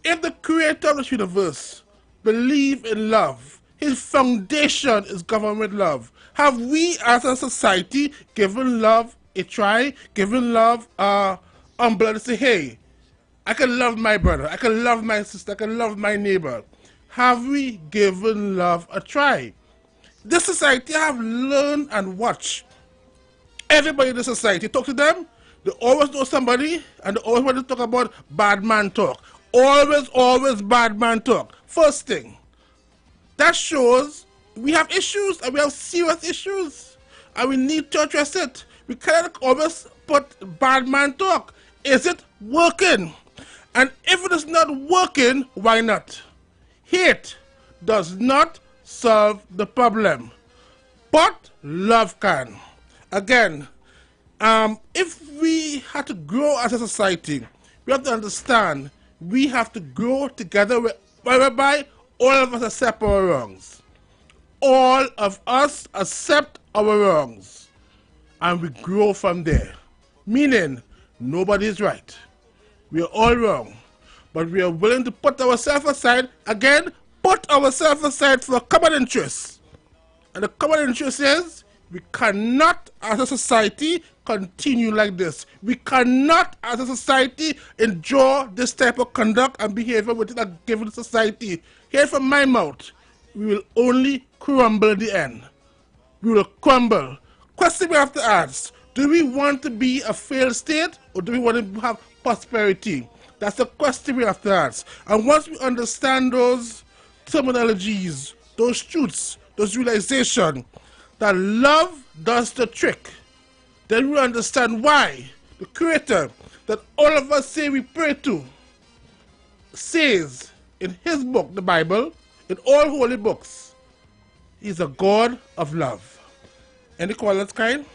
If the creator of this universe believe in love, his foundation is governed with love. Have we as a society given love a try, given love umbrella to say, hey, I can love my brother, I can love my sister, I can love my neighbor. Have we given love a try? This society have learned and watched. Everybody in the society, talk to them, they always know somebody and they always want to talk about bad man talk. Always bad man talk. First thing, that shows we have issues and we have serious issues and we need to address it. We cannot always put bad man talk. Is it working? And if it is not working, why not? Hate does not solve the problem, but love can. Again, if we have to grow as a society, we have to understand we have to grow together whereby all of us accept our wrongs. All of us accept our wrongs. And we grow from there. Meaning, nobody is right. We are all wrong. But we are willing to put ourselves aside, again, put ourselves aside for a common interest. And the common interest is we cannot, as a society, continue like this. We cannot, as a society, endure this type of conduct and behavior within a given society. Hear from my mouth, we will only crumble in the end. We will crumble. Question we have to ask, do we want to be a failed state or do we want to have prosperity? That's the question we have to ask. And once we understand those terminologies, those truths, those realizations, that love does the trick, then we understand why the Creator that all of us say we pray to says in his book, the Bible, in all holy books, he's a God of love. Any callers, kind?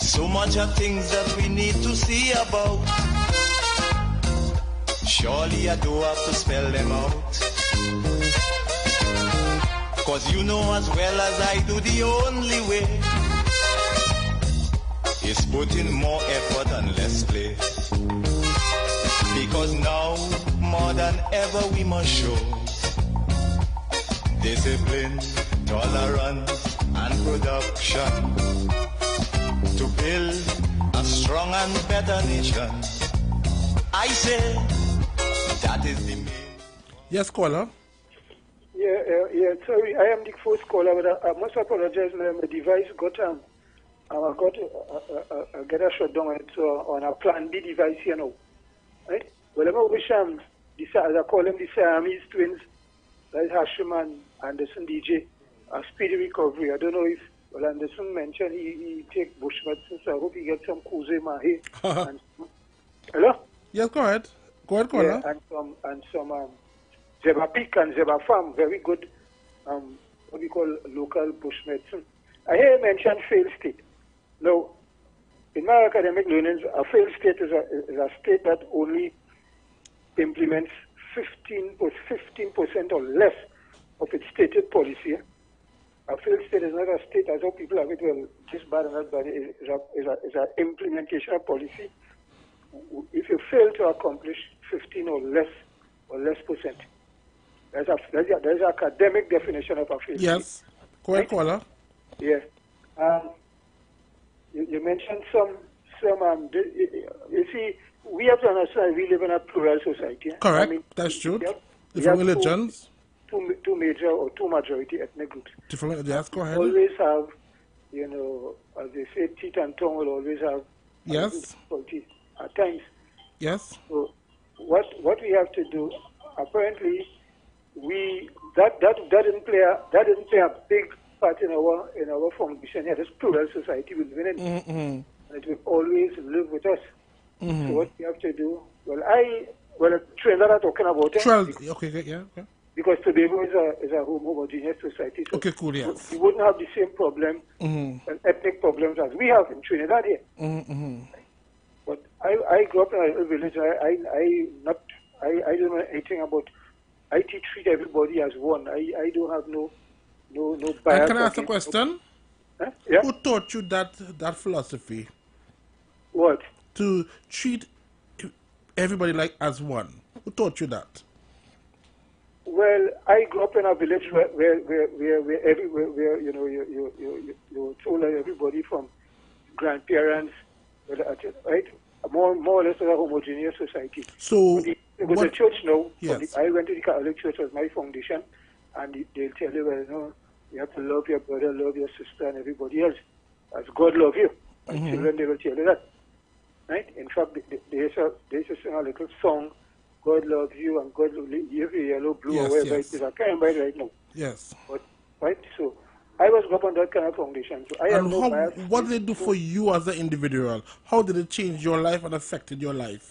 So much of things that we need to see about. Surely I do have to spell them out. Cause you know as well as I do the only way is put in more effort and less play. Because now more than ever we must show discipline, tolerance and production to build a strong and better nation. I say that is the main. Yes, caller. Yeah, sorry, I am the first caller, but I must apologize. My device got I get a shutdown on a Plan B device here now. Right? Well, I wish as I call them the Siamese twins, like Hashim and Anderson DJ, a speedy recovery. I don't know if Anderson mentioned he take bush medicine, so I hope he gets some kuze mahi. Hello? Yes, go ahead. Go ahead, caller. Yeah, and some Zeba Peak and Zeba Farm, very good, what we call local bush medicine. I hear you mention failed state. Now, in my academic learnings, a failed state is a state that only implements 15% or less of its stated policy. A failed state is not a state as though people have it, well, this bad and that bad. It is an implementation of policy. If you fail to accomplish 15 or less percent, there's an academic definition of a failed state. Yes. Go ahead, caller. Yeah. You mentioned some you see, we have to understand we live in a plural society. Correct. I mean, that's true. Different religions. Two major or two majority ethnic groups. Different, yes, go ahead. Always have, as they say, teeth and tongue will always have. Yes. At times. Yes. So what we have to do, apparently, that didn't play a big part in our formation here. This plural society we live in. Mm-hmm. It will always live with us. Mm-hmm. So what we have to do, Trinidad are talking about it. Okay, yeah. Because Tobago is a homogeneous society. So okay, cool, yes. we wouldn't have the same problem and ethnic problems as we have in Trinidad here. Mm-hmm. But I grew up in a little village. I don't know anything about. I treat everybody as one. I don't have no no And bias. can I ask a against- question? Huh? Yeah. Who taught you that philosophy What? to treat everybody like as one? Who taught you that? Well, I grew up in a village where everywhere where you were told that everybody from grandparents, right? More or less a homogeneous society. So It was a church now. Yes. I went to the Catholic Church as my foundation, and they'll tell you, well, you have to love your brother, love your sister, and everybody else as God love you. As children, they will tell you that, right? In fact, they used to sing a little song, God loves you, and God will leave you yellow, blue, Yes, or whatever yes. it is. I can't remember it right now. Yes. But, right? So, I was up on that kind of foundation. So I have And no bias. what did it do for you as an individual? How did it change your life and affected your life?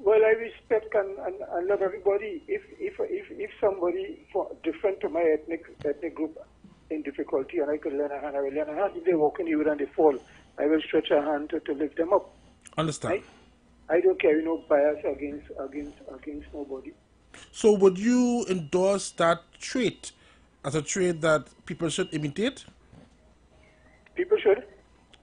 Well, I respect and love everybody. If somebody different to my ethnic group in difficulty and I could lend a hand, I will lend a hand. If they walk in the wood and they fall, I will stretch a hand to lift them up. Understand. Right? I don't carry no bias against nobody. So would you endorse that trait as a trait that people should imitate? People should.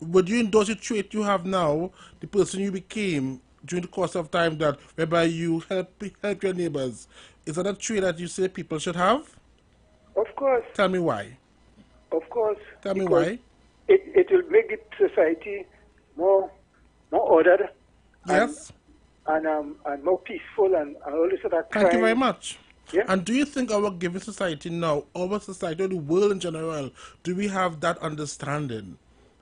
Would you endorse the trait you have now, the person you became during the course of time, that whereby you help your neighbors? Is that a trait that you say people should have? Of course. Tell me why. Of course. Tell me Because why. It will make the society more ordered. Yes. And more peaceful and all this other crime. Thank you very much. Yeah. And do you think our given society now, our society, or the world in general, do we have that understanding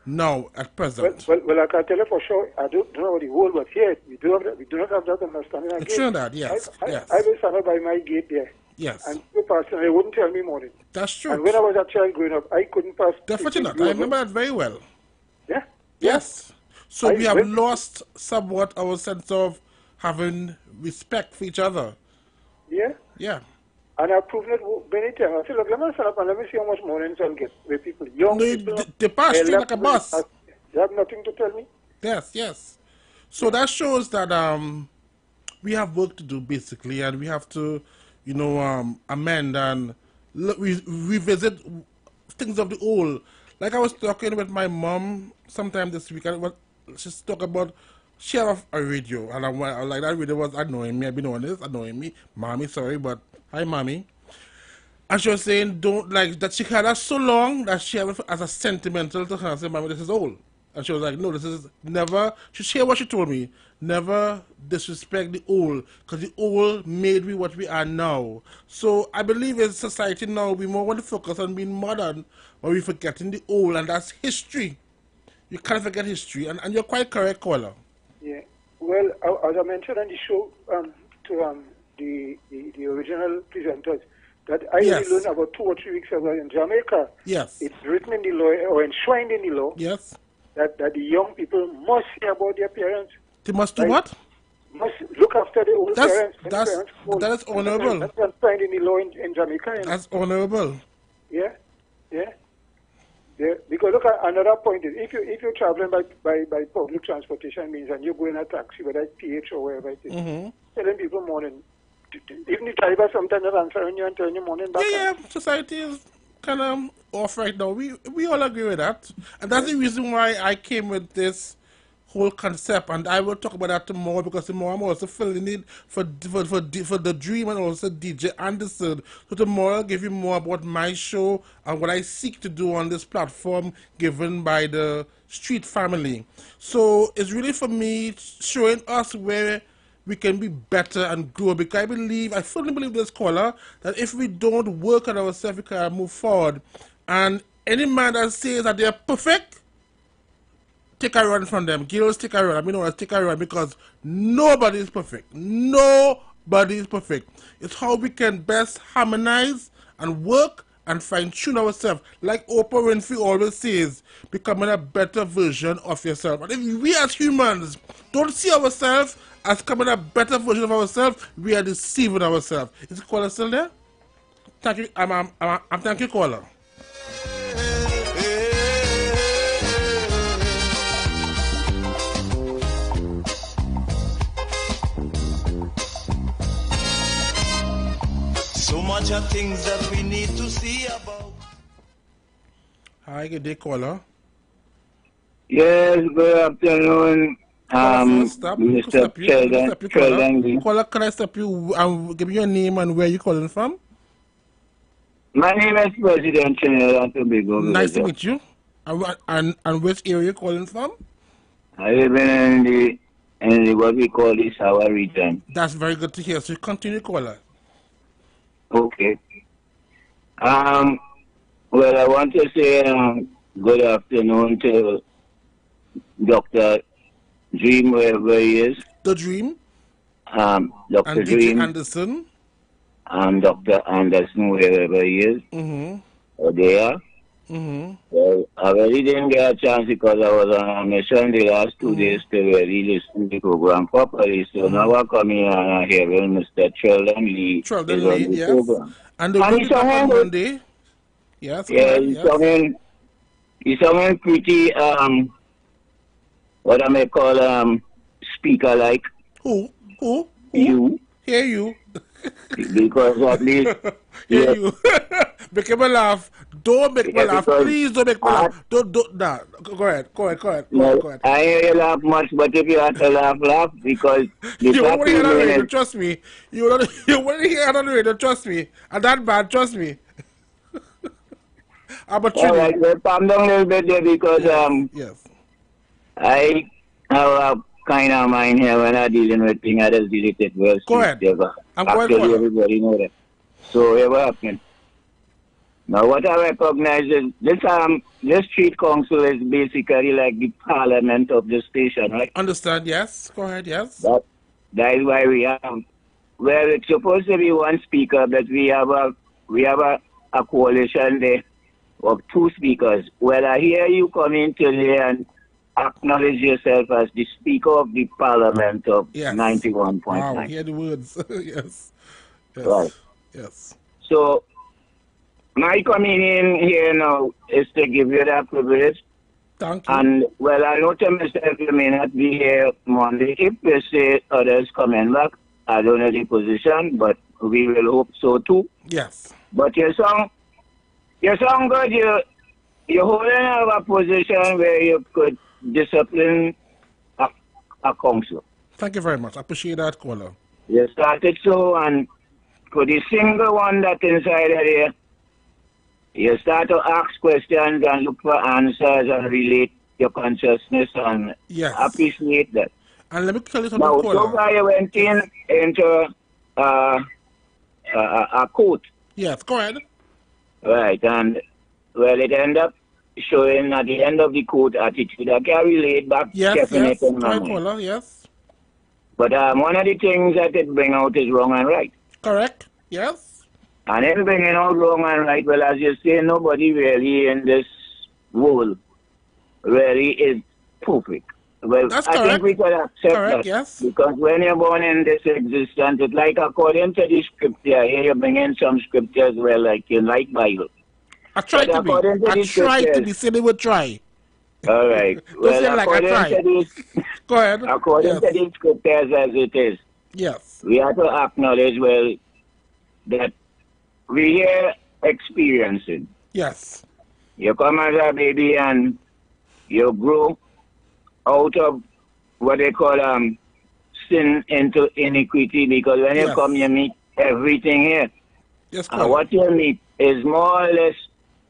now at present? Well, I can tell you for sure. I don't know the whole, but here we do not have that understanding. It's true that, yes, yes. I will stand up by my gate there. Yes. And the person, they wouldn't tell me more than. That's true. And when I was a child growing up, I couldn't pass. Definitely not. I remember that very well. Yeah. Yes. So we have went- lost somewhat our sense of having respect for each other. Yeah. Yeah. And I've proven it many times. I feel like, let me stand up and let me see how much mornings I'll get with people. Young No, people. they pass straight like a bus. You have nothing to tell me? Yes, yes. So that shows that we have work to do basically, and we have to, amend and revisit things of the old. Like I was talking with my mom sometime this week, and she's talking about she had a radio, and I was like, that radio was annoying me. I've been honest, annoying me. Mommy, sorry, but hi, mommy. And she was saying, don't like that. She had us so long that she had it as a sentimental to her. I said, mommy, this is old. And she was like, no, this is never. She shared what she told me. Never disrespect the old, because the old made we what we are now. So I believe in society now, we more want to focus on being modern, but we're forgetting the old, and that's history. You can't forget history, and you're quite correct, caller. Yeah. Well, as I mentioned on the show to the original presenters, that I Yes. only learned about 2 or 3 weeks ago in Jamaica. Yes. It's written in the law or enshrined in the law Yes. that the young people must hear about their parents, They must do Right. what? must look after their old parents. when the That's parents fall. that is honorable. That's enshrined in the law in Jamaica. That's honorable. Yeah. Because look, another point is if you're traveling by public transportation means and you're going a taxi, whether it's PH or wherever it is, telling people morning, even the driver sometimes not answering you and telling you morning back. Yeah. Society is kind of off right now. We all agree with that, and that's the reason why I came with this whole concept, and I will talk about that tomorrow, because tomorrow I'm also filling in for the Dream and also DJ Anderson. So tomorrow I'll give you more about my show and what I seek to do on this platform given by the Street family. So it's really for me showing us where we can be better and grow, because I firmly believe this, caller, that if we don't work on ourselves, we can move forward. And any man that says that they're perfect, take a run from them. Girls, take a run. I mean, take a run, because nobody is perfect. Nobody is perfect. It's how we can best harmonize and work and fine-tune ourselves. Like Oprah Winfrey always says, becoming a better version of yourself. And if we as humans don't see ourselves as becoming a better version of ourselves, we are deceiving ourselves. Is the caller still there? Thank you. I'm thank you, caller. So much much of things that we need to see about. Hi, good day, caller. Yes, good afternoon, Mr. Sheldon. Caller, can I stop you and give me your name and where you calling from? My name is President Trinidad and Tobago. Nice to meet you. And which area you calling from? I live in the what we call the Sawa region. That's very good to hear. So continue, caller. Okay. Well, I want to say good afternoon to Dr. Dream, wherever he is. The Dream? Dr. And Dream. Anderson? And Dr. Anderson, wherever he is. Or there. Well, I really didn't get a chance because I was on a mission the last 2 days to really listen to the program properly. So now I'm coming and hearing Mr. Sheldon Lee. Sheldon Lee, yes. Program. And the will be on Monday. Yes. Yeah, he's someone pretty, what I may call, speaker-like. Who? You. Hear you. Because at least... Hear you. Make him laugh. Don't make me laugh. Please don't make me laugh. Don't. Nah. Go ahead. I hear you laugh much, but if you have to laugh, because... You want to hear on the radio, trust me. You want to hear on the radio, trust me. And that bad, trust me. I'm a all right, well, calm down a little bit there because yes. I have a kind of mind here when I'm dealing with things I just deal with it well. Go ahead. Actually, everybody know that. So, here what happened. Now, what I recognize is this street council is basically like the parliament of the station, right? Understand, yes. Go ahead, yes. That is why we have, well, it's supposed to be one speaker, but we have a coalition there of 2 speakers. Well, I hear you come in today and acknowledge yourself as the Speaker of the Parliament of 91.9. Wow, hear the words. Yes. Right. Yes. So, my coming in here now is to give you that privilege. Thank you. And, well, I know to myself you may not be here Monday. If you say others coming back, I don't know the position, but we will hope so too. Yes. But your song good. You're holding a position where you could discipline a council. Thank you very much. I appreciate that, caller. You started so, and for the single one that's inside of there, you start to ask questions and look for answers and relate your consciousness and appreciate that. And let me tell you something, now, caller. so far you went into a court. Yes, go ahead. Right, and well, it ended up showing at the end of the court attitude. I can relate back. Yes. Caller, yes. But one of the things that it bring out is wrong and right. Correct. Yes. And in bringing out wrong and right, well, as you say, nobody really in this world really is perfect. Well, that's I think we could accept that. Yes. Because when you're born in this existence, it's like according to the scripture, here you bring in some scriptures where like you like Bible. I try to be. I try to be. Say they would try. All right. Well, like go ahead. According to these scriptures as it is. Yes. We have to acknowledge, well, that we are experiencing. Yes. You come as a baby and you grow out of what they call sin into iniquity, because when you come, you meet everything here. Yes, and what you meet is more or less,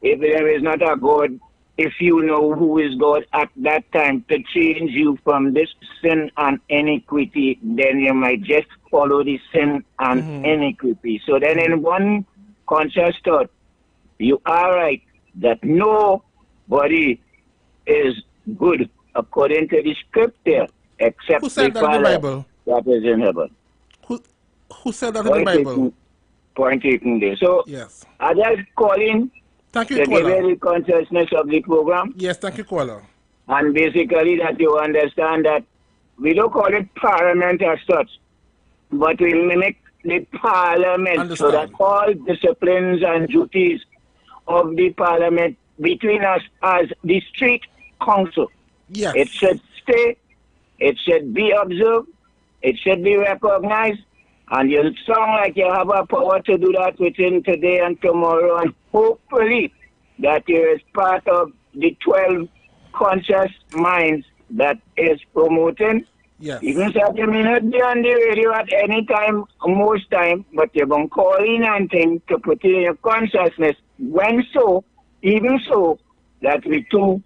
if there is not a God, if you know who is God at that time to change you from this sin and iniquity, then you might just follow the sin and iniquity. So then in one conscious thought, you are right that nobody is good according to the scripture except who said the that in Father the Bible? that is in heaven. Who said that in the Bible? Point taken there. So yes. I just calling thank you, to caller. give you the consciousness of the program. Yes, thank you, caller. And basically that you understand that we don't call it parliament as such, but we mimic the parliament so that all disciplines and duties of the parliament between us as the street council. Yes. It should stay, it should be observed, it should be recognized, And you sound like you have a power to do that within today and tomorrow, and hopefully that you is part of the 12 conscious minds that is promoting. Yes. Even so, you may not be on the radio at any time, most time, but you're going to call in and things to put in your consciousness. When so, even so, that we two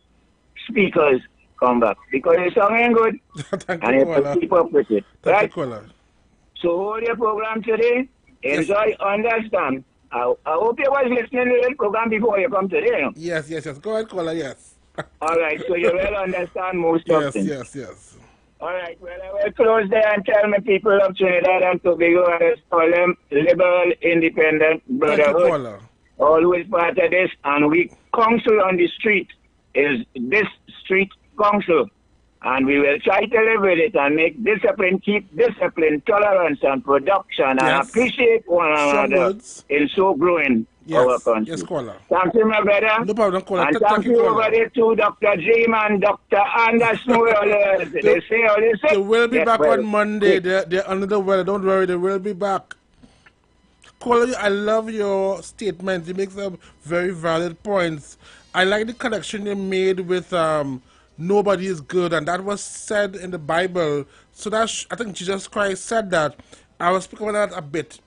speakers come back. Because the song ain't good, Thank and you, you have to caller. keep up with it. Thank Right? you, caller. So hold your program today. Enjoy, understand. I hope you was listening to the program before you come today. No? Yes, yes, yes. Go ahead, caller, yes. All right, so you will understand most of Yes, things. yes, yes. All right, well, I will close there and tell my people of Trinidad and Tobago, I call them Liberal Independent Thank you, Brotherhood. caller. Always part of this, and we council on the street is this street council. And we will try to live with it and make discipline, keep discipline, tolerance, and production, and Yes. appreciate one Strong another words. in so growing our Yes, country. yes, caller. Thank you, my brother. No problem, caller. And Thank thank you, you caller. over there to Dr. Jim and Dr. Anderson. They say all this. They will be Yes, back well, on Monday. quick. They're under the weather. Don't worry, they will be back. Caller, I love your statements. You make some very valid points. I like the connection you made with nobody is good, and that was said in the Bible. So that's, I think Jesus Christ said that. I was speaking about that a bit.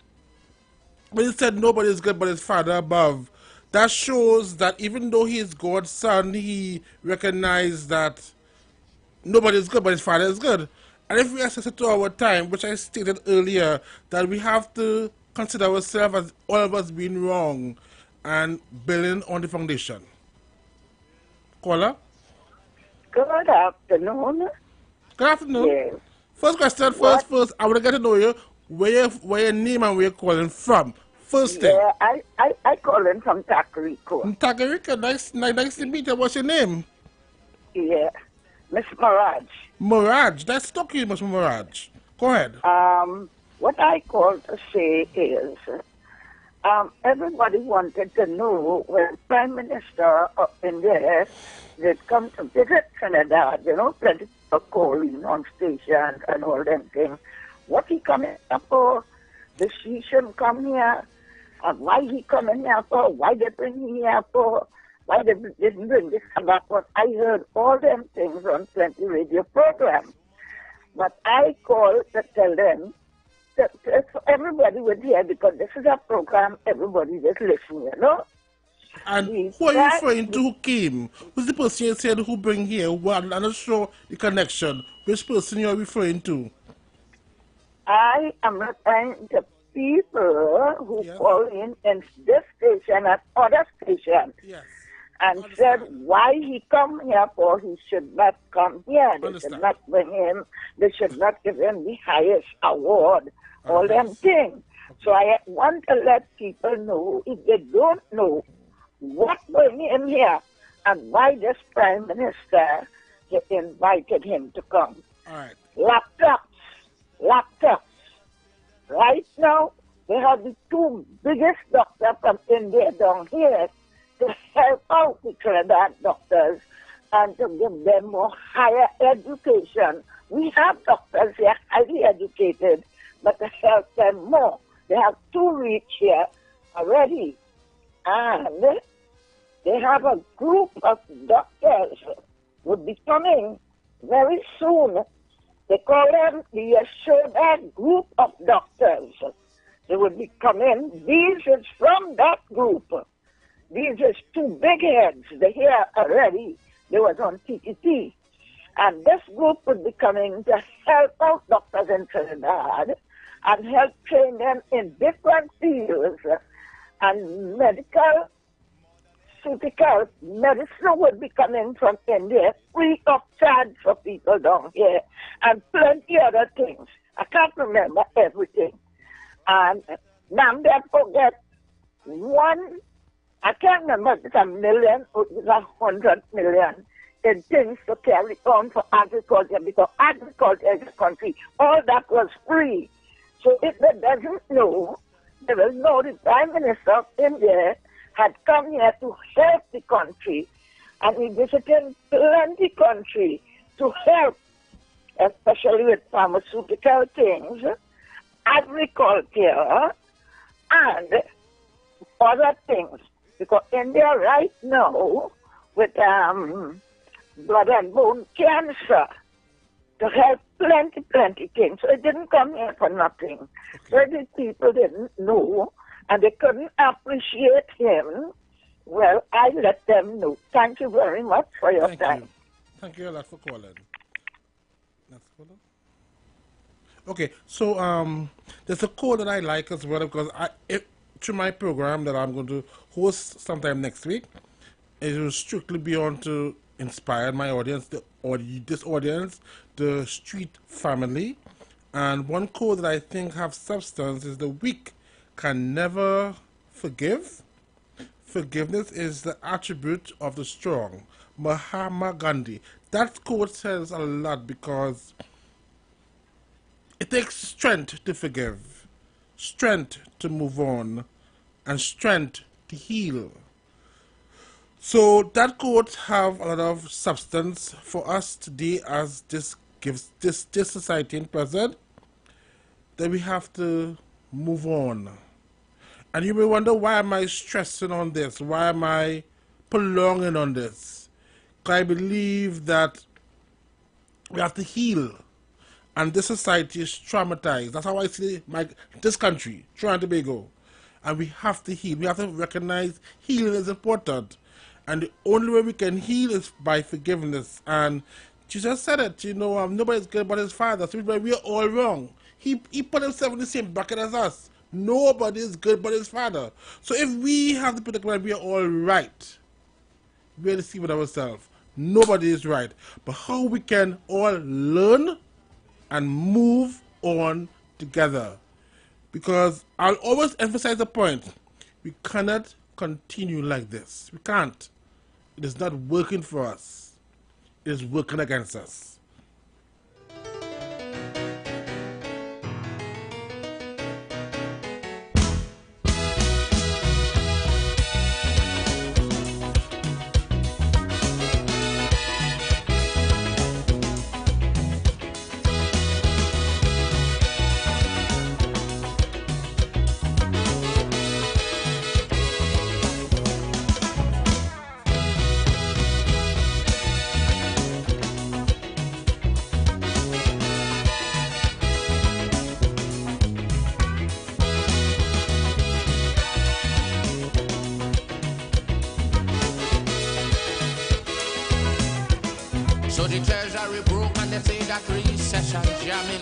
But he said nobody is good but his Father above. That shows that even though he is God's son, he recognized that nobody is good but his Father is good. And if we access it to our time, which I stated earlier, that we have to consider ourselves as all of us being wrong and building on the foundation. Caller? Good afternoon. Good afternoon. Yes. First question, first, I want to get to know you, where your name and where you're calling from. First thing. Yeah, I calling from Takarico. Tagarika, nice to meet you. What's your name? Yeah. Miss Mirage. Mirage. That's stuck you, Miss Mirage. Go ahead. What I call to say is, everybody wanted to know when Prime Minister of India did come to visit Trinidad, you know, plenty of calling on stations and all them things. What he coming here for? The she shouldn't come here. And why he coming here for? Why they bring him here for? Why they didn't bring this and that one? I heard all them things on plenty radio programs. But I called to tell them that everybody would hear, because this is a program everybody just listening, you know? And who are you referring to who came? Who's the person you said who bring here? Well, I'm not sure the connection. Which person you're referring to? I am referring to people who call in this station and other stations. Yes. And said why he come here for, he should not come here. They should not bring him. They should not give him the highest award. All them things. So I want to let people know, if they don't know, what bring him here and why this Prime Minister invited him to come. All right. Laptops. Right now, they have the two biggest doctors from India down here to help out the Trinidad doctors and to give them more higher education. We have doctors here, highly educated, but to help them more. They have two reach here already. And they have a group of doctors would be coming very soon. They call them the Yashoda group of doctors. They would be coming. These is from that group. These is two big heads. They're here already. They was on TTT. And this group would be coming to help out doctors in Trinidad and help train them in different fields. And medical medicine would be coming from India, free of charge for people down here, and plenty other things. I can't remember everything. And now don't forget I can't remember if it's $1 million or it's $100 million in things to carry on for agriculture, because agriculture is a country. All that was free. So if they doesn't know, they will know the Prime Minister of India had come here to help the country, and he visited plenty country to help, especially with pharmaceutical things, agriculture, and other things. Because India right now, with blood and bone cancer, to help plenty things. So it didn't come here for nothing. So the people didn't know, and they couldn't appreciate him. Well, I let them know. Thank you very much for your time. Thank you a lot for calling. Okay, so there's a call that I like as well, because through my program that I'm going to host sometime next week, it will strictly be on to inspire my audience, this audience, the street family. And one code that I think have substance is the weak can never forgive. Forgiveness is the attribute of the strong. Mahatma Gandhi. That quote says a lot, because it takes strength to forgive, strength to move on, and strength to heal. So that quote have a lot of substance for us today, as this gives this society in present, that we have to move on. And you may wonder, why am I stressing on this? Why am I prolonging on this? Because I believe that we have to heal. And this society is traumatized. That's how I see this country, Trinidad and Tobago. And we have to heal. We have to recognize healing is important. And the only way we can heal is by forgiveness. And Jesus said it, nobody's good but his Father. So we are all wrong. He put himself in the same bucket as us. Nobody is good but his Father. So if we have the predicament, we are all right. We are deceiving ourselves. Nobody is right. But how we can all learn and move on together. Because I'll always emphasize the point. We cannot continue like this. We can't. It is not working for us. It is working against us. So the treasury broke and they say that recession jamming.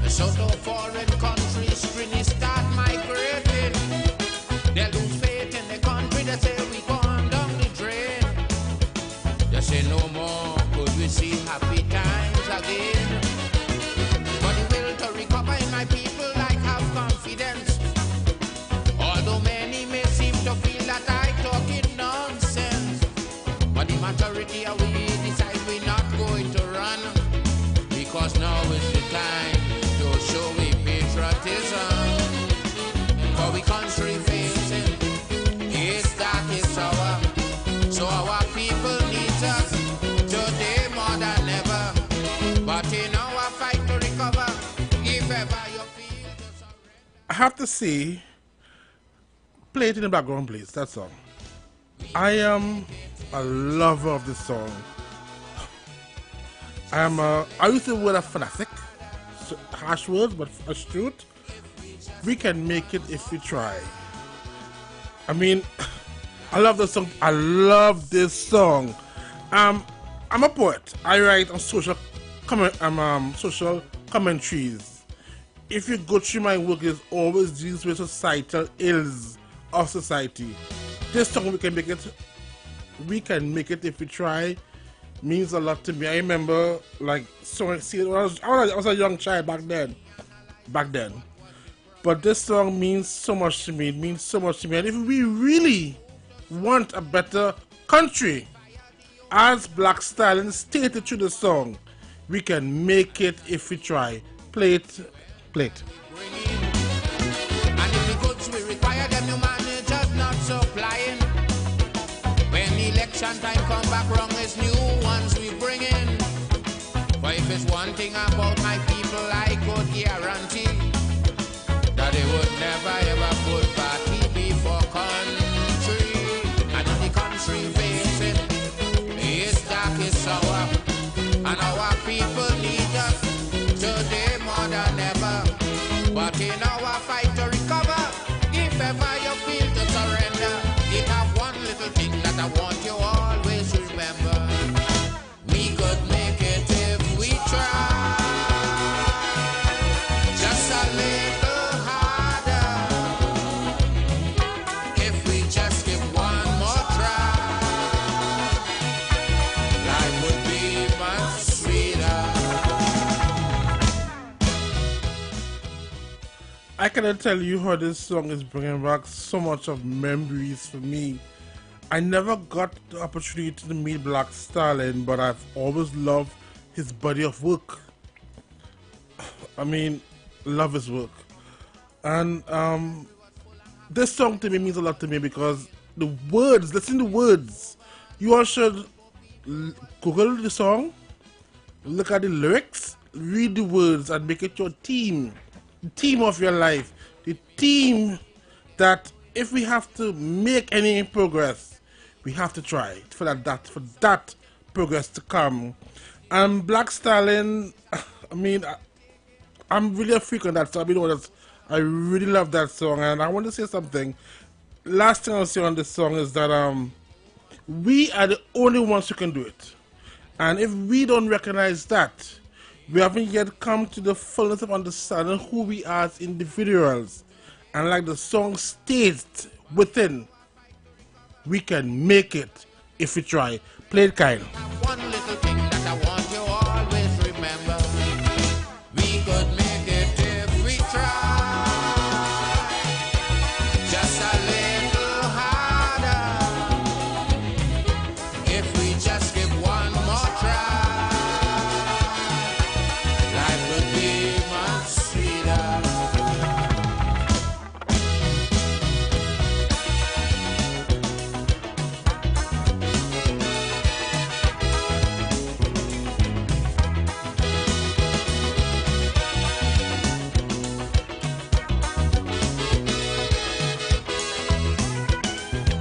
So to foreign countries, screening start migrating. They lose faith in the country, they say we gone down the drain. They say no more could we see happy times again. But the will to recover in my people, like have confidence. Although many may seem to feel that I talking nonsense, but the majority are we decide we're not going to run, because now is the time to show we patriotism. For we country facing, it's dark, it's our, so our people need us today more than ever. But in our fight to recover, if ever you feel to surrender. I have to say, play it in the background, please. That's all. I am a lover of this song. I use the word a fanatic, so harsh words, but it's truth. We can make it if we try. I mean, I love this song. I love this song. I'm a poet. I write on social commentaries. If you go through my work, it always deals with societal ills of society. This song, we can make it if we try, means a lot to me. I remember, like, I was a young child back then. But this song means so much to me. It means so much to me. And if we really want a better country, as Black Stallion stated through the song, we can make it if we try. Play it. And if the goods we require, them new managers not supplying. When election time come back wrong, it's new ones we bring in. But if it's one thing about my people, I could guarantee, would never ever put party before country. And on the country facing its darkest hour, and our people need us today more than ever. But in our fight to recover, if ever you feel to surrender, it have one little thing that I want you always to remember. We could make it if we try, just a little harder. If we just give one more try, life would be much sweeter. I cannot tell you how this song is bringing back so much of memories for me. I never got the opportunity to meet Black Stallion, but I've always loved his body of work. I mean, love his work. And this song to me means a lot to me because the words, listen to the words. You all should Google the song, look at the lyrics, read the words, and make it your theme. The theme of your life. The theme that if we have to make any progress, we have to try for that progress to come. And Black Stallion, I mean, I'm really a freak on that song. I really love that song, and I want to say something. Last thing I'll say on this song is that we are the only ones who can do it. And if we don't recognize that, we haven't yet come to the fullness of understanding who we are as individuals. And like the song states within, we can make it if we try. Play it, Kyle. One little thing that I want you always remember. We could make it if we try, just a little harder. If we just give one more try, life would be much sweeter.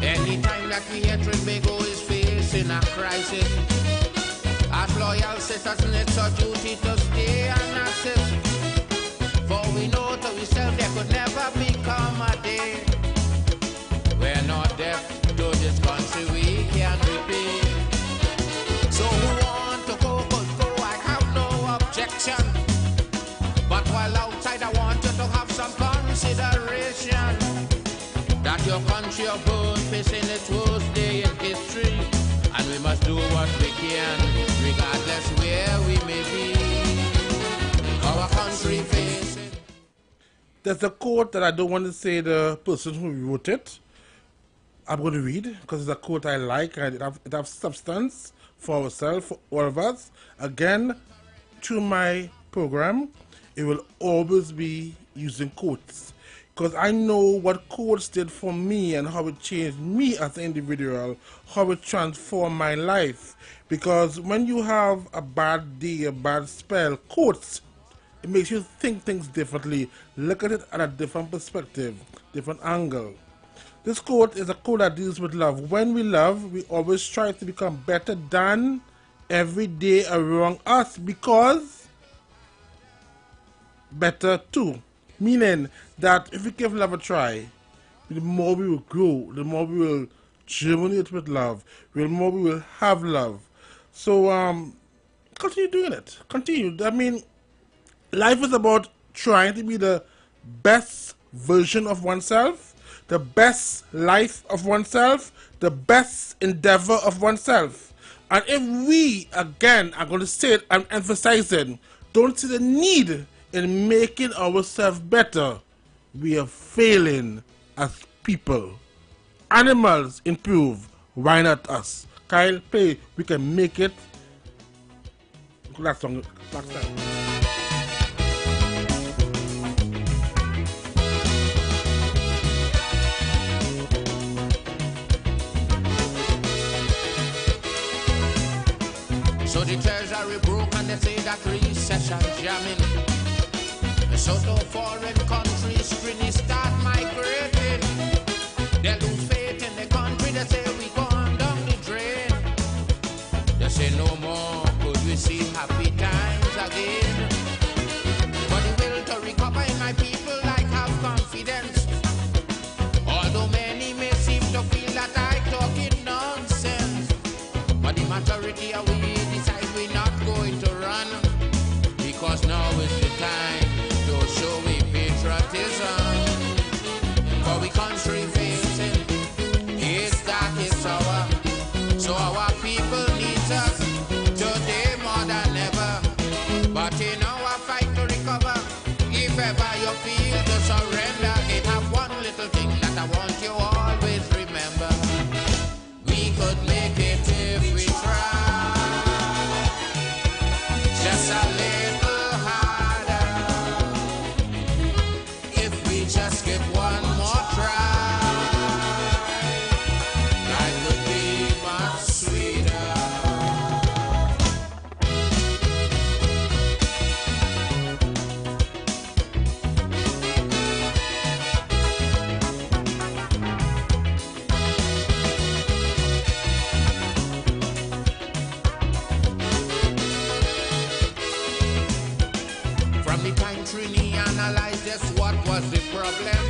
Anytime that we hear Trinbago is facing a crisis, as loyal citizens it's our duty to stay and assist. For we know to ourselves there could never become a day we're not deaf to this country we can repeat. So who want to go could go, I have no objection. But while outside I want you to have some consideration that your country of birth facing its worst day in history, and we must do what we can, regardless where we may be. Our country facing. There's a quote that I don't want to say the person who wrote it. I'm going to read because it's a quote I like and it has substance for ourselves, for all of us. Again, through my program, it will always be using quotes. Because I know what quotes did for me and how it changed me as an individual, how it transformed my life. Because when you have a bad day, a bad spell, quotes, it makes you think things differently, look at it at a different perspective, different angle. This quote is a quote that deals with love. When we love, we always try to become better than every day around us because better too. Meaning that if we give love a try, the more we will grow, the more we will germinate with love, the more we will have love. So continue doing it. Continue. I mean, life is about trying to be the best version of oneself, the best life of oneself, the best endeavor of oneself. And if we, again, are going to say it and emphasizing, don't see the need in making ourselves better, we are failing as people. Animals improve, why not us? Kyle, play We Can Make It. Last song, last time. So the treasury broke and they say that recession jamming. So to foreign countries, screening start migrating. They lose faith in the country, they say we gone down the drain. They say no more could we see happy times again. But the will to recover in my people, like have confidence. Although many may seem to feel that I talking nonsense, but the majority of we decide we're not going to run, because now is the time to show we patriotism. For we country facing is that it's our, so our people need us today more than ever. But in our fight to recover, if ever you feel to surrender, it have one little thing that I want you always remember. We could make it if we try, just a little harder. If we just give one more try, life would be much sweeter. From the time Trini analyzed just what was the problem,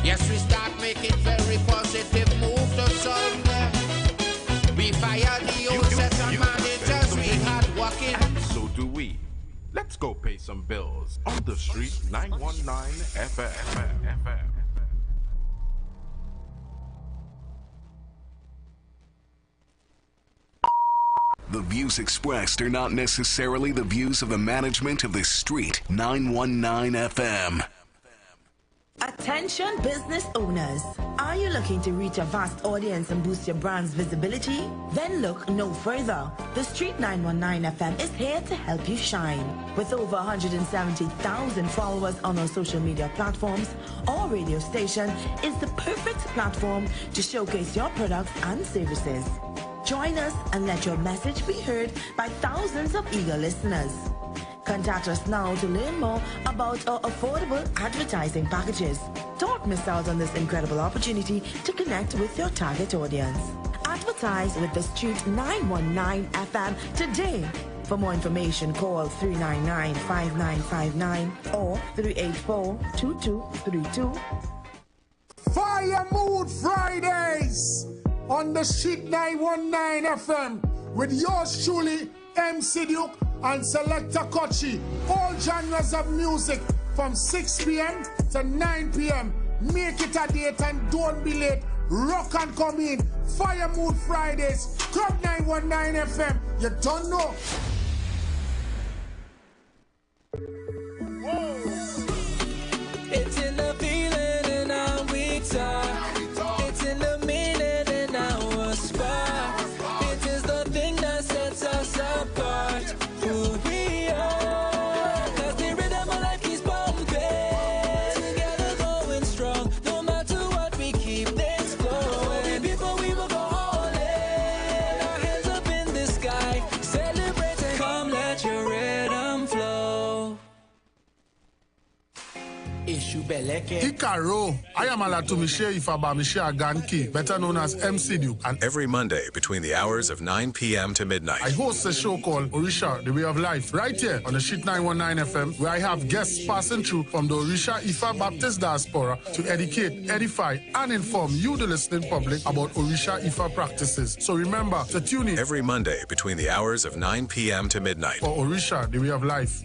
yes, we start making very positive move to solve them. We fire the old set of managers we had working. And so do we. Let's go pay some bills on the street 919 FM. The views expressed are not necessarily the views of the management of the Street 919 FM. Attention business owners. Are you looking to reach a vast audience and boost your brand's visibility? Then look no further. The Street 919 FM is here to help you shine. With over 170,000 followers on our social media platforms, our radio station is the perfect platform to showcase your products and services. Join us and let your message be heard by thousands of eager listeners. Contact us now to learn more about our affordable advertising packages. Don't miss out on this incredible opportunity to connect with your target audience. Advertise with the Street 919 FM today. For more information, call 399-5959 or 384-2232. Fire Mood Fridays on the Street 919 FM with yours truly, MC Duke and Selector Kochi. All genres of music from 6 p.m. to 9 p.m. Make it a date and don't be late. Rock and come in. Fire Mood Fridays, Club 919 FM. You don't know. Whoa. It's in the feeling and how we talk. It's in the meaning and our spark. It is the thing that sets us apart. Who we are. Cause the rhythm of life keeps pumping. Together going strong. No matter what, we keep things flowing. Before we will go all in. Our hands up in the sky. Celebrating. Come let your rhythm flow. Hikaro, I am Alatu Michelle Ifaba Michelle Aganki, better known as MC Duke. And every Monday between the hours of 9 p.m. to midnight, I host a show called Orisha, The Way of Life, right here on the Street 919 FM, where I have guests passing through from the Orisha Ifa Baptist Diaspora to educate, edify, and inform you, the listening public, about Orisha Ifa practices. So remember to tune in every Monday between the hours of 9 p.m. to midnight for Orisha, The Way of Life.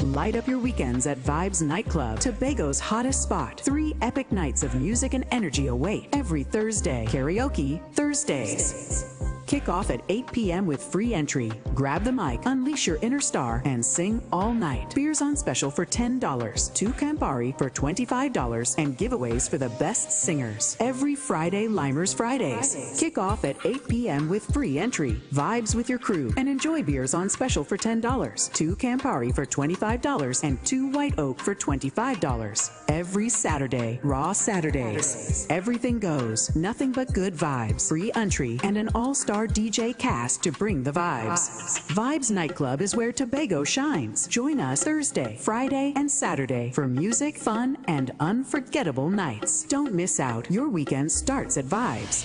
Light up your weekends at Vibes Nightclub, Tobago's hottest spot. 3 epic nights of music and energy await every Thursday. Karaoke Thursdays. Kick off at 8 p.m. with free entry. Grab the mic, unleash your inner star, and sing all night. Beers on special for $10, 2 Campari for $25, and giveaways for the best singers. Every Friday, Limers Fridays. Kick off at 8 p.m. with free entry. Vibes with your crew and enjoy beers on special for $10, 2 Campari for $25, and 2 White Oak for $25. Every Saturday, Raw Saturdays. Everything goes, nothing but good vibes. Free entry and an all-star DJ cast to bring the vibes. Vibes Nightclub is where Tobago shines. Join us Thursday, Friday, and Saturday for music, fun, and unforgettable nights. Don't miss out. Your weekend starts at Vibes.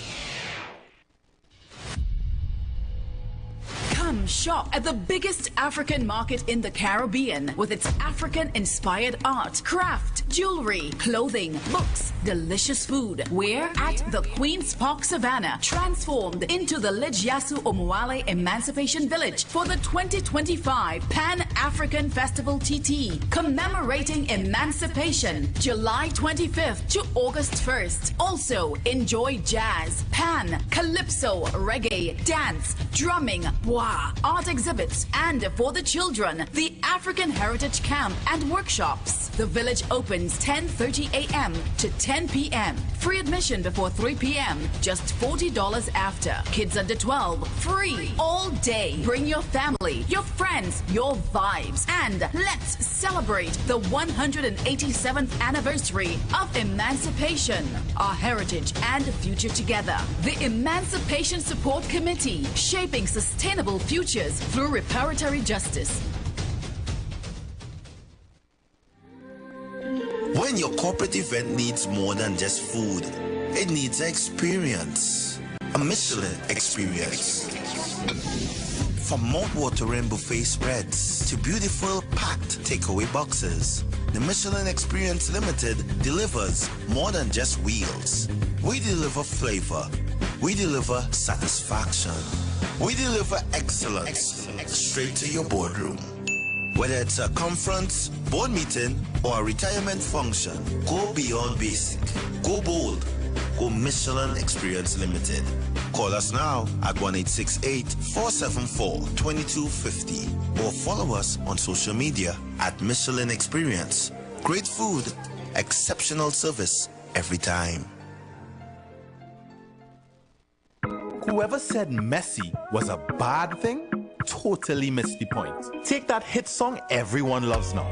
Come shop at the biggest African market in the Caribbean with its African-inspired art, craft, jewelry, clothing, books, delicious food. We're at the Queen's Park Savannah, transformed into the Lidjasu Omuale Emancipation Village for the 2025 Pan-African Festival TT, commemorating emancipation, July 25th to August 1st. Also, enjoy jazz, pan, calypso, reggae, dance, drumming, art exhibits, and for the children, the African Heritage Camp and workshops. The village opens 10:30 a.m. to 10 p.m. Free admission before 3 p.m. Just $40 after. Kids under 12, free all day. Bring your family, your friends, your vibes, and let's celebrate the 187th anniversary of emancipation, our heritage and future together. The Emancipation Support Committee, shaping sustainable futures through reparatory justice. When your corporate event needs more than just food, it needs an experience, a Michelin experience. From mouth-watering buffet spreads to beautiful packed takeaway boxes, the Michelin Experience Limited delivers more than just wheels. We deliver flavor. We deliver satisfaction. We deliver excellence straight to your boardroom. Whether it's a conference, board meeting, or a retirement function, go beyond basic. Go bold. Go Michelin Experience Limited. Call us now at 1-868-474-2250 or follow us on social media at Michelin Experience. Great food, exceptional service every time. Whoever said messy was a bad thing totally missed the point. Take that hit song everyone loves now.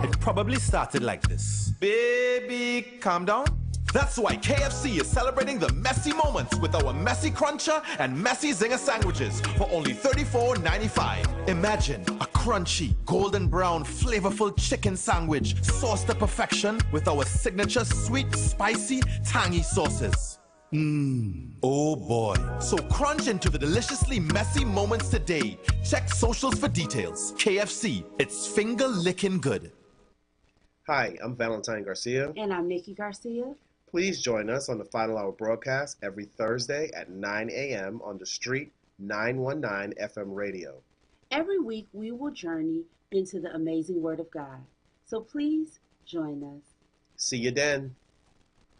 It probably started like this. Baby, calm down. That's why KFC is celebrating the messy moments with our Messy Cruncher and Messy Zinger sandwiches for only $34.95. Imagine a crunchy, golden brown, flavorful chicken sandwich sauced to perfection with our signature sweet, spicy, tangy sauces. Oh boy. So crunch into the deliciously messy moments today. Check socials for details. KFC, it's finger licking good. Hi, I'm Valentine Garcia. And I'm Nikki Garcia. Please join us on the Final Hour broadcast every Thursday at 9 a.m. on The Street 919 FM radio. Every week we will journey into the amazing Word of God. So please join us. See you then.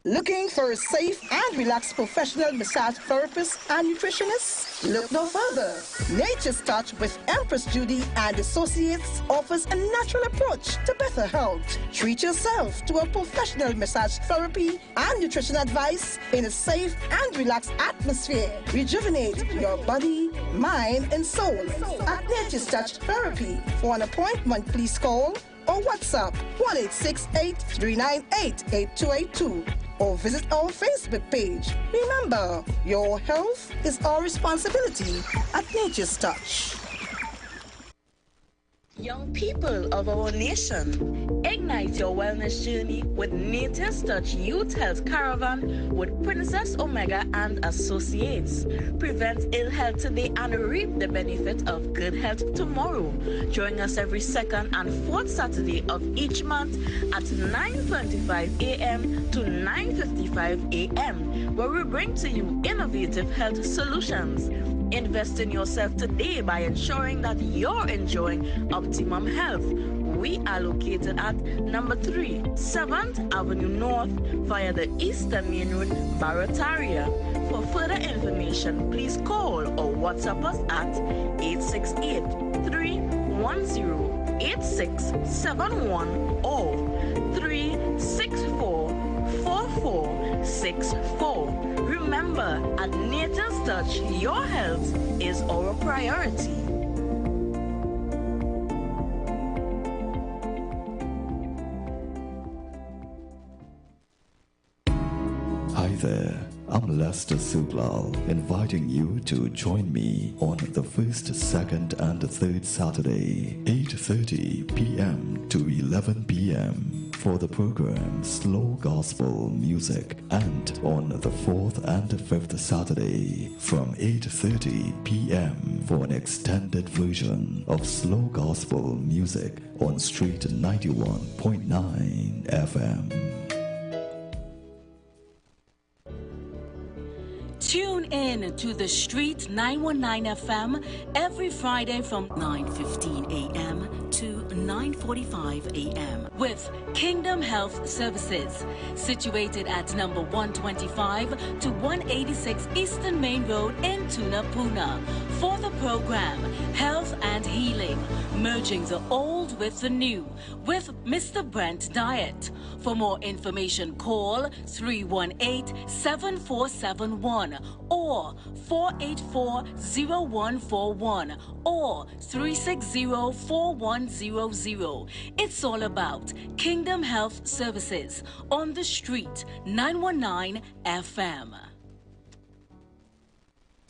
Looking for a safe and relaxed professional massage therapist and nutritionist? Look no further. Nature's Touch with Empress Judy and Associates offers a natural approach to better health. Treat yourself to a professional massage therapy and nutrition advice in a safe and relaxed atmosphere. Rejuvenate your body, mind, and soul at Nature's Touch Therapy. For an appointment, please call or WhatsApp 1-868-398-8282 or visit our Facebook page. Remember, your health is our responsibility at Nature's Touch. Young people of our nation, ignite your wellness journey with Nature's Touch Youth Health Caravan with Princess Omega and Associates. Prevent ill health today and reap the benefit of good health tomorrow. Join us every second and fourth Saturday of each month at 9:25 a.m. to 9:55 a.m., where we bring to you innovative health solutions. Invest in yourself today by ensuring that you're enjoying optimum health. We are located at number 3, 7th Avenue North via the Eastern Main Road, Barataria. For further information, please call or WhatsApp us at 868-310-8671 or 364-4464. Remember, at Nature's Touch, your health is our priority. Hi there, I'm Lester Sublal, inviting you to join me on the first, second, and third Saturday, 8:30 p.m. to 11 p.m. for the program Slow Gospel Music, and on the fourth and fifth Saturday from 8:30 p.m. for an extended version of Slow Gospel Music on Street 91.9 FM. Tune in to The Street 919 FM every Friday from 9:15 a.m. to 9:45 a.m. with Kingdom Health Services, situated at number 125 to 186 Eastern Main Road in Tunapuna. For the program Health and Healing, merging the old with the new, with Mr. Brent Diet. For more information, call 318-7471 or 484-0141 or 360-4100. It's all about Kingdom Health Services on The Street 919 FM.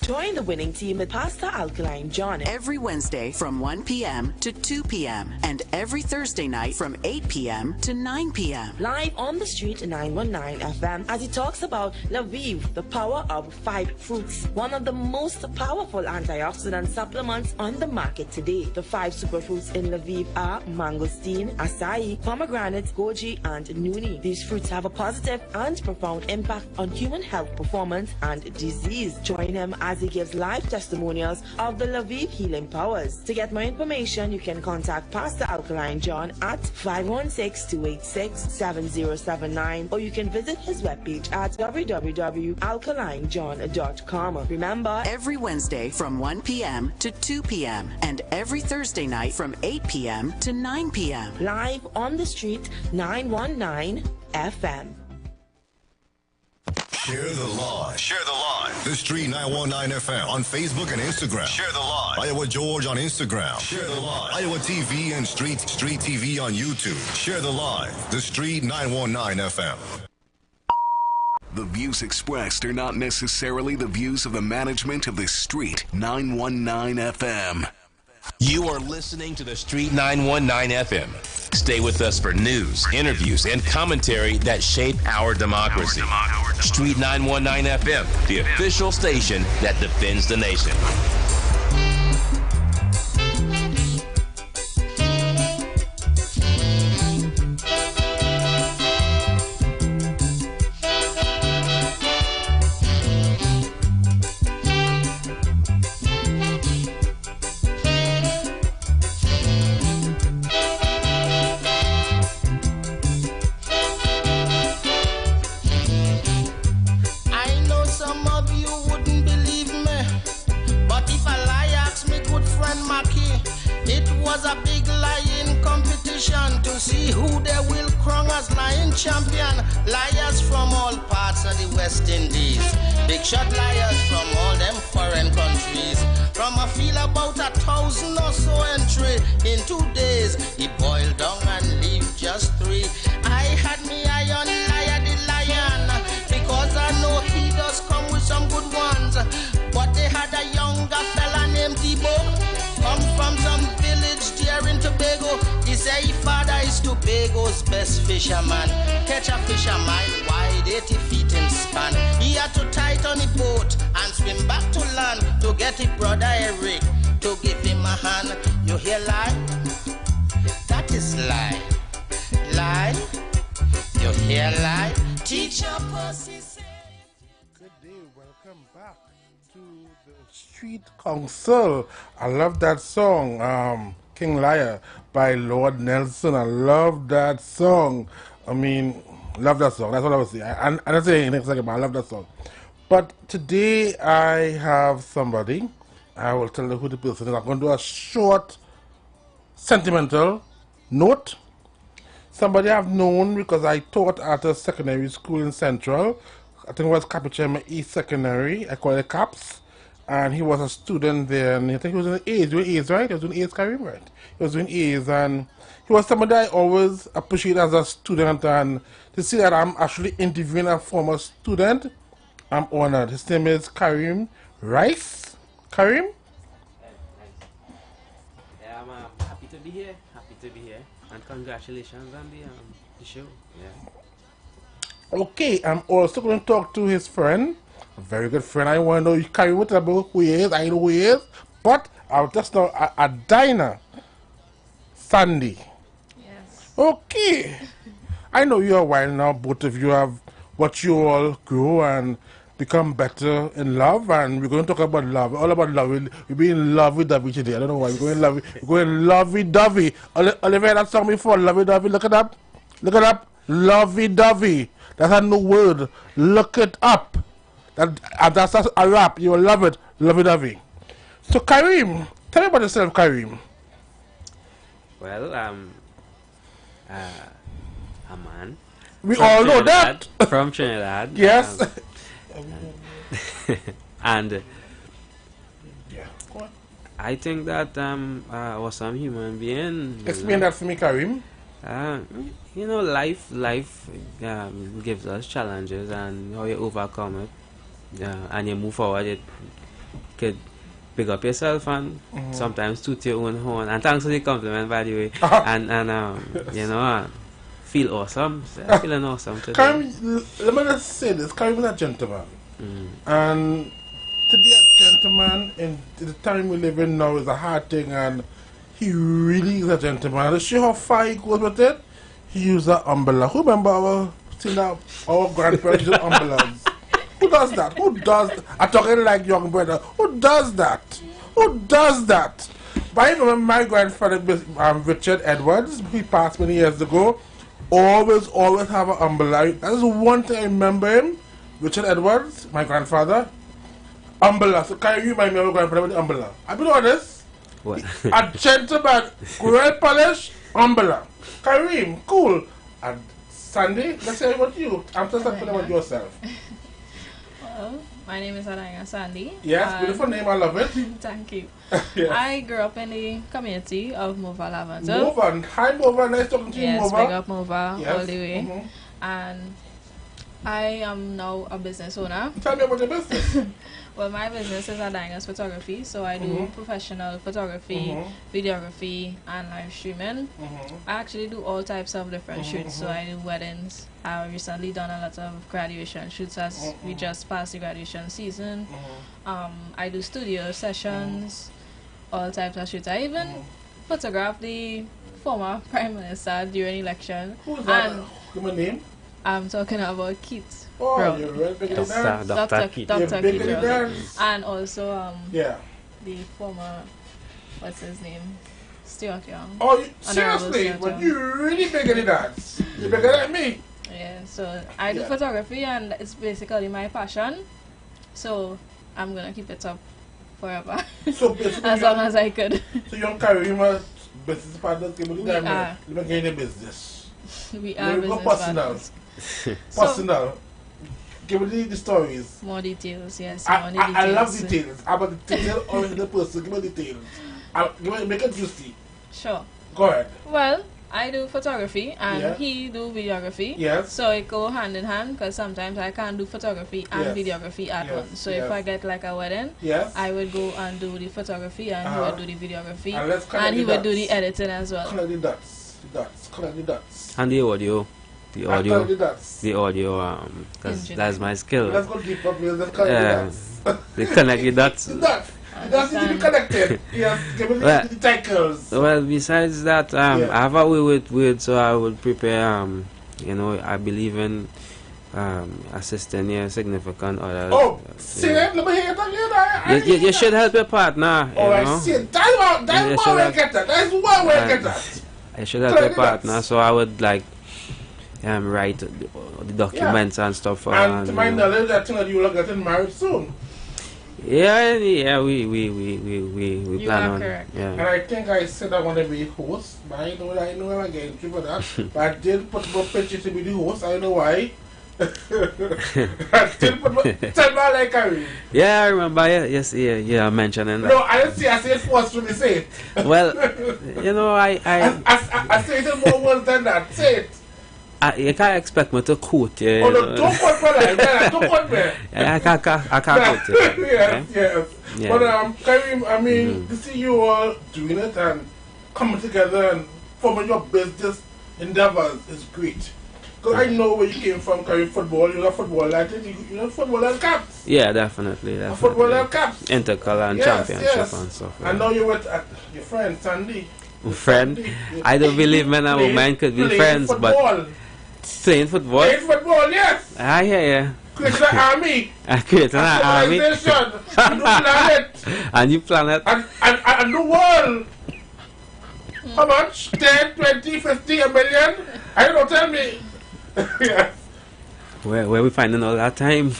Join the winning team with Pastor Alkaline John every Wednesday from 1 p.m. to 2 p.m. and every Thursday night from 8 p.m. to 9 p.m. live on The Street 919 FM as he talks about LaVive, the power of 5 fruits, one of the most powerful antioxidant supplements on the market today. The 5 superfruits in LaVive are mangosteen, acai, pomegranate, goji, and nuni. These fruits have a positive and profound impact on human health performance and disease. Join him as he gives live testimonials of the LaVive healing powers. To get more information, you can contact Pastor Alkaline John at 516-286-7079, or you can visit his webpage at www.alkalinejohn.com. Remember, every Wednesday from 1 p.m. to 2 p.m. and every Thursday night from 8 p.m. to 9 p.m. live on The Street 919 FM. Share the live. Share the live. The Street 919 FM on Facebook and Instagram. Share the live. Iowa George on Instagram. Share the live. Iowa TV and Street TV on YouTube. Share the live. The Street 919 FM. The views expressed are not necessarily the views of the management of the Street 919 FM. You are listening to the Street 919 FM. Stay with us for news, interviews, and commentary that shape our democracy. Street 919 FM, the official station that defends the nation. Champion liars from all parts of the West Indies, big shot liars from all them foreign countries. From a feel about 1,000 or so entry in 2 days, he boiled down and leave just 3. I had me eye on liar the lion, because I know he does come with some good ones. But they had a younger fella named Debo, come from some village there in Tobago. He say his father is Tobago's best fisherman. Catch a fish a mile wide, 80 feet in span. He had to tight on the boat and swim back to land to get his brother Eric to give him a hand. You hear lie? That is lie. Lie? You hear lie? Teacher Percy said. Good day, welcome back to the Street Council. I love that song. King Liar by Lord Nelson. I love that song. I mean, love that song. That's what I was saying. I don't say anything second, but I love that song. But today I have somebody. I will tell you who the person is. I'm going to do a short, sentimental note. Somebody I've known because I taught at a secondary school in Central. I think it was Capuchema East Secondary. I call it CAPS. And he was a student there, and I think he was doing A's, right? He was doing A's, Karim, right? He was doing A's, and he was somebody I always appreciate as a student, and to see that I'm actually interviewing a former student, I'm honored. His name is Karim Rice. Karim? Yeah, I'm happy to be here. And congratulations on the show. Yeah. Okay, I'm also going to talk to his friend, a very good friend. I want to know, Karim, what about who he is? I know who he is, but I'll just know a diner. Sandy. Yes. Okay. I know you a while now. Both of you have watched you all grow and become better in love, and we're going to talk about love. All about love. We'll be in love with Dovey today. I don't know why. We're going lovey dovey. Olivia, that song before, lovey dovey. Look it up. Look it up. Lovey dovey. That's a new word. Look it up. That's a rap. You will love it. Lovey dovey. So Karim, tell me about yourself, Karim. Well, a man. We all know that. From Trinidad. Yes. And I think that I was some human being. Explain that for me, Karim. You know, life gives us challenges, and how you overcome it, and you move forward. You could pick up yourself and sometimes toot your own horn. And thanks for the compliment, by the way. And you know, feel awesome. Feeling awesome today. Karim, let me just say this. Karim is a gentleman. And to be a gentleman in the time we live in now is a hard thing, and he really is a gentleman. And to show how far he goes with it, he used an umbrella. Who remember our grandparents used umbrellas? Who does that? Who does that? I'm talking like young brother. Who does that? Who does that? But I remember my grandfather, Richard Edwards, he passed many years ago, always have an umbrella. That is one thing I remember him. Richard Edwards, my grandfather, umbrella. So can you remind me of my grandfather with the umbrella? I've been honest. What? A gentleman, well polished, umbrella. Karim, cool. And Sandy, let's say about you. I'm just talking about yourself. Well, my name is Adanga Sandy. Yes, beautiful name, I love it. Thank you. Yes. I grew up in the community of Mova Lavender. Mova, hi Mova, nice talking to you, yes, Mova. Yes, big up Mova, yes. all the way. And I am now a business owner. Tell me about your business. Well, my business is Adanga's photography, so I do professional photography, videography, and live streaming. I actually do all types of different shoots, so I do weddings. I've recently done a lot of graduation shoots as we just passed the graduation season. I do studio sessions, all types of shoots. I even photographed the former Prime Minister during election. Who's that? Give me a name. I'm talking about Keith. Oh, Brown. you're real big in Dr. Keith Brown. And also the former, what's his name? Stuart Young. Oh, seriously? But you're really big in the dance. You're bigger than me. Yeah, so I do photography, and it's basically my passion. So I'm gonna keep it up forever. So basically, as long as I could. So you're Karim, business partners, we are in the business. We are business partners. Personal. Give me the stories. More details, yes. I love details. I'm a detail-oriented person. Give me details. Make it juicy. Sure. Go ahead. Well, I do photography and he do videography. Yes. So it go hand in hand, because sometimes I can't do photography and videography at once. So if I get like a wedding, I would go and do the photography and he would do the videography and he would do the editing as well. Collect the dots. And the audio. The audio, because that's my skill. Let's go deeper, please. Let's connect the dots. They connect the dots. The dots need to be connected. Yes, give me the titles. Well, besides that, I have a way with words, so I would prepare. You know, I believe in assisting your significant other. Oh, see it? Let me hear it again. You should help your partner. Oh, I see it. That's one way to get that. That's one way to get that. You should help your partner. So I would like write the documents and stuff. And to my knowledge, I think that you will get married soon. Yeah, we plan on. Correct. Yeah. And I think I said I want to be host, but I know I'm getting through for that. But I did put my picture to be the host. I don't know why. I still put my tell me like Karim. Yeah, I remember. Yes, yeah, mentioning that. No, I didn't see. I said forcefully. Say it. Well, you know, I say it more words than that. Say it. You can't expect me to quote you. Oh no, don't quote me. Don't quote me. I can't quote you. Yes. Yeah. But Karim, I mean, to see you all doing it and coming together and forming your business endeavors is great. Because I know where you came from, Karim, football. You're a footballer. I think you're footballer caps. Yeah, definitely. A footballer caps. Intercolor and championship and stuff. Yeah. And now you're with your friend Sandy. Friend? I don't believe men and women could be friends, but playing football. Playing football, yes. I hear you. Create an army. I create an army. You plan it. And you plan it. And the world. How much? 10, 20, 50, a million? I don't know, tell me. Yes. Where we finding all that time?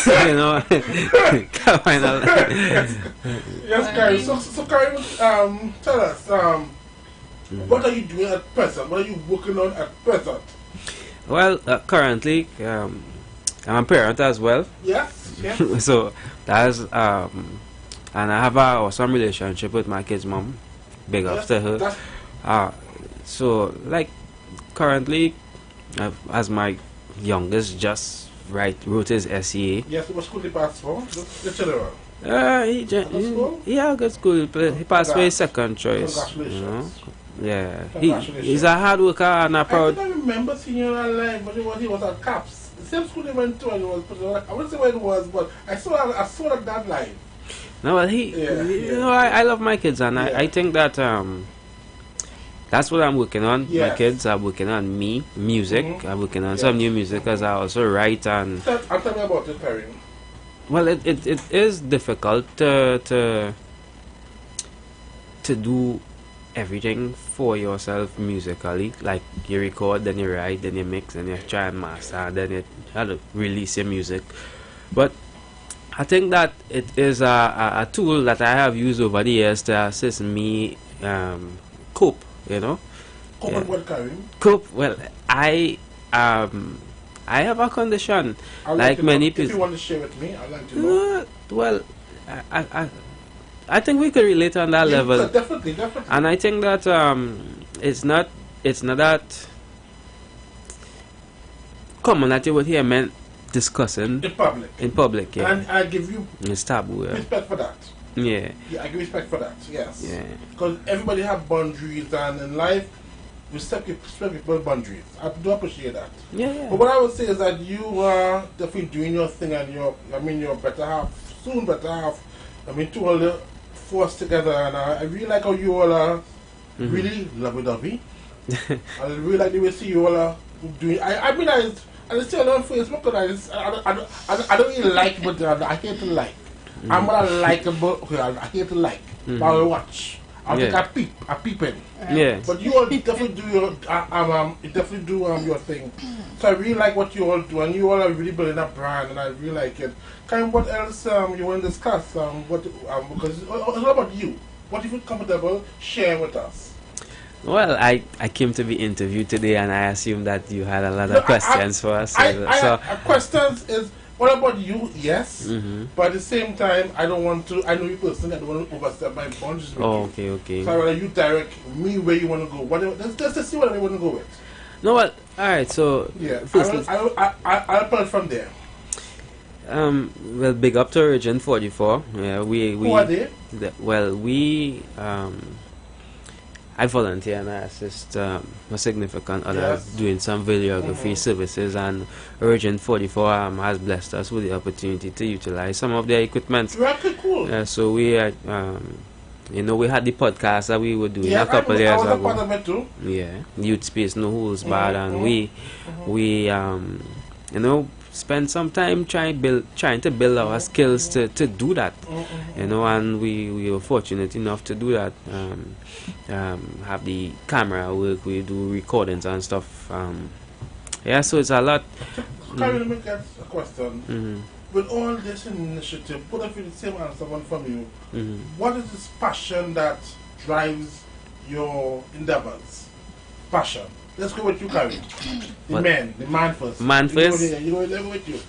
You know, can't find all that. Yes, Karim. So Karim, tell us, what are you doing at present? What are you working on at present? Well, currently, I'm a parent as well. Yes. So that's and I have a awesome relationship with my kid's mom. Big ups to her. So like currently, as my youngest just wrote his SEA. Yes, what school he passed for? The children. He had a good school. He passed for his second choice. Congratulations. Yeah, he's a hard worker and a proud. I remember seeing him online, but he was at CAPS. The same school he went to, and I wouldn't say where it was, but I saw that live. No, well, you know, I love my kids, and I think that that's what I'm working on. Yes. My kids are working on music. I'm working on some new music because I also write and. Tell me about it, Karim. Well, it is difficult to do everything for yourself musically. Like you record, then you write, then you mix, then you try and master, and then you have to release your music. But I think that it is a tool that I have used over the years to assist me cope. You know. Cope with what, Karim? Cope. Well, I have a condition like many people. If you want to share with me, I'd like to know. Well, I think we could relate on that level. Definitely. And I think that it's not that common that you would hear men discussing in public. Yeah. And I give you it's taboo. Respect for that. Yeah. I give respect for that. Yes. Yeah. Because everybody have boundaries, and in life, respect people's boundaries. I do appreciate that. Yeah. But what I would say is that you are definitely doing your thing, and your better half, soon better half. To all the force together, and I really like how you all are really lovey-dovey. I really like the way you all are doing. I see on Facebook, and I don't really like, but I hate to like. I'm not likable. I hate to like. But I watch. I think I peep in. Yeah. But you all definitely do your thing. So I really like what you all do, and you all are really building a brand, and I really like it. What else you want to discuss? Because it's all about you. What if you're comfortable sharing with us? Well, I came to be interviewed today, and I assume that you had a lot of questions for us. Questions is, what about you? Yes. But at the same time, I don't want to. I know you personally. I don't want to overstep my boundaries. Okay. So I want you direct me where you want to go. Let's see what I want to go with. No, well, all right. So yeah, I'll pull from there. Well, big up to Origin 44. Yeah, we. Who are they? I volunteer and I assist a significant other doing some videography services, and Origin 44 has blessed us with the opportunity to utilize some of their equipment. Very cool. So we we had the podcast that we were doing a couple of years ago. Part of it too. Yeah, Youth Space No Holes Barred, and we you know, spend some time trying to build our skills to do that, you know, and we were fortunate enough to do that. Have the camera work, we do recordings and stuff. Yeah, so it's a lot. Let me get a question. With all this initiative, put up with the same answer one from you. What is this passion that drives your endeavors? Passion. Let's go with you, Karen. The man first. Man first? You know, level with you.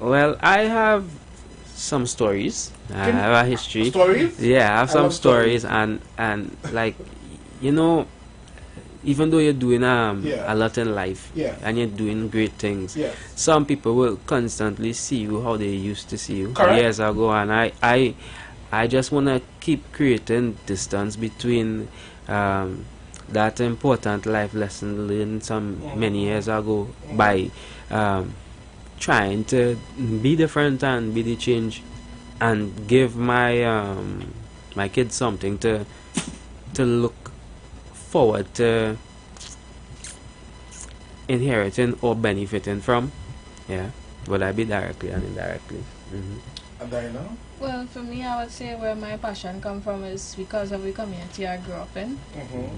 Well, I have some stories. I have a history. Stories? Yeah, I have some stories, and like, you know, even though you're doing a lot in life, and you're doing great things, some people will constantly see you how they used to see you years ago, and I just want to keep creating distance between that important life lesson learned many years ago by trying to be different and be the change and give my my kids something to look forward to inheriting or benefiting from. Yeah, would I be directly and indirectly. Adina? Well, for me, I would say where my passion come from is because of the community I grew up in,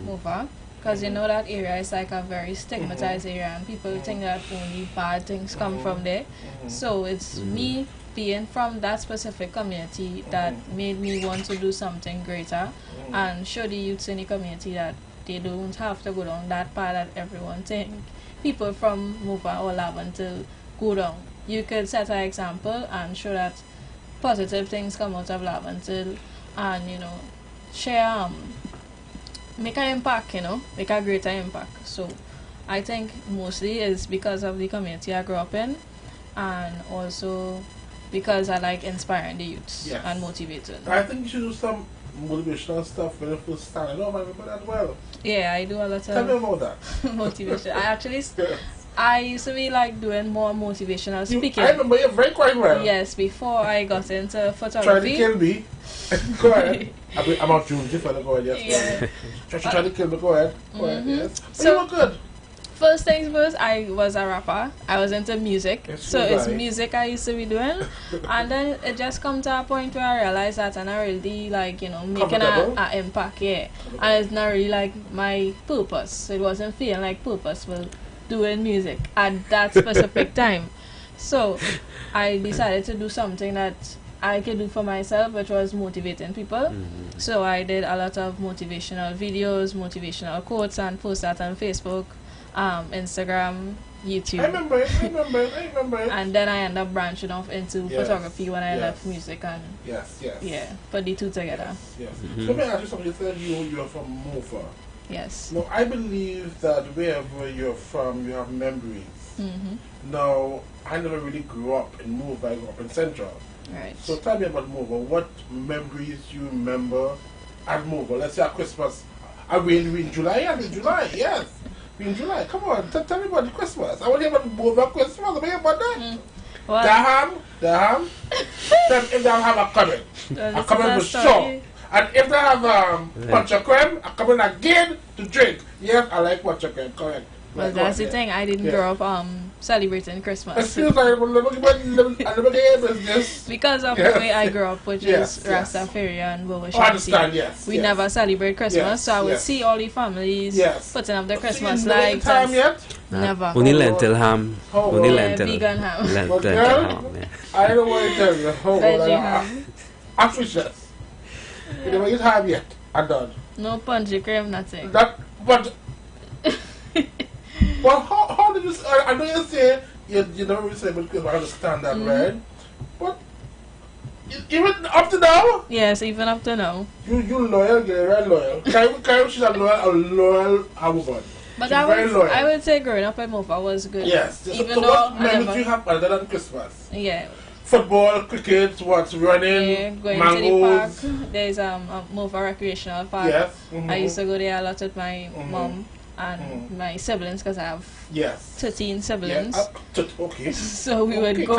Mova. Because you know that area is like a very stigmatized area, and people think that only bad things come from there. So it's me being from that specific community that made me want to do something greater and show the youths in the community that they don't have to go down that path that everyone think people from Mova or Laban to go down. You could set an example and show that positive things come out of Labantil, and you know, share make an impact, you know, make a greater impact. So I think mostly is because of the community I grew up in, and also because I like inspiring the youths and motivating. I think you should do some motivational stuff when you first started. I know I remember that well. Yeah, I do a lot of Tell me about that. motivation. I actually I used to be like doing more motivational speaking. I remember you very quite well. Yes, before I got into photography. Trying to kill me. Go ahead. I'm out June. Just want to go ahead. Yes. Trying to kill me. Go ahead. Go ahead. Yes. But so, you were good. First things first, I was a rapper. I was into music. It's music I used to be doing. And then it just come to a point where I realized that I'm not really like, you know, making an impact. Yeah. And it's not really like my purpose. It wasn't feeling like purposeful doing music at that specific time. So I decided to do something that I could do for myself, which was motivating people. So I did a lot of motivational videos, motivational quotes, and post that on Facebook, Instagram, YouTube. I remember it. And then I ended up branching off into photography when I left music, and put the two together. Let me ask you something. You said you're from Mofa. Yes. Now, I believe that wherever you're from, you have memories. Now, I never really grew up in Mova. I grew up in Central. Right. So tell me about Mova. What memories you remember at Mova? Let's say at Christmas. Are we in July? Yeah, in July. Yes. We're in July. Come on. Tell me about the Christmas. I want to hear about Mova Christmas. I want to hear about that. The ham. If they have a comment. A comment was sure. And if they have punch of cream, I come in again to drink. Yes, I like punch of cream. Correct. Well, that's the thing. I didn't grow up celebrating Christmas. Excuse me, because of the way I grew up, which is Rastafari and Boba I understand, yes. We never celebrate Christmas, so I would see all the families putting up their Christmas lights. Time yet? Never. Only lentil ham. Only lentil. Vegan ham. Lentil ham. I don't want to tell you. Veggie ham. Officials. You never eat ham yet. I'm done. No punchy cream, nothing. But well, how did you? I know you say you never really say because I understand that, right? But even up to now. Yes, even up to now. You loyal, you're very loyal. Karen, she's a loyal woman. But I would say growing up in Mofa was good. Yes. Even so though what memories do you have other than Christmas? Yeah. Football, cricket, what's running, going mangoes. to the park. There's a Mofa recreational park. Yes. I used to go there a lot with my mom and my siblings, because I have 13 siblings. Okay. So we would go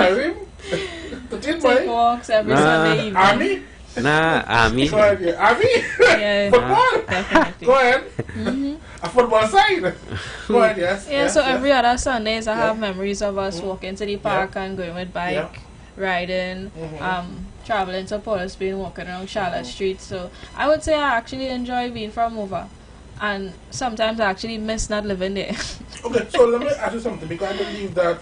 take walks every Sunday evening. Army? Nah, army. Army? Yeah. Football? Definitely. Go ahead. a football side. Go ahead, yes. Yeah, yes, so yes. every other Sundays I have memories of us walking to the park and going with bike, riding, traveling to Paul Spain, walking around Charlotte Street. So I would say I actually enjoy being from over. And sometimes I actually miss not living there. Okay, so let me ask you something, because I believe that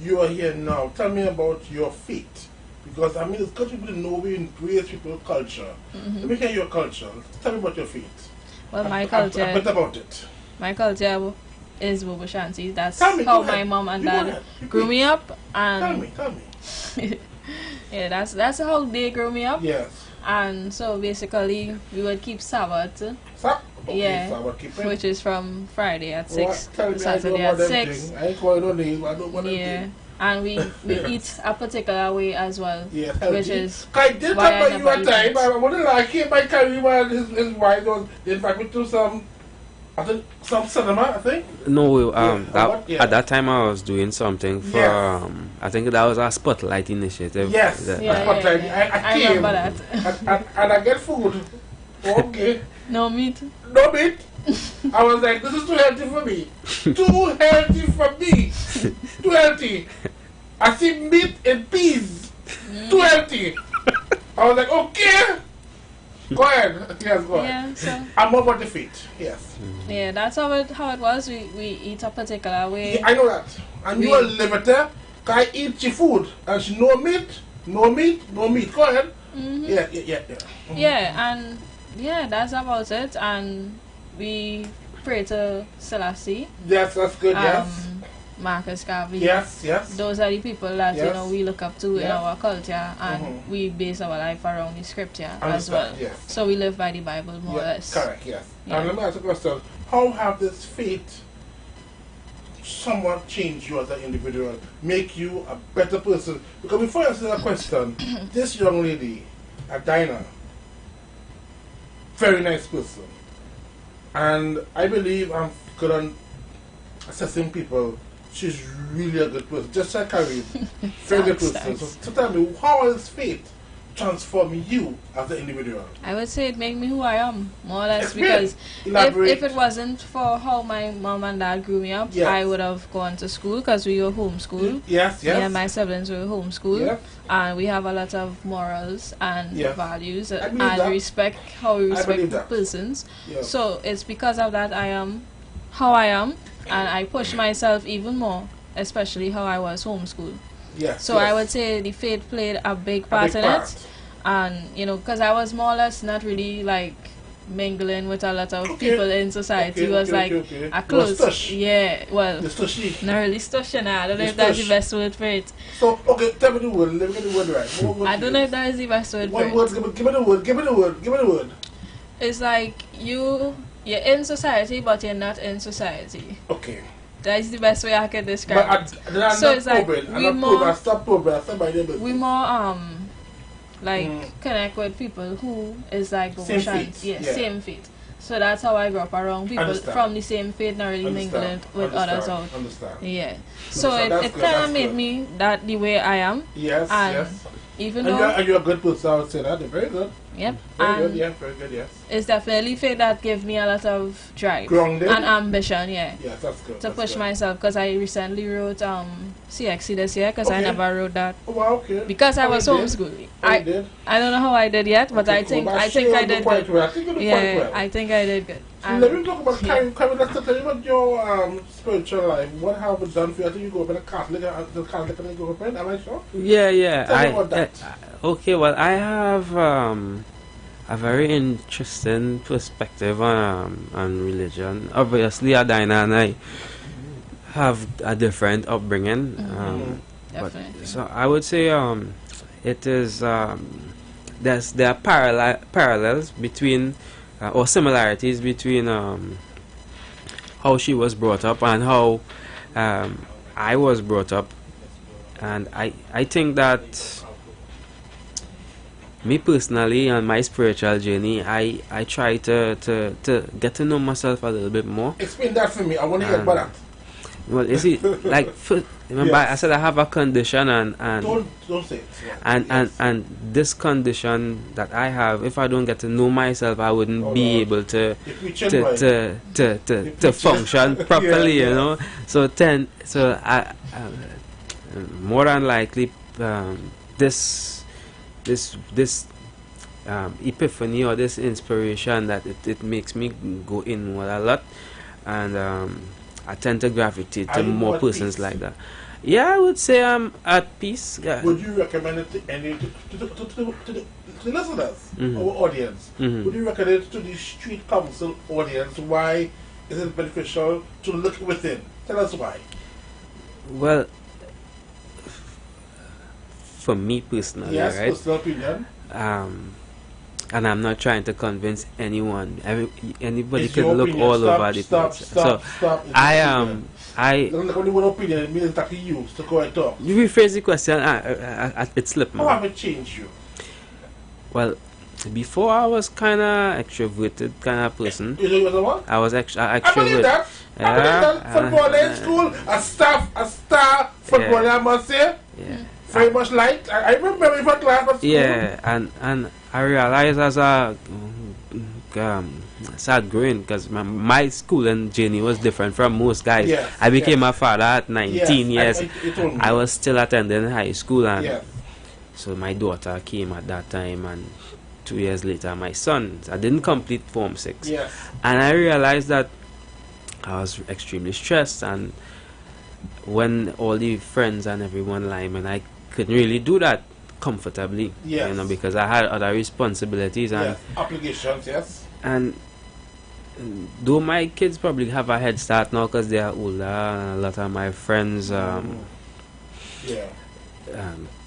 you are here now. Tell me about your faith. Because I mean, it's good people to know we embrace people's culture. Let me hear your culture. Tell me about your faith. Well, my culture. A bit about it. My culture is Bobo Shanti. That's Tell me, how go my ahead. mom and You go dad ahead. You grew preach. me up. And Tell me. yeah, that's how they grew me up. Yes. And so basically, we would keep Sabbath. Okay, Yeah, Sabbath keeping. which is from Friday at Well, 6 tell me, Saturday I know at about them 6. thing. I ain't calling no name. I don't want them Yeah, thing. and we eat a particular way as well, Yeah, which healthy. is I did why talk about you never one eat time. meat. I wanted to like came by Karima and his wife was they invited me to some, I think some cinema, I think. No, Yeah. at that time I was doing something for, Yes. I think that was a Spotlight initiative. Yes, that- I came, remember that. and I get food. Okay. No meat. No meat. I was like, this is too healthy for me. Too healthy for me. Too healthy. I see meat and peas. Too healthy. I was like, okay. Go ahead. Yes, go ahead. Yeah, so I'm more about the feet. Yes. yeah, that's how it was. We eat a particular way. Yeah, I know that. And you are limited. Can I eat your food? And she no meat, no meat, no meat. Go ahead. Yeah. Yeah, and yeah, that's about it. And we pray to Selassie. Yes, that's good. Yes. Marcus Garvey. Yes, yes. Those are the people that Yes. we look up to in Yeah. our culture, and we base our life around the scripture as Understand, well. yes. So we live by the Bible more or less. Correct, yes. Yeah. And let me ask you a question. How have this faith somewhat changed you as an individual, make you a better person? Because before I answer that question, this young lady, Adina, very nice person. And I believe I'm good on assessing people. She's really a good person. Just like Karim, very good person. So tell me, how has faith transformed you as an individual? I would say it made me who I am, more or less, Explain. because Elaborate. if it wasn't for how my mom and dad grew me up, Yes. I would have gone to school because we were homeschooled. Yes, yes. Me and my siblings were homeschooled. Yes. And we have a lot of morals and Yes. values I and believe that. respect, how we I believe respect that. persons. Yes. So it's because of that I am how I am, and I push myself even more, especially how I was homeschooled. Yes, So I yes. would say the faith played a big part in it. And, you know, because I was more or less not really like mingling with a lot of people in society. It was like a You were close. stush. Yeah, well, You're stushy. not really stush, I don't know You're if that's stush. the best word for it. So, okay, tell me the word. Let me get the word right. What word I is don't it? know if that is the best word for One it. word, give me the word, give me the word, give me the word. It's like you're in society, but you're not in society. Okay. That's the best way I can describe But it. I'm So not it's like probing. we I'm not probing. I more, stop probing. I stop by the business. we more connect with people who is like Same Bobo faith, Yeah, yeah. same faith. So that's how I grew up around people Understand. from the same faith, not really mingling with others out. Understand. Yeah. So Understand. it That's kind good, of that's made good. me that the way I am. Yes, and yes. Even And though you're a good person, I would say that. They're very good. Yep. Very and good, yeah, very good, yes. it's definitely faith that gave me a lot of drive Grounded? and ambition. Yeah. Yes, that's good. To that's push good. myself, because I recently wrote CXC this year because I Okay. never wrote that. Oh, wow, okay. Because I Oh, was you did? homeschooled. Oh, you did? I don't know how I did yet, but Okay, I cool. think But I think sure I you did quite good. well. I think you did Yeah, quite well. I think I did good. So let me talk about tell me about your spiritual life. What have you done for you? I think you go up in a Catholic, and you go up in, am I sure? Yeah. Tell me about that. Okay, well, I have a very interesting perspective on religion. Obviously, Adina and I have a different upbringing. But, Definitely. so I would say it is there are parallels between or similarities between how she was brought up and how I was brought up, and I think that me personally on my spiritual journey, I try to get to know myself a little bit more. Explain that for me. I want to hear about that. Well, you see, like, remember, I said I have a condition, and don't say it. And this condition that I have, if I don't get to know myself, I wouldn't be able to function properly, you know. So I more than likely this epiphany or this inspiration that it makes me go inward a lot, and I tend to gravitate to more persons like that. Yeah, I would say I'm at peace. Yeah. Would you recommend it to any to the listeners, our audience? Would you recommend it to the Street Council audience? Why is it beneficial to look within? Tell us why. Well, for me personally, yes, right? personal opinion. And I'm not trying to convince anyone. Anybody could look all over the place. Stop. I am. Only one opinion. It means that you used to go and talk. You rephrase the question. It slipped me. How have it changed you? Well, before I was kind of extroverted kind of person. You know what? I was extroverted. I believe that. I believe that. Footballer in school, a star footballer, I must say. Yeah. Very much liked. I remember in class at school. Yeah, and I realized as I started growing, because my schooling journey was different from most guys. Yes, I became a father at 19 years. I was still attending high school, and so my daughter came at that time, and 2 years later my son. I didn't complete Form 6. Yes. And I realized that I was extremely stressed, and when all the friends and everyone linemen, I couldn't really do that comfortably, you know, because I had other responsibilities and obligations. Yes. And though my kids probably have a head start now because they are older, and a lot of my friends,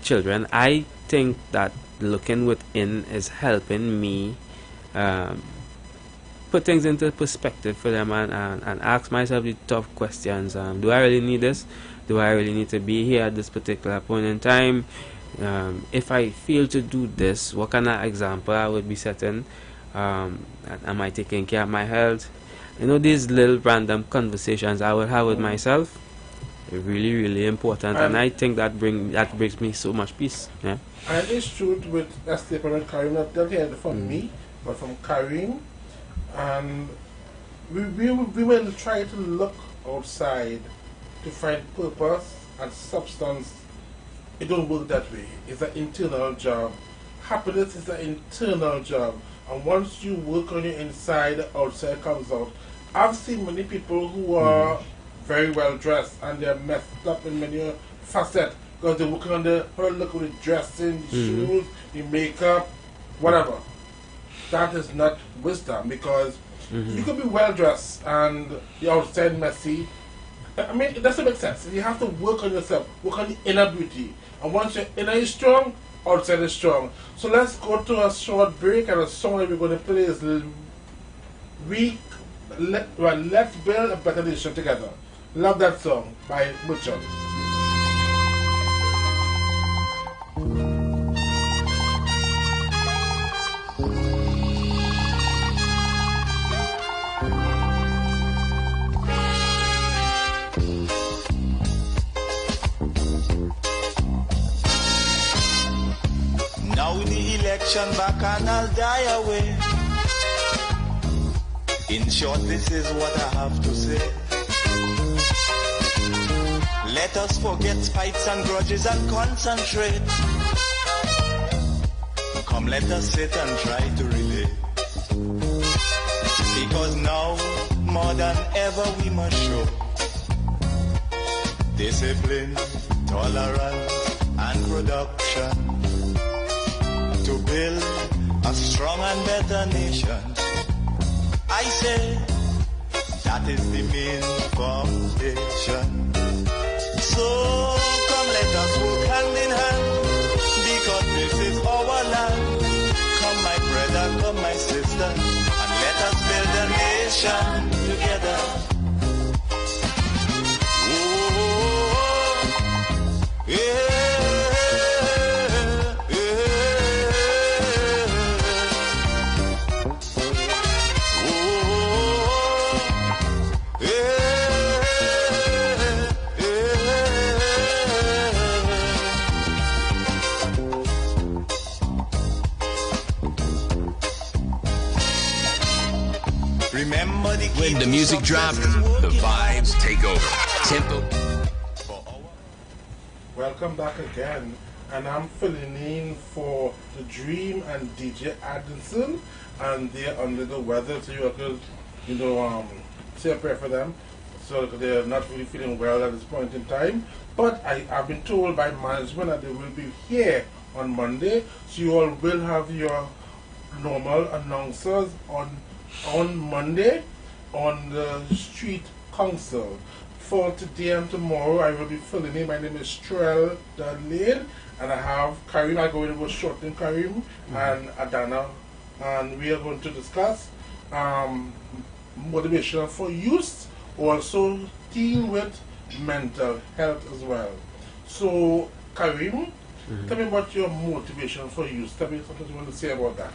children, I think that looking within is helping me put things into perspective for them, and ask myself the tough questions. Do I really need this? Do I really need to be here at this particular point in time? If I fail to do this, what kind of example I would be setting? Am I taking care of my health? You know, these little random conversations I would have with myself are really, really important, and I think that brings me so much peace. Yeah. And it's true with escape and carrying, not here from me, but from carrying. And we will try to look outside to find purpose and substance. It don't work that way. It's an internal job. Happiness is an internal job. And once you work on your inside, the outside comes out. I've seen many people who are very well dressed and they're messed up in many facets because they're working on the look with the dressing, the shoes, the makeup, whatever. That is not wisdom, because you could be well dressed and the outside messy. I mean, it doesn't make sense. You have to work on yourself, work on the inner beauty. And once your inner is strong, outside is strong. So let's go to a short break, and a song that we're going to play is Let's Build a Better Nation Together. Love that song by Butcher. Now the election back and I'll die away. In short, this is what I have to say. Let us forget fights and grudges and concentrate. Come, let us sit and try to relate. Because now, more than ever, we must show discipline, tolerance, and production to build a strong and better nation. I say that is the main foundation. So come, let us work hand in hand, because this is our land. Come, my brother, come, my sister, and let us build a nation together. Oh, yeah. When the music drops, the vibes take over. Tempo. Welcome back again, and I'm filling in for the Dream and DJ Addison, and they're under the weather, so you could, say a prayer for them. So they're not really feeling well at this point in time. But I've been told by management that they will be here on Monday, so you all will have your normal announcers on Monday on the Street Council. For today and tomorrow, I will be filling in. My name is Trell Dudley, and I have Karim. I'm going to go short in Karim and Adana, and we are going to discuss motivation for youth, also deal with mental health as well. So, Karim, tell me about your motivation for youth. Tell me something you want to say about that.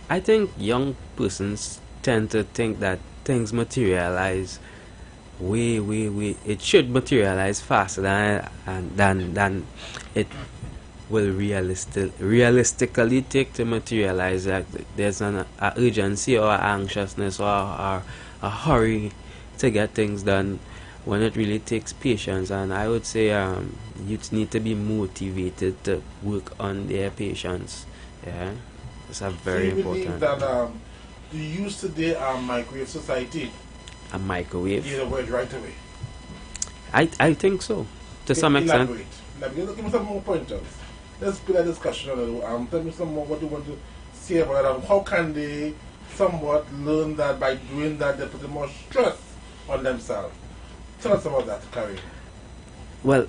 I think young persons tend to think that things materialize it should materialize faster than it will realistically take to materialize. Like there's an urgency or anxiousness or a hurry to get things done when it really takes patience. And I would say youths need to be motivated to work on their patience. Yeah, it's a very important. Believe that the youth today are microwave society. A microwave? Get the word right away. I think so, to some extent. Elaborate. Give me some more pointers. Let's put a discussion on it. Tell me some more what you want to say about that. How can they somewhat learn that by doing that they put more stress on themselves? Tell us about that, Karim. Well,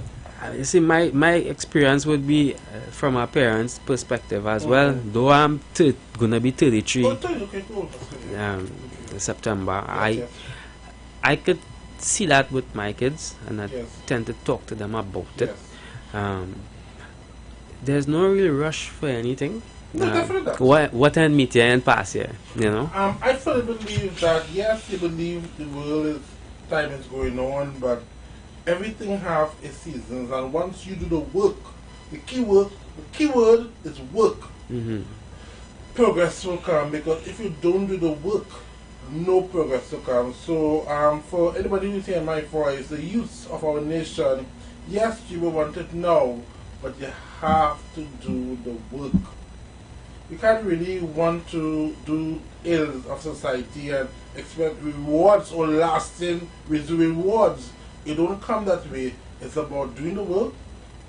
you see, my experience would be from a parent's perspective as well. Though I'm gonna be 33 September, I could see that with my kids, and I tend to talk to them about it. There's no real rush for anything. No, definitely not. What and meet here and pass here, I fully believe that, yes, you believe the world is, time is going on, but everything have a seasons, and once you do the work, the keyword is work. Progress will come, because if you don't do the work, no progress will come. So for anybody who's hearing my voice, the youth of our nation, yes, you will want it now, but you have to do the work. You can't really want to do ills of society and expect rewards or lasting rewards. It don't come that way. It's about doing the work,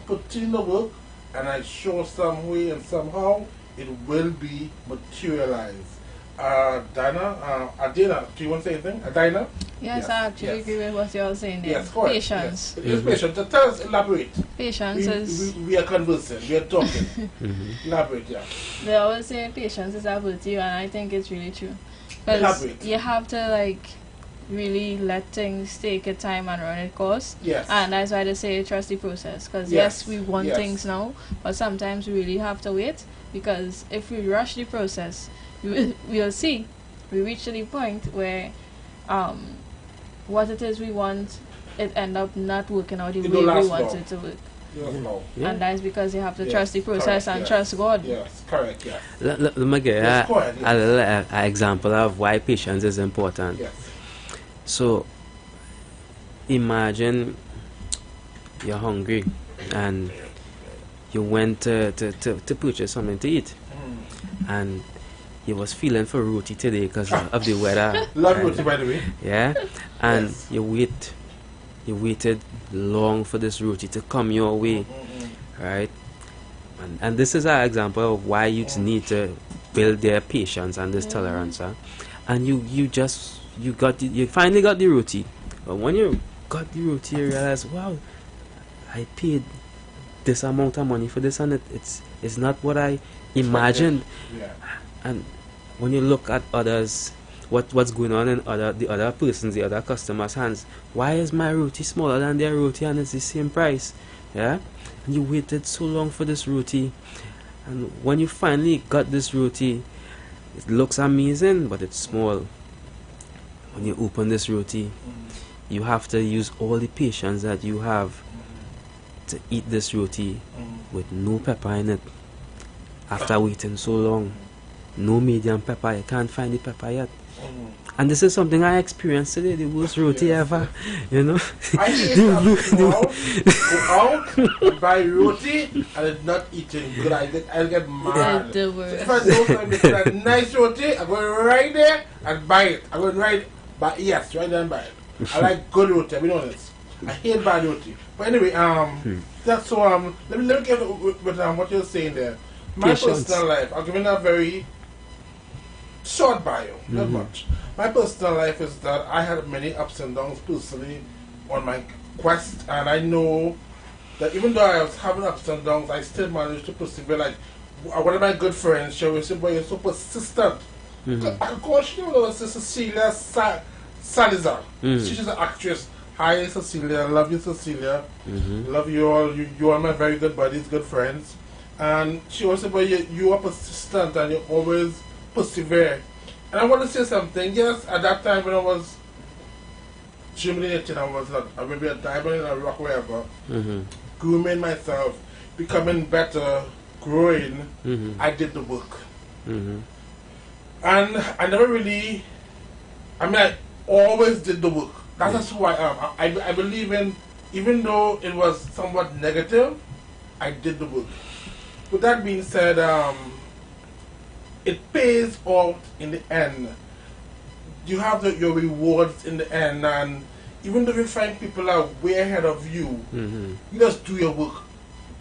putting in the work, and I'm sure some way and somehow it will be materialized. Adina, do you want to say anything? Adina? Yes, I actually agree with what you're saying there. Yes, correct. Patience. Yes. Patience. Tell us, elaborate. Patience is... We are conversing, we are talking. Elaborate, yeah. They always say patience is a virtue, and I think it's really true. Because you have to, really let things take a time and run its course. Yes. And that's why they say trust the process. Because yes, we want things now, but sometimes we really have to wait. Because if we rush the process, we'll see. We reach to the point where what it is we want, it end up not working out the way we want it to work. And that's because you have to trust the process and trust God. Yes, correct, yes. Let me give a little example of why patience is important. Yes. So, imagine you're hungry and you went to purchase something to eat, and you was feeling for roti today because of the weather. Love roti, by the way. Yeah, and you waited long for this roti to come your way, right? And this is an example of why you need to build their patience and this tolerance. And you finally got the roti, but when you got the roti, you realize, wow, I paid this amount of money for this, and it's not what I imagined. And when you look at others, what's going on in the other person's, the other customers' hands, why is my roti smaller than their roti and it's the same price? Yeah, and you waited so long for this roti, and when you finally got this roti, it looks amazing, but it's small. When you open this roti, you have to use all the patience that you have to eat this roti with no pepper in it. After waiting so long, no medium pepper, you can't find the pepper yet. And this is something I experienced today, the worst roti ever, you know. I ate go out and buy roti and it's not eating good. I'll get mad. The So worst. if I know I'm making a nice roti, I'm going right there and buy it. I'm going right there and buy it. I like good roti, I'll be honest. I hate bad roti. But anyway, that's so let me get with what you're saying there. My personal life, I'll give you a very short bio, not much. My personal life is that I had many ups and downs personally on my quest, and I know that even though I was having ups and downs, I still managed to persevere. Like one of my good friends, she always said, "Boy, you're so persistent." I call she was Cecilia Salazar. She's an actress. Hi Cecilia, love you Cecilia, love you all. You are my very good buddies, good friends. And she always said, "Boy, you are persistent and you always persevere." And I want to say something. Yes, at that time when I was germinating, I was like, maybe a diamond in a rock, wherever, grooming myself, becoming better, growing, I did the work. And I never really, I always did the work. That's just who I am. I believe in, even though it was somewhat negative, I did the work. With that being said, it pays off in the end. You have your rewards in the end, and even though you find people are way ahead of you, you just do your work.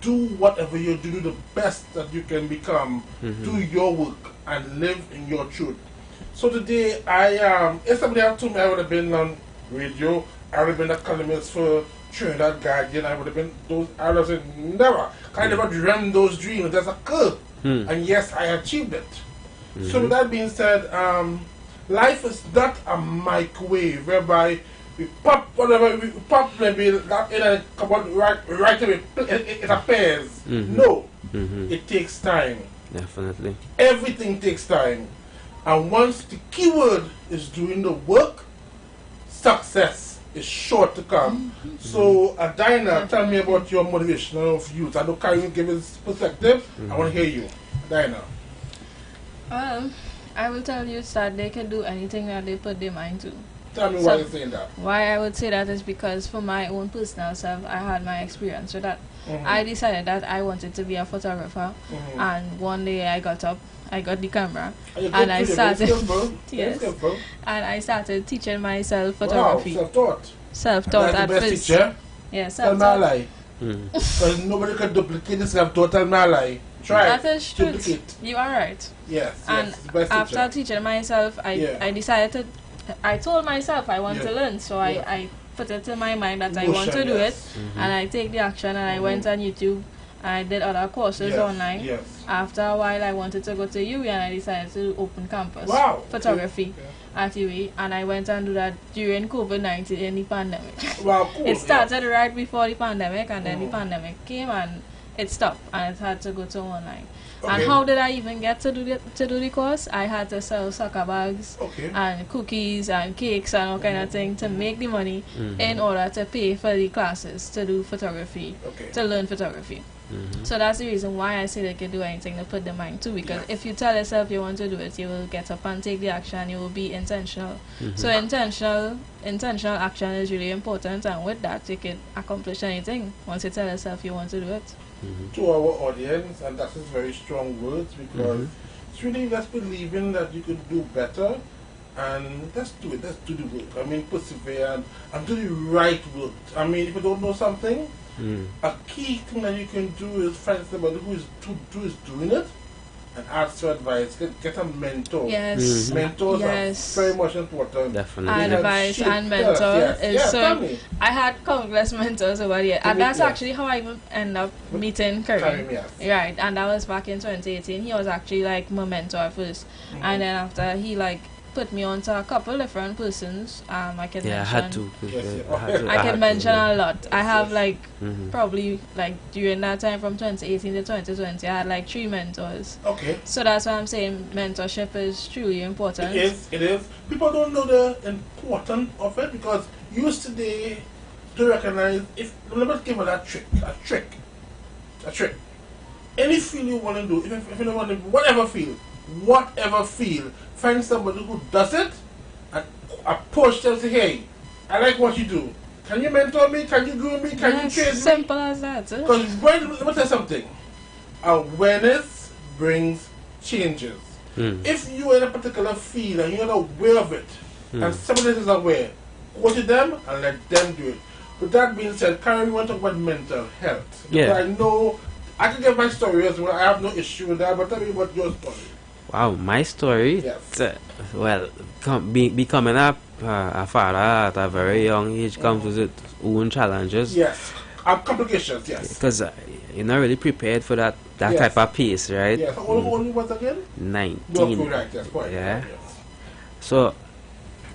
Do whatever you do the best that you can become. Do your work and live in your truth. So today, if somebody had told me I would have been on radio, I would have been a columnist for Trinidad Guardian, I would have been I would have said never. I never dreamed those dreams as a kid. And yes, I achieved it. So with that being said, life is not a microwave whereby we pop whatever, we pop maybe that in a couple right away, it appears. No, it takes time. Definitely. Everything takes time. And once the keyword is doing the work, success is sure to come. So, Dinah, tell me about your motivation of youth. I know Karen give his perspective. I want to hear you. Dinah. I will tell you that they can do anything that they put their mind to. Tell me why you're saying that. Why I would say that is because for my own personal self, I had my experience with that. I decided that I wanted to be a photographer, and one day I got up, I got the camera, and I started. Yes, and I started teaching myself photography. Wow, self-taught. Self-taught at first. Teacher. Yeah, self-taught. Tell me a lie. Because nobody can duplicate this self-taught. Tell me a lie. Try. That is true. You are right. Yes. And after teaching myself, I decided to. I told myself I want to learn, so I put it in my mind that I want to do it, and I take the action, and I went on YouTube, and I did other courses online. After a while, I wanted to go to UWE, and I decided to open campus photography at UWE, and I went and do that during COVID-19 in the pandemic. Wow, cool. It started right before the pandemic, and then the pandemic came, and it stopped, and it had to go to online. And how did I even get to do the course? I had to sell soccer bags and cookies and cakes and all kind of thing to make the money in order to pay for the classes to do photography, to learn photography. So that's the reason why I say they can do anything to put the mind to, because if you tell yourself you want to do it, you will get up and take the action. You will be intentional. So intentional action is really important, and with that you can accomplish anything once you tell yourself you want to do it. To our audience, and that is very strong words, because it's really just believing that you could do better, and let's do it, let's do the work. I mean, persevere and do the right work. I mean, if you don't know something, a key thing that you can do is find somebody who is doing it and ask for advice. Get a mentor. Yes. Mentors are very much important. Definitely. Advice and mentor is so. I had countless mentors over here, and that's actually how I even end up meeting Karim. Right, and that was back in 2018. He was actually like my mentor at first, and then after he like put me on to a couple different persons. I can mention. I had to. I can mention a lot. I have like probably like during that time from 2018 to 2020, I had like 3 mentors. So that's why I'm saying mentorship is truly important. It is. People don't know the importance of it, because used today to recognize, if let me give you that a trick. Any field you want to do, if you don't want to, whatever field, find somebody who does it and approach them and say, hey, I like what you do. Can you mentor me? Can you groom me? Can you train me? Simple as that. Because let me tell you something. Awareness brings changes. If you're in a particular field and you're not aware of it, and somebody else is aware, go to them and let them do it. With that being said, Karen, we want to talk about mental health. Yeah. I know I can give my story as well. I have no issue with that, but tell me about your story. Wow, my story? Yes. Well, becoming a father at a very young age comes with its own challenges. Yes. Complications, yes. Because you're not really prepared for that type of pace, right? Yes. How old you was again? 19. You're correct, yes. Quite yeah. Right, yes. So,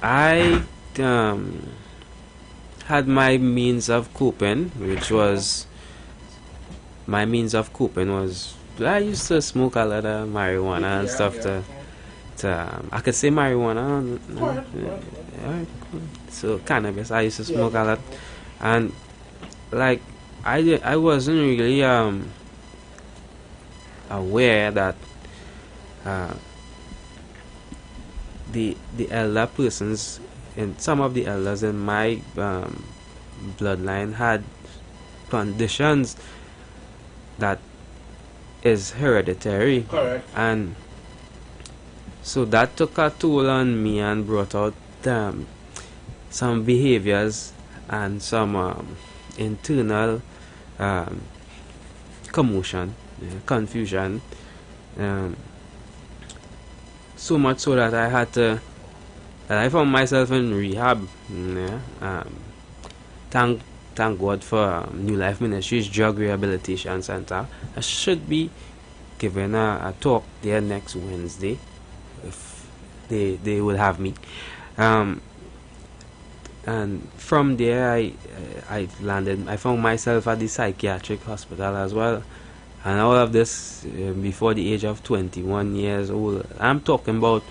I had my means of coping, which was... My means of coping was... I used to smoke a lot of marijuana and stuff I could say marijuana. So cannabis, I used to smoke a lot, and like I wasn't really aware that the elder persons and some of the elders in my bloodline had conditions that is hereditary. Correct. And so that took a toll on me and brought out some behaviors and some internal commotion, confusion, so much so that I found myself in rehab. Thank God for New Life Ministries Drug Rehabilitation Center. I should be giving a talk there next Wednesday if they will have me. And from there I found myself at the psychiatric hospital as well. And all of this before the age of 21 years old. I'm talking about,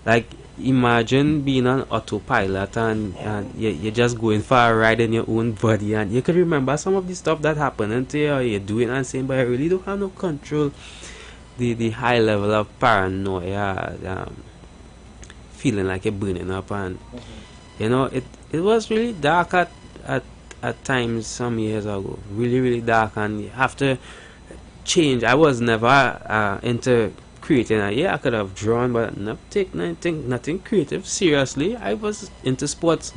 like, imagine being on autopilot and you're just going for a ride in your own body, and you can remember some of the stuff that happened to you, or you're doing and saying, but I really don't have no control. The high level of paranoia, feeling like you're burning up, and you know, it was really dark at times some years ago, really dark, and you have to change. I was never into creating. I could have drawn, but not take nothing creative seriously. I was into sports,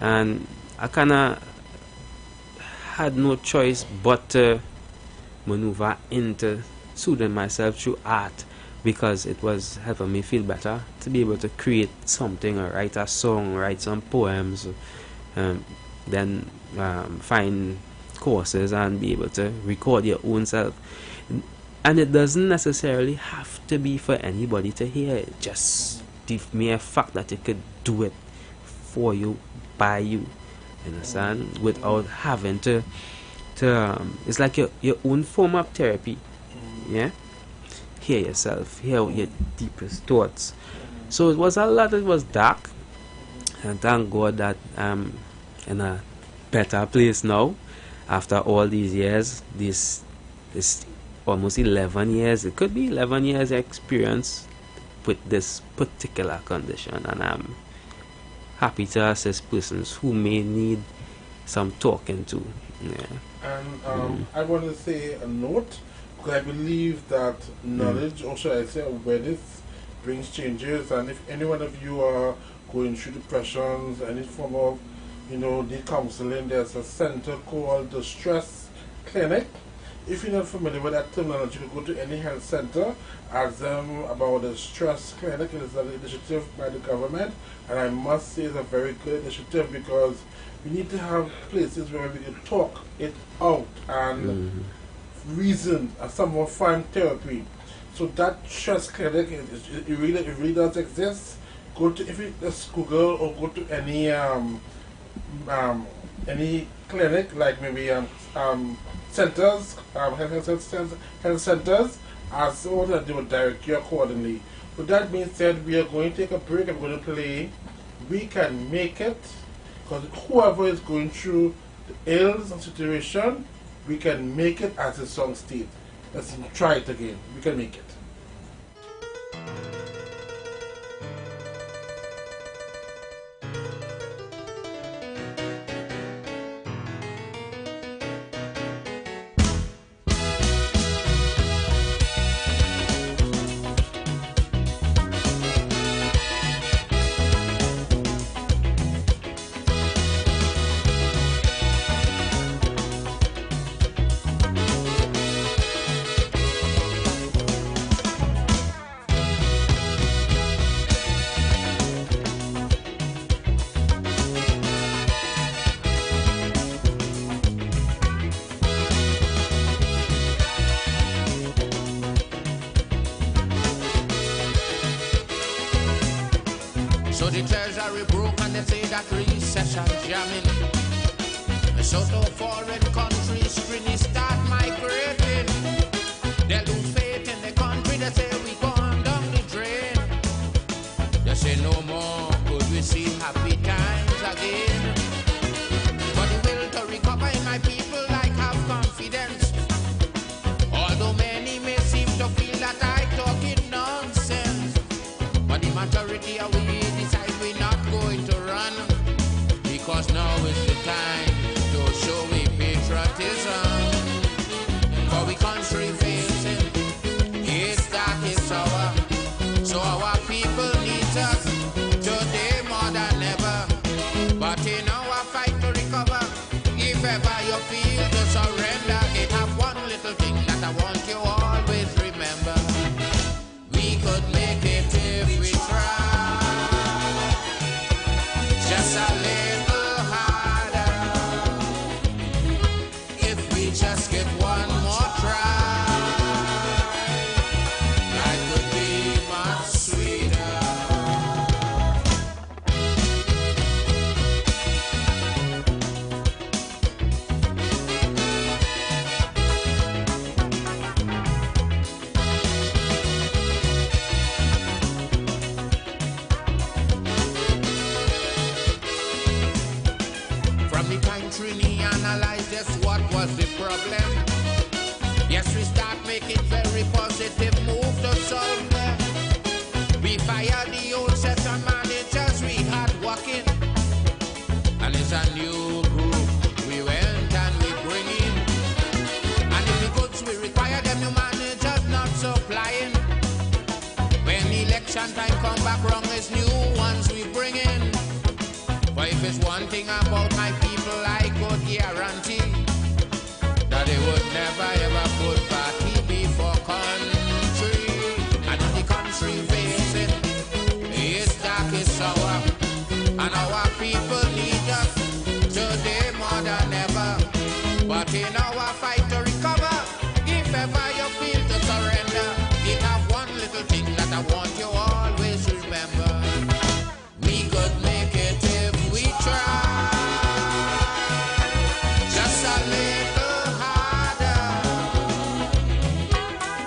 and I kind of had no choice but to maneuver into soothing myself through art, because it was helping me feel better to be able to create something, or write a song, write some poems, then find courses and be able to record your own self. And it doesn't necessarily have to be for anybody to hear it. Just the mere fact that you could do it for you, by you, understand, without having to it's like your own form of therapy. Yeah, hear yourself, hear your deepest thoughts. So it was a lot. It was dark, and thank God that I'm in a better place now after all these years. This almost 11 years, it could be 11 years experience with this particular condition, and I'm happy to assist persons who may need some talking to. Yeah. And I want to say a note, because I believe that knowledge, or should I say awareness, brings changes. And if any one of you are going through depressions, any form of, need counseling, there's a center called the Stress Clinic. If you're not familiar with that terminology, you can go to any health center, ask them about the Stress Clinic. It is an initiative by the government, and I must say it's a very good initiative, because we need to have places where we can talk it out and reason as some more find therapy. So that Stress Clinic, it really does exist. Go to, if you just Google or go to any clinic, like maybe centers, health centers, as so that they will direct you accordingly. With that being said, we are going to take a break. I'm going to play We Can Make It, because whoever is going through the ills and situation, we can make it, as the song states. Let's try it again. We can make it. the treasury broke and they say that recession jamming. So to foreign countries, really start migrating. They lose faith in the country, they say we gone down the drain. They say no more could we see happy times again. But the will to recover in my people, like have confidence. Although many may seem to feel that I talking nonsense, but the majority of we decide we're not going to run, because now is the time to show we patriotism. For we country facing, it's dark, it's sour. So our people need us today more than ever. But in our fight to recover, if ever you feel to surrender, it have one little thing that I want you always remember. We could make it if we try, just a little harder. If we just get one more try, life could be much sweeter. From the time Trini analyzed just what was the problem, yes, we start making very positive move to solve them. We fired the old session managers we had working, and it's a new group we went and we bring in. And if the goods we require, them new managers not supplying. When election time come back wrong, it's new ones we bring in. But if it's one thing about my people, I could guarantee that they would never ever put party before country. And if the country facing, it's dark, it's sour, and our people need us today more than ever. But in our fight to recover, if ever you feel to surrender, it have one little thing that I want you always remember. We could make it if we try, just a little harder.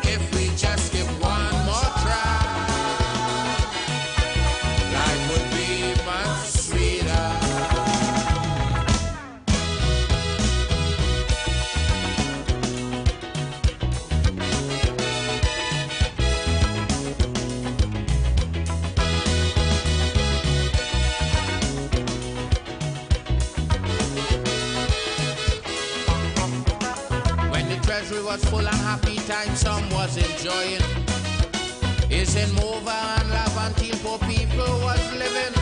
If we just give one more try, life would be much sweeter. When the treasury was full and happy times some was enjoying, it's in mover and laugh until poor people was living.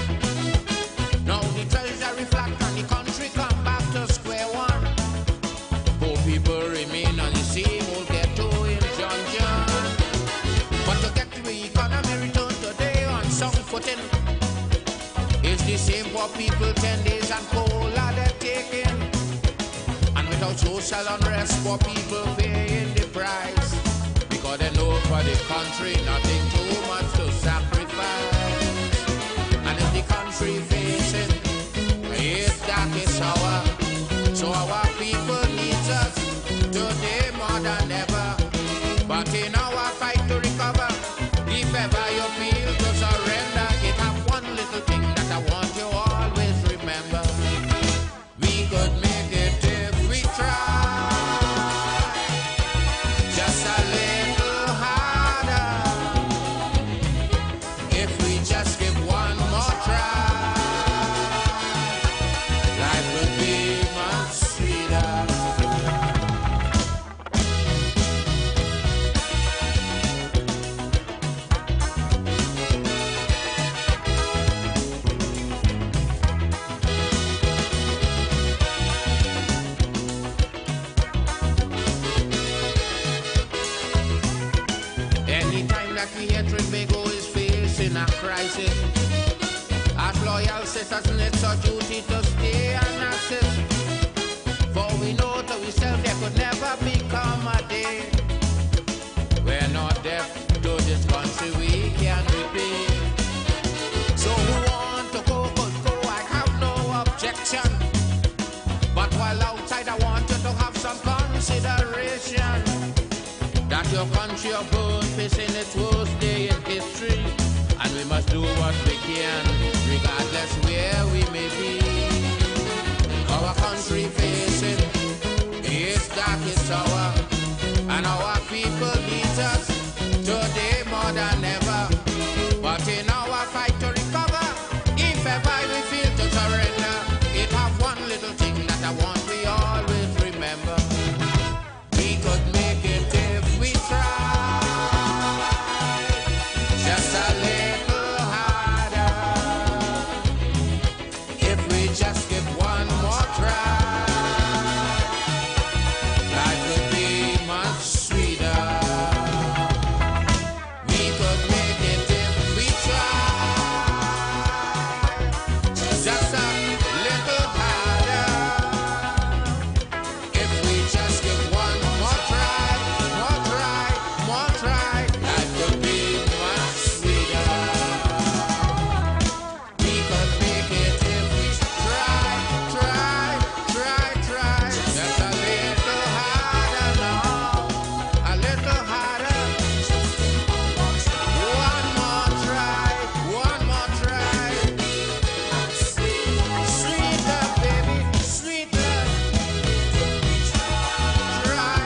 Now the treasury flat and the country come back to square one. Poor people remain on the same old ghetto injunction. But to get the economy return today on some footing, it's the same poor people 10 days and cola they're taking. And without social unrest, poor people paying the price, because they know for the country nothing too much to sacrifice. And if the country facing, it's dark, it's sour. So our people needs us today more than ever. But in our fight to recover, if ever you feel to surrender, it have one little thing that I want you always remember. We could make it if we try, just a little harder. If we just give one more try, life would be much sweeter. Anytime that we hear Trinbago is facing a crisis, as loyal citizens it's our duty to stay and assist. For we know to ourselves there could never become a day we're not deaf to this country we can repeat. So who want your country of birth facing its worst day in history. And we must do what we can, regardless where we may be. Our country facing its darkest hour, and our people need us today more than ever. But in our fight to recover, if ever we feel to surrender, it have one little thing that I want we always remember. We could make it if we try, just a little harder. If we just give one more try, life could be much sweeter. We could make it if we try, just a little harder. If we just give one more try, life could be much sweeter. We could make it if we try, just a little harder now, a little harder. One more try, sweeter, baby, sweeter. Try.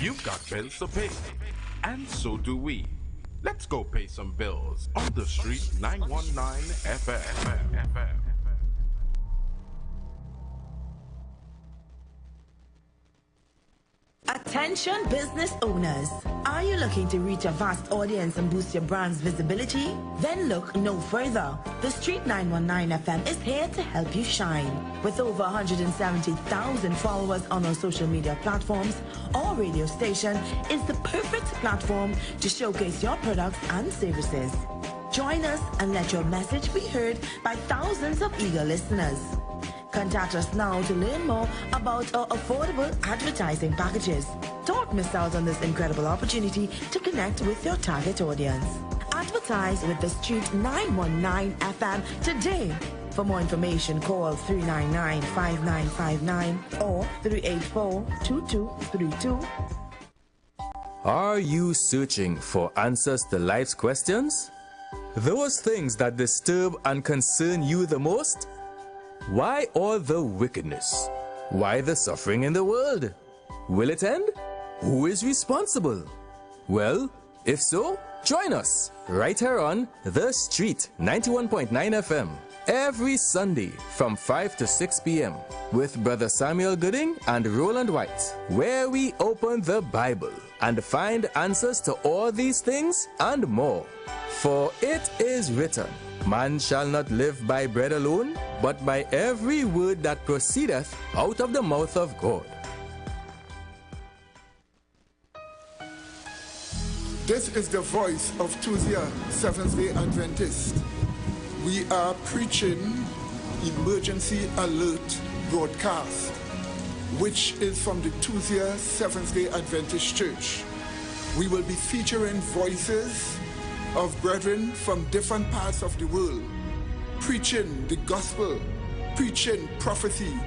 You've got bills to pay, and so do we. Let's go pay some bills on the street 919 FM. Attention business owners. Are you looking to reach a vast audience and boost your brand's visibility? Then look no further. The Street 919 FM is here to help you shine. With over 170,000 followers on our social media platforms, our radio station is the perfect platform to showcase your products and services. Join us and let your message be heard by thousands of eager listeners. Contact us now to learn more about our affordable advertising packages. Don't miss out on this incredible opportunity to connect with your target audience. Advertise with the Street 919 FM today. For more information, call 399-5959 or 384-2232. Are you searching for answers to life's questions? Those things that disturb and concern you the most? Why all the wickedness? Why the suffering in the world? Will it end? Who is responsible? Well, if so, join us right here on The Street 91.9 FM every Sunday from 5 to 6 p.m. with Brother Samuel Gooding and Roland White, where we open the Bible and find answers to all these things and more. For it is written, man shall not live by bread alone, but by every word that proceedeth out of the mouth of God. This is the voice of Tuesday, Seventh-day Adventist. We are preaching Emergency Alert broadcast, which is from the Tuesday, Seventh-day Adventist Church. We will be featuring voices of brethren from different parts of the world, preaching the gospel, preaching prophecy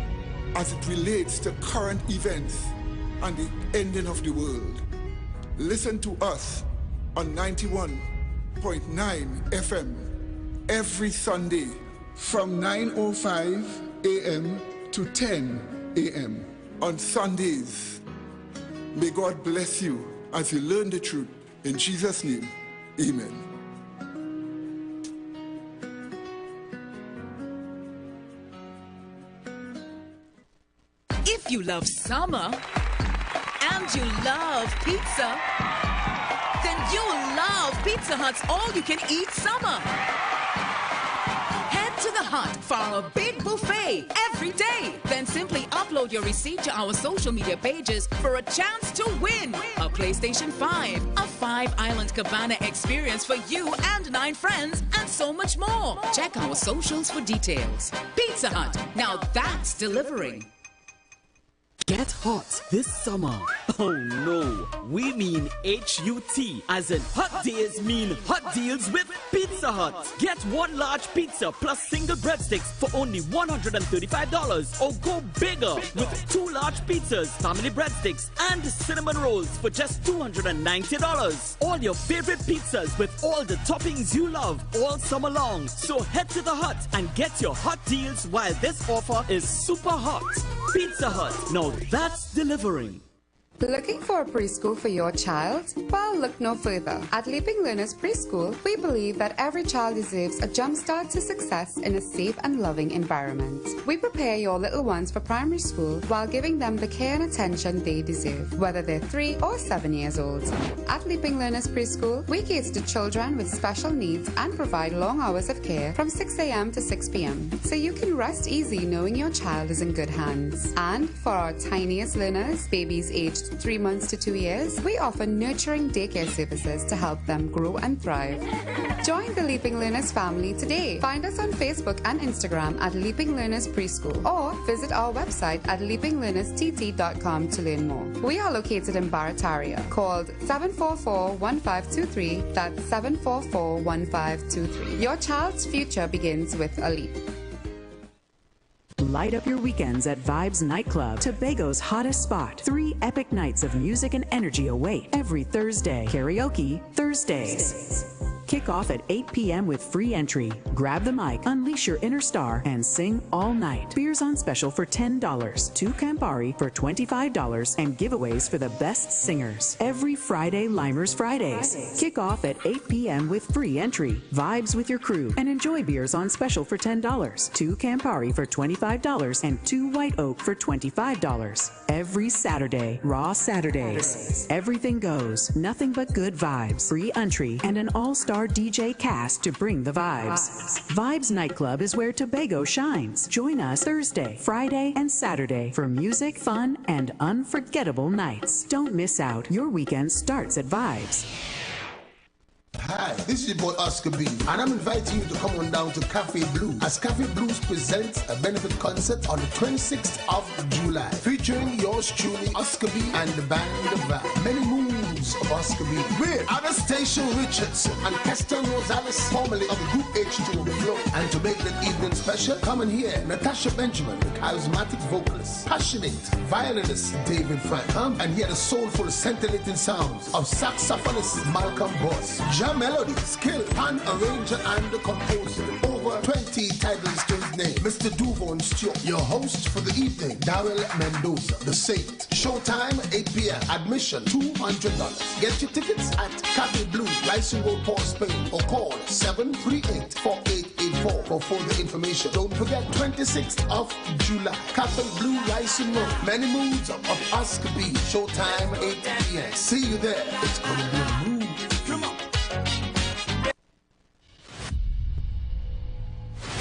as it relates to current events and the ending of the world. Listen to us on 91.9 FM every Sunday from 9:05 a.m. to 10 a.m. on Sundays. May God bless you as you learn the truth. In Jesus' name, amen. If you love summer and you love pizza, then you'll love Pizza Hut's all-you-can-eat summer. Head to the Hut for a big buffet every day. Then simply upload your receipt to our social media pages for a chance to win a PlayStation 5, a 5-island cabana experience for you and 9 friends, and so much more. Check our socials for details. Pizza Hut, now that's delivering. Get hot this summer. Oh no, we mean H-U-T, as in hot days mean hot deals with Pizza Hut. Get one large pizza plus single breadsticks for only $135, or go bigger with 2 large pizzas, family breadsticks, and cinnamon rolls for just $290. All your favorite pizzas with all the toppings you love all summer long. So head to the Hut and get your hot deals while this offer is super hot. Pizza Hut, now that's delivering. Looking for a preschool for your child? Well, look no further. At Leaping Learners Preschool, we believe that every child deserves a jump start to success in a safe and loving environment. We prepare your little ones for primary school while giving them the care and attention they deserve, whether they're 3 or 7 years old. At Leaping Learners Preschool, we cater to children with special needs and provide long hours of care from 6 a.m. to 6 p.m. so you can rest easy knowing your child is in good hands. And for our tiniest learners, babies aged 3 months to 2 years, we offer nurturing daycare services to help them grow and thrive. Join the Leaping Learners family today. Find us on Facebook and Instagram at Leaping Learners Preschool, or visit our website at leapinglearnerstt.com to learn more. We are located in Barataria. Called 744-1523. That's 744-1523. Your child's future begins with a leap. Light up your weekends at Vibes Nightclub, Tobago's hottest spot. 3 epic nights of music and energy await every Thursday. Karaoke Thursdays. Kick off at 8 p.m. with free entry. Grab the mic, unleash your inner star, and sing all night. Beers on special for $10, 2 Campari for $25, and giveaways for the best singers. Every Friday, Limers Fridays. Kick off at 8 p.m. with free entry. Vibes with your crew and enjoy beers on special for $10, 2 Campari for $25, and 2 White Oak for $25. Every Saturday, Raw Saturdays. Everything goes, nothing but good vibes. Free entry and an all-star DJ cast to bring the vibes. Vibes Nightclub is where Tobago shines. Join us Thursday, Friday, and Saturday for music, fun, and unforgettable nights. Don't miss out. Your weekend starts at Vibes. Hi, this is your boy Oscar B, and I'm inviting you to come on down to Cafe Blues as Cafe Blues presents a benefit concert on the 26th of July, featuring yours truly, Oscar B, and the band The Vibe. Many moves of Oscar B with Anastasia Richardson and Keston Rosales, formerly of the group H2O Flow. And to make the evening special, come and hear Natasha Benjamin, the charismatic vocalist, passionate violinist David Frank. Come and hear the soulful, scintillating sounds of saxophonist Malcolm Boss. Melody, skill, pan arranger and composer. Over 20 titles to his name. Mr. Duvon Stewart, your host for the evening, Darrell Mendoza, the Saint. Showtime 8 p.m. Admission $200. Get your tickets at Cafe Blue, Lyson Road, Port Spain, or call 738-4884 for further information. Don't forget 26th of July, Cafe Blue, Lyson Road. Many moods of Oscar B. Showtime 8 p.m. See you there. It's gonna be a mood. Come on.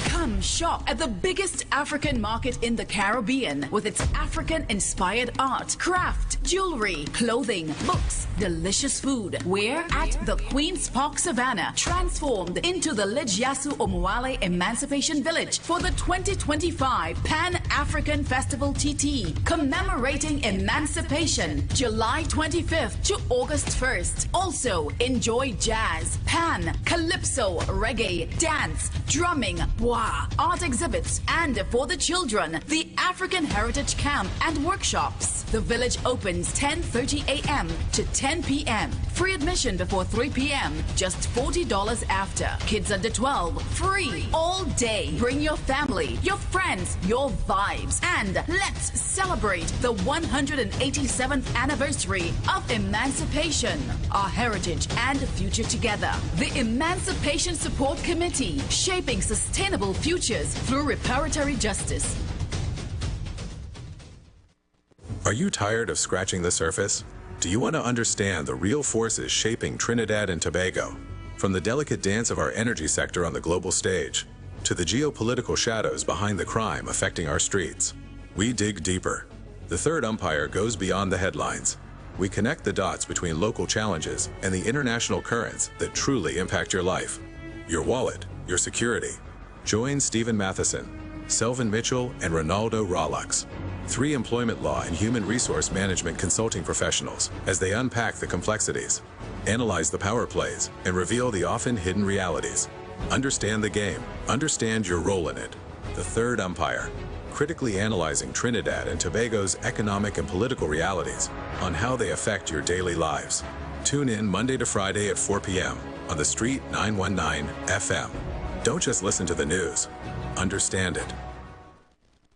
Come shop at the biggest African market in the Caribbean with its African-inspired art, craft, jewelry, clothing, books, delicious food. We're at the Queen's Park Savannah, transformed into the Lidjasu Omuale Emancipation Village for the 2025 Pan-African Festival TT, commemorating emancipation, July 25th to August 1st. Also, enjoy jazz, pan, calypso, reggae, dance, drumming, bois, art exhibits, and for the children, the African Heritage Camp and workshops. The village opens 10:30 a.m. to 10 p.m. Free admission before 3 p.m. Just $40 after. Kids under 12, free all day. Bring your family, your friends, your vibes, and let's celebrate the 187th anniversary of emancipation, our heritage and future together. The Emancipation Support Committee, shaping sustainable futures through reparatory justice. Are you tired of scratching the surface? Do you want to understand the real forces shaping Trinidad and Tobago? From the delicate dance of our energy sector on the global stage, to the geopolitical shadows behind the crime affecting our streets, we dig deeper. The third umpire goes beyond the headlines. We connect the dots between local challenges and the international currents that truly impact your life, your wallet, your security. Join Stephen Matheson, Selvin Mitchell, and Ronaldo Rollux 3 employment law and human resource management consulting professionals as they unpack the complexities, analyze the power plays, and reveal the often hidden realities. Understand the game. Understand your role in it. The third umpire, critically analyzing Trinidad and Tobago's economic and political realities on how they affect your daily lives. Tune in Monday to Friday at 4 p.m. on The Street 919 FM. Don't just listen to the news. Understand it.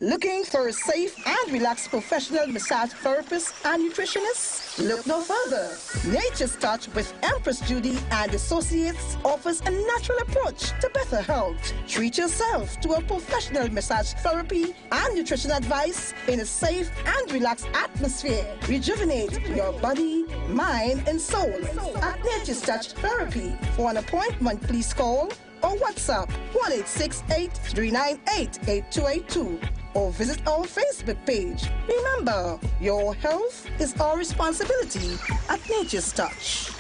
Looking for a safe and relaxed professional massage therapist and nutritionist? Look no further. Nature's Touch with Empress Judy and Associates offers a natural approach to better health. Treat yourself to a professional massage therapy and nutrition advice in a safe and relaxed atmosphere. Rejuvenate your body, mind, and soul at Nature's Touch Therapy. For an appointment, please call or WhatsApp 1-868-398-8282 or visit our Facebook page. Remember, your health is our responsibility at Nature's Touch.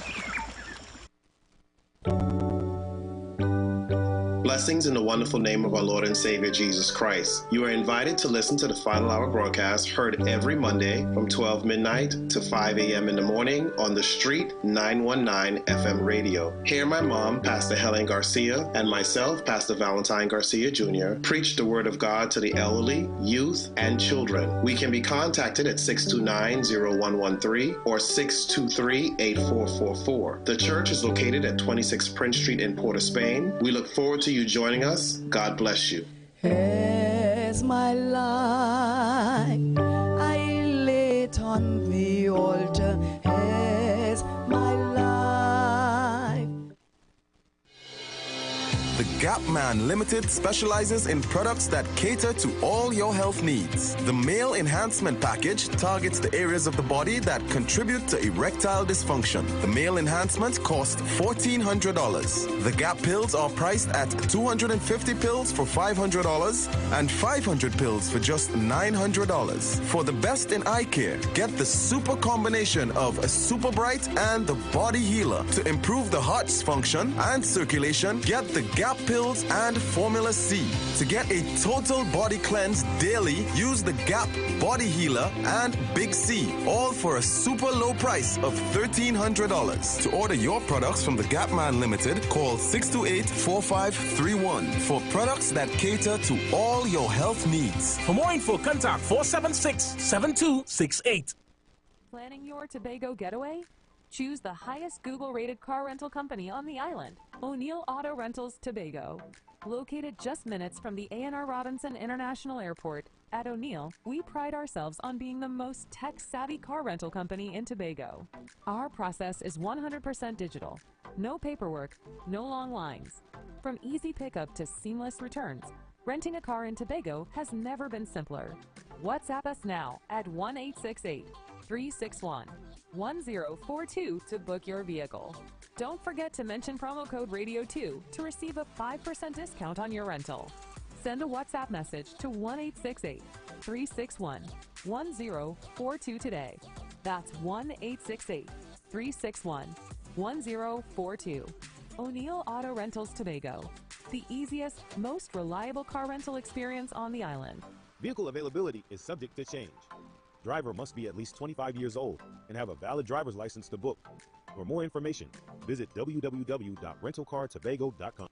Blessings in the wonderful name of our Lord and Savior Jesus Christ. You are invited to listen to the Final Hour broadcast heard every Monday from 12 midnight to 5 a.m. in the morning on The Street 919 FM radio. Hear my mom, Pastor Helen Garcia, and myself, Pastor Valentine Garcia Jr., preach the Word of God to the elderly, youth, and children. We can be contacted at 629-0113 or 623-8444. The church is located at 26 Prince Street in Port of Spain. We look forward to you joining us. God bless you. As my life I lay it on the altar, as my life. The Gap Man Limited specializes in products that cater to all your health needs. The Male Enhancement Package targets the areas of the body that contribute to erectile dysfunction. The Male Enhancement costs $1,400. The Gap pills are priced at 250 pills for $500 and 500 pills for just $900. For the best in eye care, get the super combination of a Super Bright and the Body Healer. To improve the heart's function and circulation, get the Gap pills and Formula C. To get a total body cleanse daily, use the Gap Body Healer and Big C, all for a super low price of $1,300. To order your products from the Gap Man Limited, call 628-4531 for products that cater to all your health needs. For more info, contact 476-7268. Planning your Tobago getaway? Choose the highest Google-rated car rental company on the island, O'Neill Auto Rentals Tobago. Located just minutes from the A&R Robinson International Airport, at O'Neill, we pride ourselves on being the most tech-savvy car rental company in Tobago. Our process is 100% digital. No paperwork, no long lines. From easy pickup to seamless returns, renting a car in Tobago has never been simpler. WhatsApp us now at 1-868-361-1042 to book your vehicle. Don't forget to mention promo code RADIO2 to receive a 5% discount on your rental. Send a WhatsApp message to 1-868-361-1042 today. That's 1-868-361-1042. O'Neill Auto Rentals Tobago, the easiest, most reliable car rental experience on the island. Vehicle availability is subject to change. Driver must be at least 25 years old and have a valid driver's license to book. For more information, visit www.rentalcartobago.com.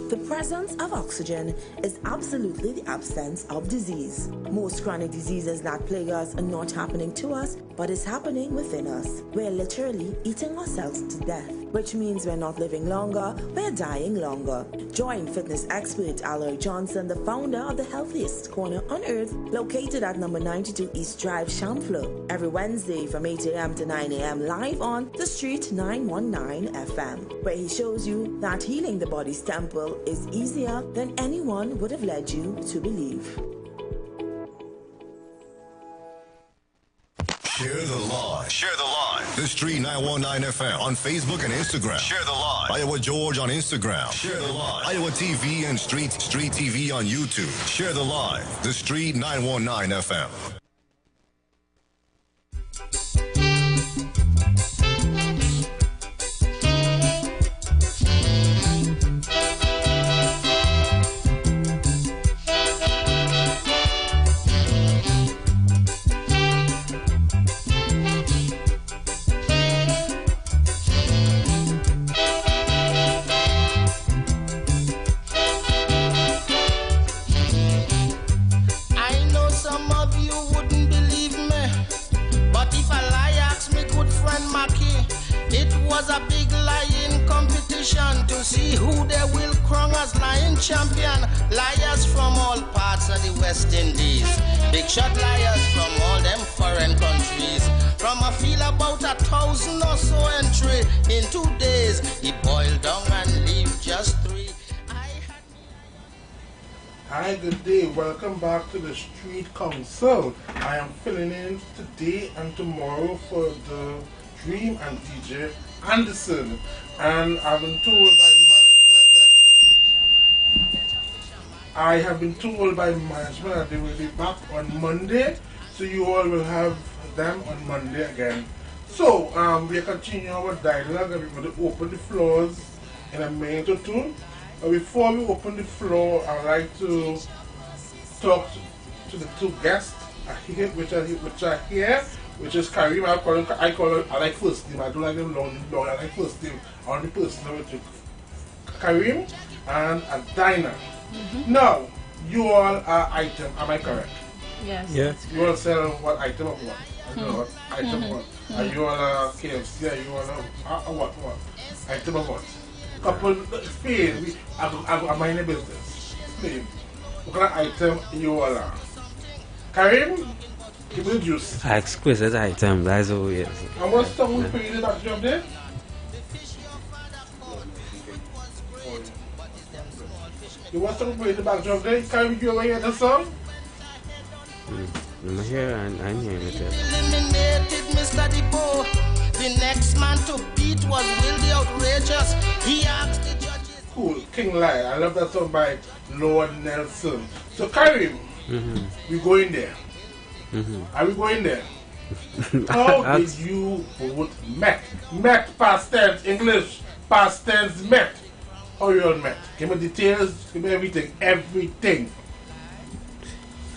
The presence of oxygen is absolutely the absence of disease. Most chronic diseases that plague us are not happening to us, but is happening within us. We're literally eating ourselves to death, which means we're not living longer, we're dying longer. Join fitness expert Aloy Johnson, the founder of the healthiest corner on earth, located at number 92 East Drive, Chamfleur, every Wednesday from 8 a.m. to 9 a.m. live on The Street 919 FM, where he shows you that healing the body's temple is easier than anyone would have led you to believe. Share the live. Share the live. The Street 919 FM on Facebook and Instagram. Share the live. Iowa George on Instagram. Share the live. Iowa TV and Street TV on YouTube. Share the live. The Street 919 FM. was a big lying competition to see who they will crown as lying champion. Liars from all parts of the West Indies, big shot liars from all them foreign countries. From a field about 1,000 or so entry, in 2 days he boiled down and leave just 3. Hi, good day. Welcome back to the Street Council. I am filling in today and tomorrow for the Dream and DJ Anderson. And I've been told by management that they will be back on Monday. So you all will have them on Monday again. So we are continuing our dialogue and we're going to open the floors in a minute or two. But before we open the floor, I'd like to talk to the two guests which are here, which is Karim. I like first name. I don't like them long. I like first name. I want the person with you. Karim and Dinah. Now, you all are item. Am I correct? Yes. Yes. You all sell what item of what? I don't know what item what. Are you all KFC? Are you all what? Item of what? Couple, explain. I'm minding business. Explain. What kind of item you all are? Karim, give me the juice. Exquisite item, that's all it is. And what song we play in that job there? You want song we play in the back job there? Karim, you ever hear the song? I'm here and I'm hearing it. Eliminated Mr. Depot. The next man to beat was Will the Outrageous. He asked the judges. Cool, King Lie. I love that song by Lord Nelson. So Karim, we going there. Are we going there? How did you both met? Met past tense, English, past tense met. How you all met? Give me details, give me everything, everything.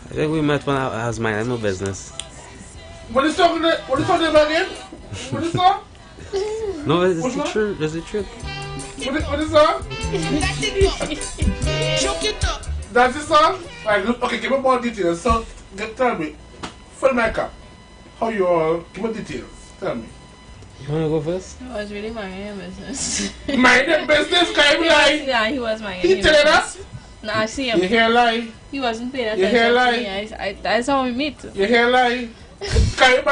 I think we met when I was minding my business. What is talking about again? What is that? No, it's the truth. It's the truth. What is that? Choke it up. That's the song? Right, look, okay, give me more details. So, tell me, fill my cup. How you all, give me details. Tell me. You want to go first? He was really minding business. Minding business? Can you lie? Yeah, he was minding He tell you that? No, I see him. You hear lie? He wasn't paying You attention hear lie? to me. That's how we meet. You hear lie? Can you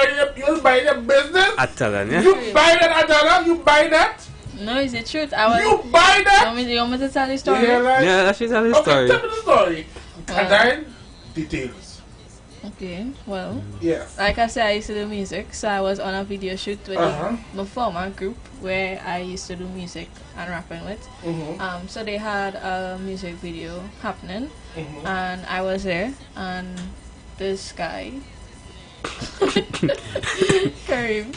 buy the business? Atalan, yeah? You buy that Atalan? You buy that? No, it's the truth. You buy that? You want me to tell the story? You hear lie? Yeah, that's tell the Okay, story. tell me the story. And then, details. Okay, well, yes. Like I said, I used to do music, so I was on a video shoot with my former group where I used to do music and rapping with. So they had a music video happening, and I was there, and this guy, Karim,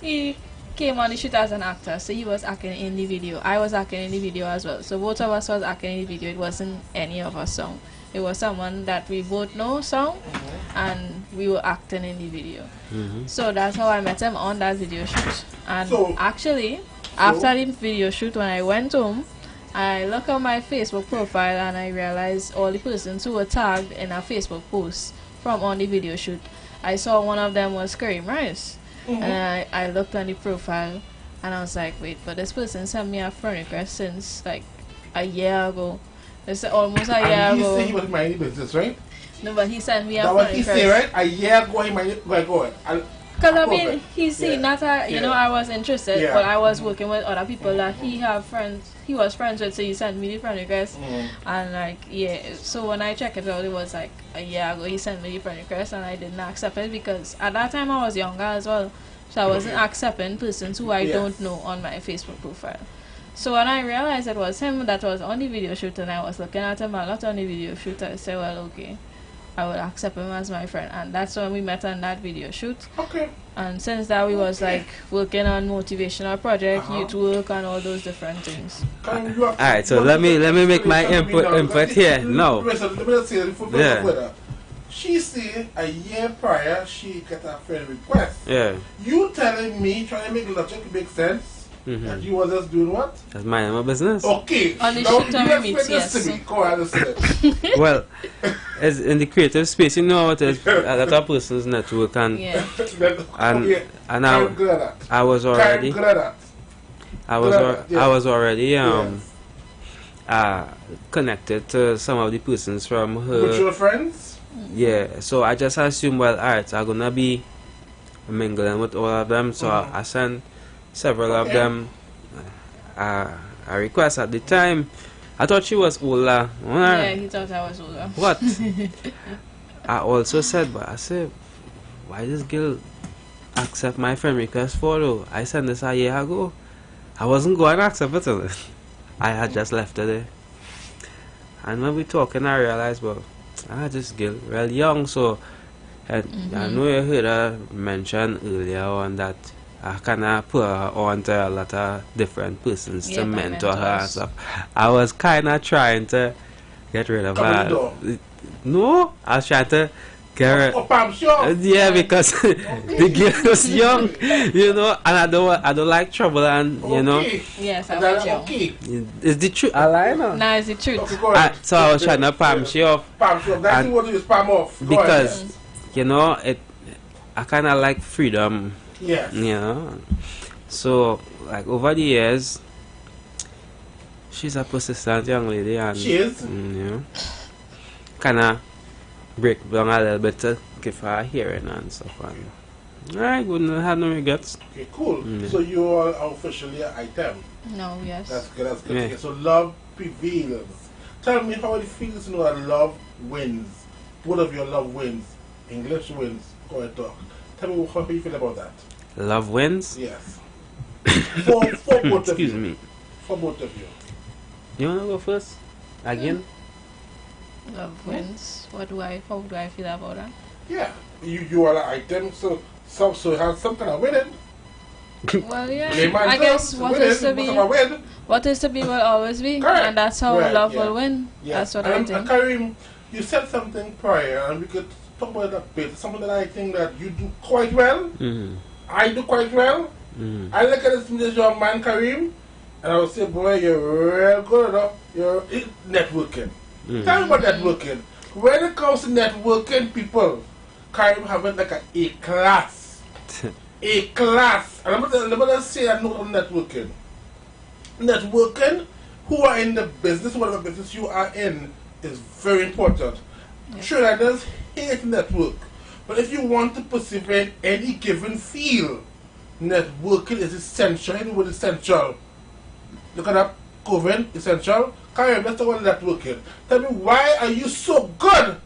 he came on the shoot as an actor, so he was acting in the video. I was acting in the video as well, so both of us was acting in the video. It wasn't any of our song. It was someone that we both know song, and we were acting in the video. So that's how I met him on that video shoot. And actually, after the video shoot, when I went home, I looked at my Facebook profile and I realized all the persons who were tagged in a Facebook post from on the video shoot. I saw one of them was Karim Rice. And I looked on the profile and I was like, wait, but this person sent me a friend request since like a year ago. It's almost a year ago. He said he was minding business, right? No, but he sent me a friend request. That what he said, right? A year ago he minded. Go ahead. Because I mean, he see not a, you know, I was interested, but I was working with other people that he was friends with, so he sent me the friend request, and like so when I checked it out, it was like a year ago he sent me the friend request, and I didn't accept it because at that time I was younger as well, so I wasn't accepting persons who I don't know on my Facebook profile. So when I realized it was him that was on the video shoot, and I was looking at him a lot on the video shoot, I said, well, okay, I would accept him as my friend. And that's when we met on that video shoot. Okay. And since that, we was like working on motivational project, youth work, and all those different things. Alright, so let me make my input here. No. Yeah. She said a year prior she got a friend request. Yeah. You telling me, trying to make logic make sense? And you was just doing what? That's my business. Okay. On the shoot on me, yes. Well, as in the creative space, you know what is that a person's network and I was already I was already connected to some of the persons from her. Mutual friends? Yeah, so I just assumed, well, alright, I'm gonna be mingling with all of them, so I sent several of them a request at the time. I thought she was older. Yeah, he thought I was older. What? I also said, but I said, why this girl accept my friend request photo? I sent this a year ago. I wasn't going to accept it. I had just left her there. And when we talking, I realized, well, this girl real young, so I know you heard her mention earlier on that I kind of put her on to a lot of different persons to mentor her and stuff. I was kind of trying to get rid of her. No, I was trying to get rid. Yeah, because the girl was young, you know, and I don't like trouble, and you know. Yes, I was young. It's the truth. I lie now. No, it's the truth. So I was trying to palm she off. That's what you palm off. Because you know I kind of like freedom. Yes. You know, so like over the years, she's a persistent young lady, and she is. You know, kind of break down a little bit to give her a hearing and stuff. And I wouldn't have no regrets. Okay, cool. So you are officially an item. No, yes. That's good. That's good. Yeah. So love prevails. Tell me how it feels to know that love wins. Both of your love wins. English wins. Go ahead, talk. Tell me how you feel about that. Love wins? Yes. For both of Excuse you. me. For both of you. You wanna go first? Again? Love wins. How do I feel about that? Yeah. You are an item, so it has some kind of winning. Well, yeah. I guess what is to be will always be. Correct. And that's how love will win. Yeah. That's what I think. Karim, you said something prior, and we could talk about that a bit. Something that I think that you do quite well. I do quite well. I look at this young man, Karim, and I will say, boy, you're real good enough. You're networking. Tell me about networking. When it comes to networking, people, Karim having like a class. A class. And let me just say a note on networking. Networking, who are in the business, whatever business you are in, is very important. Sure, I just hate network. But if you want to persevere in any given field, networking is essential. Any word essential. Look at that, Coven, essential. Karim, let's talk about networking. Tell me, why are you so good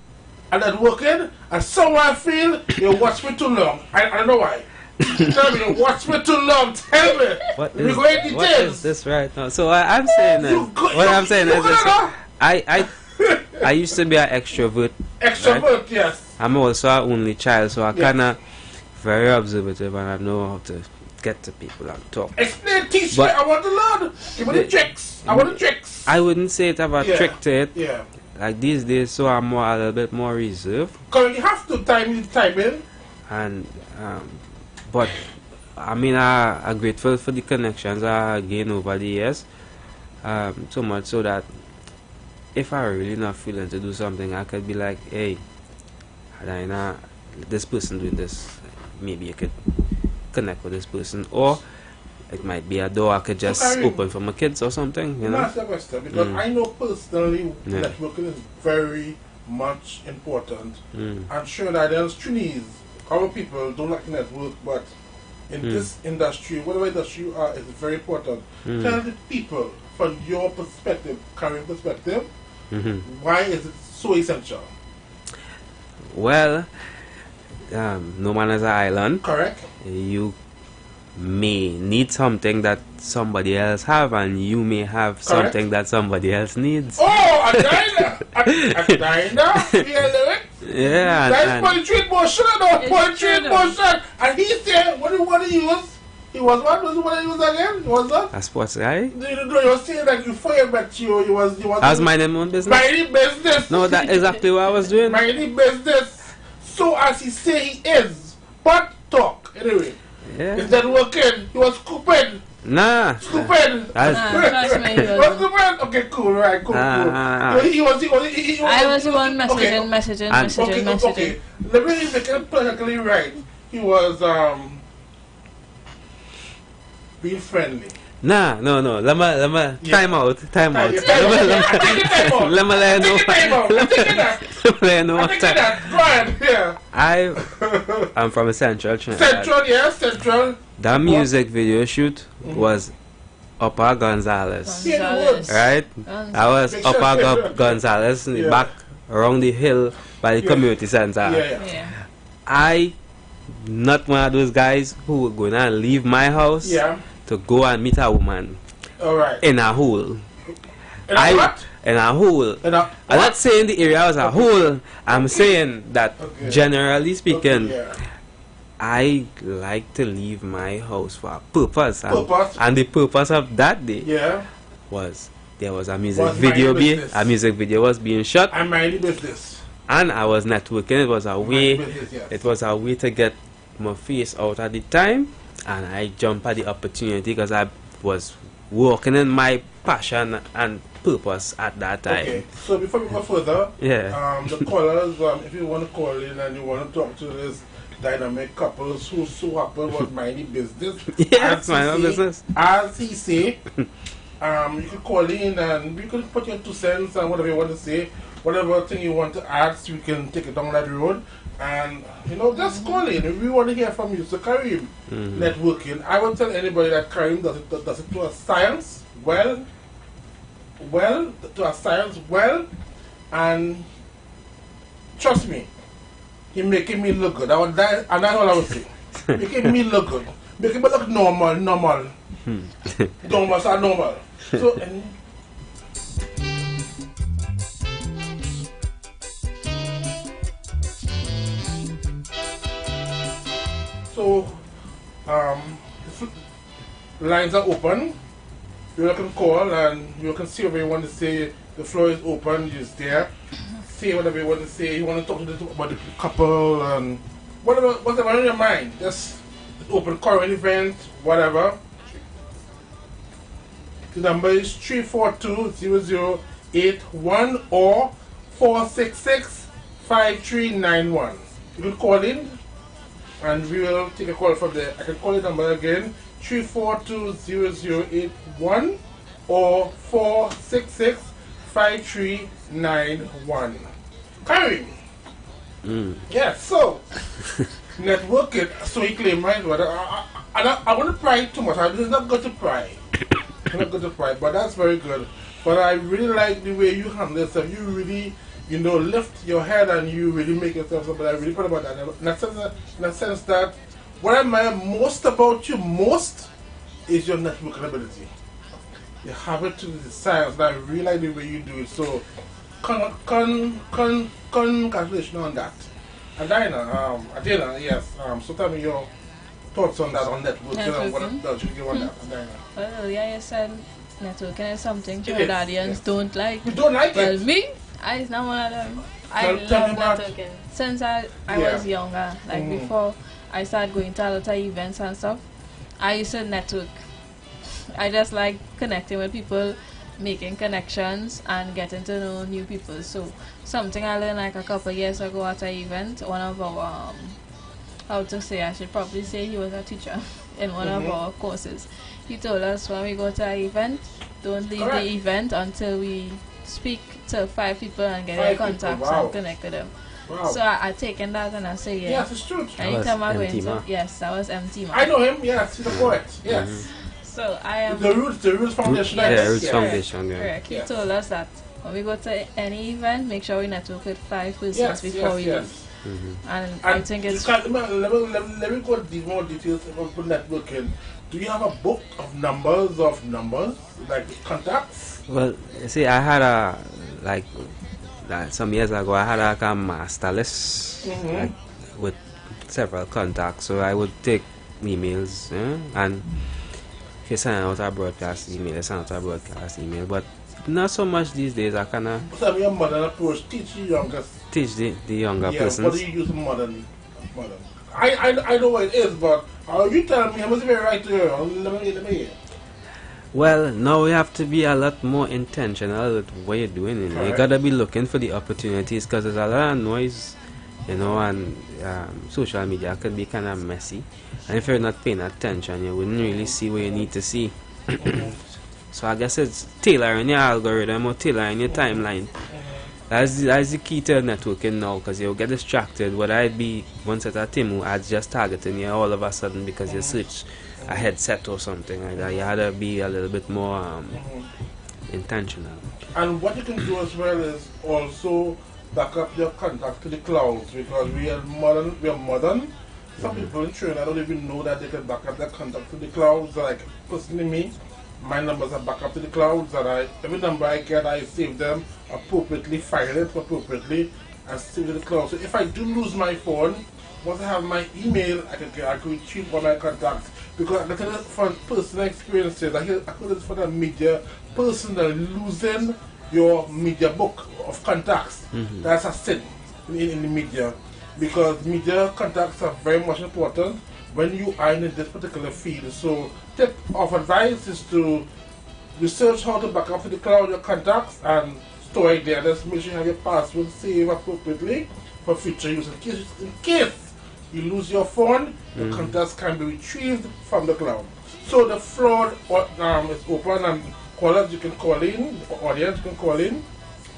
at networking? And someone feel you watch me too long. I don't know why. Tell me, you watch me too long. Tell me. What is this right now? So I'm saying that. What I'm saying is this. I used to be an extrovert. Extrovert, right? Yes. I'm also an only child, so I kind of very observative, and I know how to get to people and talk. Explain, teach me. I want to learn. Give me the tricks. I want the tricks. I wouldn't say it about trick to it. Yeah. Like these days, so I'm a little bit more reserved. Because you have to time in. And but I mean, I'm grateful for the connections I gained over the years. So much so that if I really not feeling to do something, I could be like, hey, Adina, this person doing this, maybe you could connect with this person, or it might be a door I could just open for my kids or something, you know. That's the question, because I know personally networking is very much important. I'm sure that there's Chinese, our people don't like network, but in this industry, whatever industry you are, it's very important. Tell the people, from your perspective, current perspective, why is it so essential? Well, no man is an island. Correct. You may need something that somebody else have, and you may have something that somebody else needs. Oh, a diner! A diner? Yeah. That's poetry motion, poetry motion. And he said, what do you want to use? He was what? Was what I use again? He was what? A sports guy? You were saying that before you met you was I was minding my own business. Minding business. No, that's exactly what I was doing. Minding business. So as he say he is, but talk anyway. Yeah. Is that working? He was stupid. Nah. Stupid. Was stupid? Okay, cool. Right, cool. He was. I was the one messaging. Okay. Let me make it perfectly right. He was being friendly. No. Let me time out. Let me let you know. Brian, here. I'm from Central Trinidad. Central. That music video shoot was Upper Gonzales. Right? I was Upper Gonzales in the back around the hill by the community center. I not one of those guys who were going to leave my house to go and meet a woman in a hole. In a hole. I'm not saying the area was a hole. I'm saying that generally speaking, I like to leave my house for a purpose. And the purpose of that day was there was a music video was being shot. I mind the business. And I was networking. It was a way to get my face out at the time, and I jumped at the opportunity because I was working in my passion and purpose at that time. Okay, so before we go further, the callers, if you want to call in and you want to talk to this dynamic couples who so happen was minding business. It's my own business. As he say, you can call in and we can put your 2 cents and whatever you want to say, whatever thing you want to ask, we can take it down that road. And just call in. We want to hear from you. So Karim, networking. I will tell anybody that Karim does it to a science well, and trust me, he making me look good. And that's all I would say. Making me look good. Making me look normal. Normal, so normal. So, lines are open. You can call and you can see whatever you want to say. The floor is open, just there. Say whatever you want to say. You want to talk about the couple and whatever on your mind. Just open current event, whatever. The number is 342-0081 or 466-5391. You can call in and we will take a call from there. I can call the number again, 342-0081 or 466-5391. Karim. Yes, so networking, so he claimed, right? I wouldn't pry too much. I'm not going to pry. But that's very good. But I really like the way you handle yourself. You really, lift your head and you really make yourself something. I really proud about that. In the sense that what I admire most about you is your networking ability. You have it to the science, and I really like the way you do it. So, congratulations on that. Adina, yes. So tell me your thoughts on that, on networking, and what else you give on that, Adina. Well, you said networking is something Trinidadians don't like. We don't like it. Well, me, I'm not one of them. I love networking. Since I was younger, before I started going to a lot of events and stuff, I used to network. I just like connecting with people, making connections and getting to know new people. So something I learned a couple years ago at an event, one of our I should probably say he was a teacher in one of our courses. He told us when we go to an event, don't leave the event until we speak to 5 people and get their contacts and connect with them. Wow. So I taken that and I say yes, it's true. Anytime I go into that was MT. I know him. Yes, he's a poet. Yes. So I am the Roots Foundation. Roots Foundation. Correct. He told us that when we go to any event, make sure we network with 5 persons before we leave. And I think it's. Let me go more details about networking. Do you have a book of numbers, like contacts? Well, see, I had some years ago, I had a master list with several contacts. So I would take emails and if you send out a broadcast email, I send out a broadcast email. But not so much these days. I kind of your modern approach. Teach the youngest. Teach the younger persons. What do you use modern? I know what it is, but you tell me, I must be right here. Let me hear. Well, now we have to be a lot more intentional with what you're doing. You gotta be looking for the opportunities because there's a lot of noise, and social media can be kind of messy. And if you're not paying attention, you wouldn't really see what you need to see. So I guess it's tailoring your algorithm or tailoring your timeline. That's the key to networking now, because you'll get distracted. Whether it be one set of Timu ads just targeting you all of a sudden because you switch a headset or something like that. You had to be a little bit more intentional. And what you can do as well is also back up your contact to the clouds, because we are modern. Some people in Trinidad don't even know that they can back up their contact to the clouds. Like personally me, my numbers are back up to the clouds, and every number I get, I save them appropriately, file it appropriately, and save it to the cloud. So if I do lose my phone, once I have my email, I can retrieve all my contacts. Because I can from personal experiences, I heard this for the media, personally losing your media book of contacts. That's a sin in the media. Because media contacts are very much important when you are in this particular field. So tip of advice is to research how to back up to the cloud your contacts and store it there. Just make sure you have your password saved appropriately for future use. In case you lose your phone, the contacts can be retrieved from the cloud. So the floor is open, and callers, you can call in, the audience can call in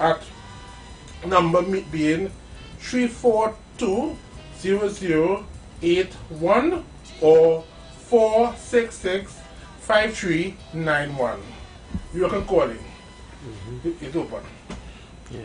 at number being 342-0081 or 466-5391. You can call in. It's open. Yeah.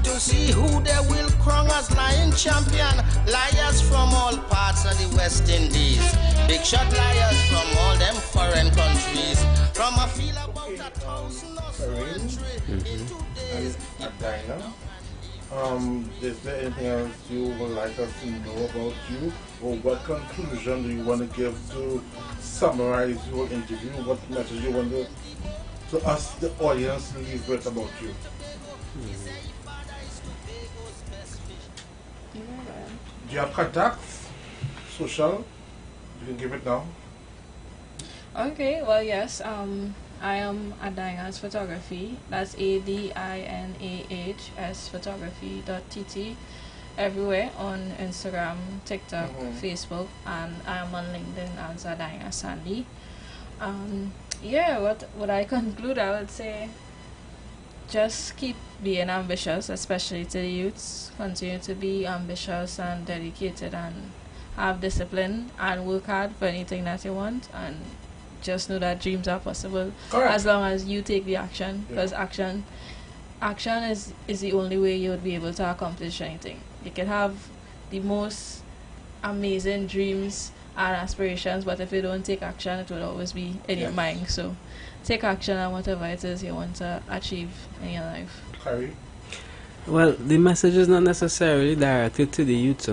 To see who they will crown as lion champion. Liars from all parts of the West Indies. Big shot liars from all them foreign countries. From a feel about 1,000 or so entry in 2 days. Is there anything else you would like us to know about you? Or what conclusion do you want to give to summarize your interview? What message you want to us, the audience, leave with about you? Do you have contacts? Social? You can give it now. Okay, well, yes. I am Adinah's Photography. That's ADINAHS photography.tt everywhere on Instagram, TikTok, Facebook, and I am on LinkedIn as Adinah Sandy. Yeah, what would I conclude? I would say just keep being ambitious, especially to the youths. Continue to be ambitious and dedicated and have discipline and work hard for anything that you want, and just know that dreams are possible. Correct. As long as you take the action, because action is the only way you would be able to accomplish anything. You can have the most amazing dreams and aspirations, but if you don't take action, it will always be in your mind. So take action on whatever it is you want to achieve in your life. Harry? Well, the message is not necessarily directed to the youth,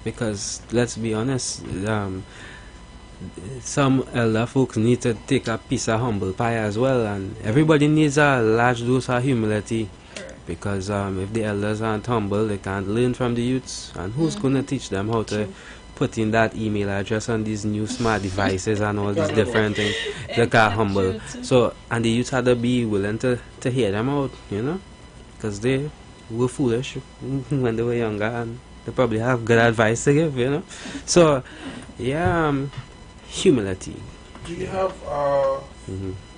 because let's be honest, some elder folks need to take a piece of humble pie as well, and everybody needs a large dose of humility, because if the elders aren't humble, they can't learn from the youths, and who's going to teach them how to put in that email address on these new smart devices and all these different things? They can't humble. So, and the youths had to be willing to hear them out, because they were foolish when they were younger, and they probably have good advice to give, So, yeah, humility. Do you have a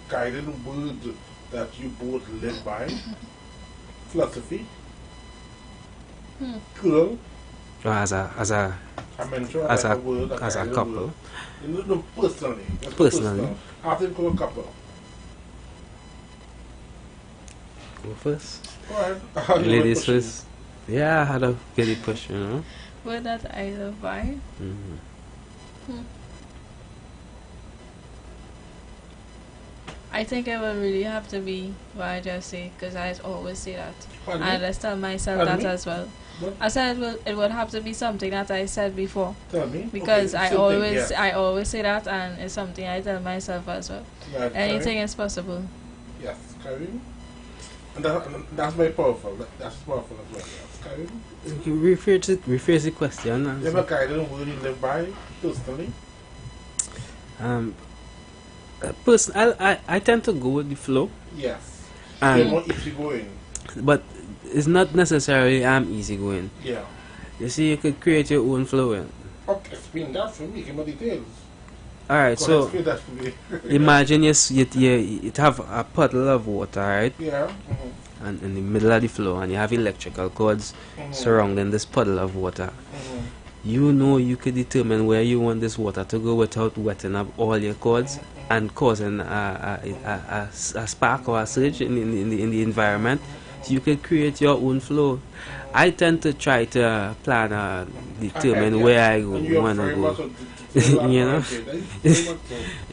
guiding word that you both live by? Philosophy? Cool. Or as a couple? No, personally. Personally. After you call a couple. Go first. Alright. Ladies first. Yeah, I had to get it pushed, Word that I live by? I think it will really have to be what I just say, because I always say that. Pardon And me? I tell myself Pardon that me? as well. What? I said it would have to be something that I said before. Tell me. Because Okay, I something, always say that, and it's something I tell myself as well. Right, Anything Karim? is possible. Yes, Karim. And that's very powerful. That's powerful as well. Yes, Karim. You rephrase the question. You have a guidance word you live by personally? I tend to go with the flow. Yes. And You're more easygoing. but it's not necessarily I'm easygoing. Yeah. You see, you could create your own flow. Okay, explain that for me. Give me details. Alright, Go so ahead, explain that for me. imagine you have a puddle of water, right? Yeah. And in the middle of the flow, and you have electrical cords surrounding this puddle of water. You know you could determine where you want this water to go without wetting up all your cords and causing a spark or a surge in the environment. So you could create your own flow. I tend to try to plan, determine where I want to go. You know?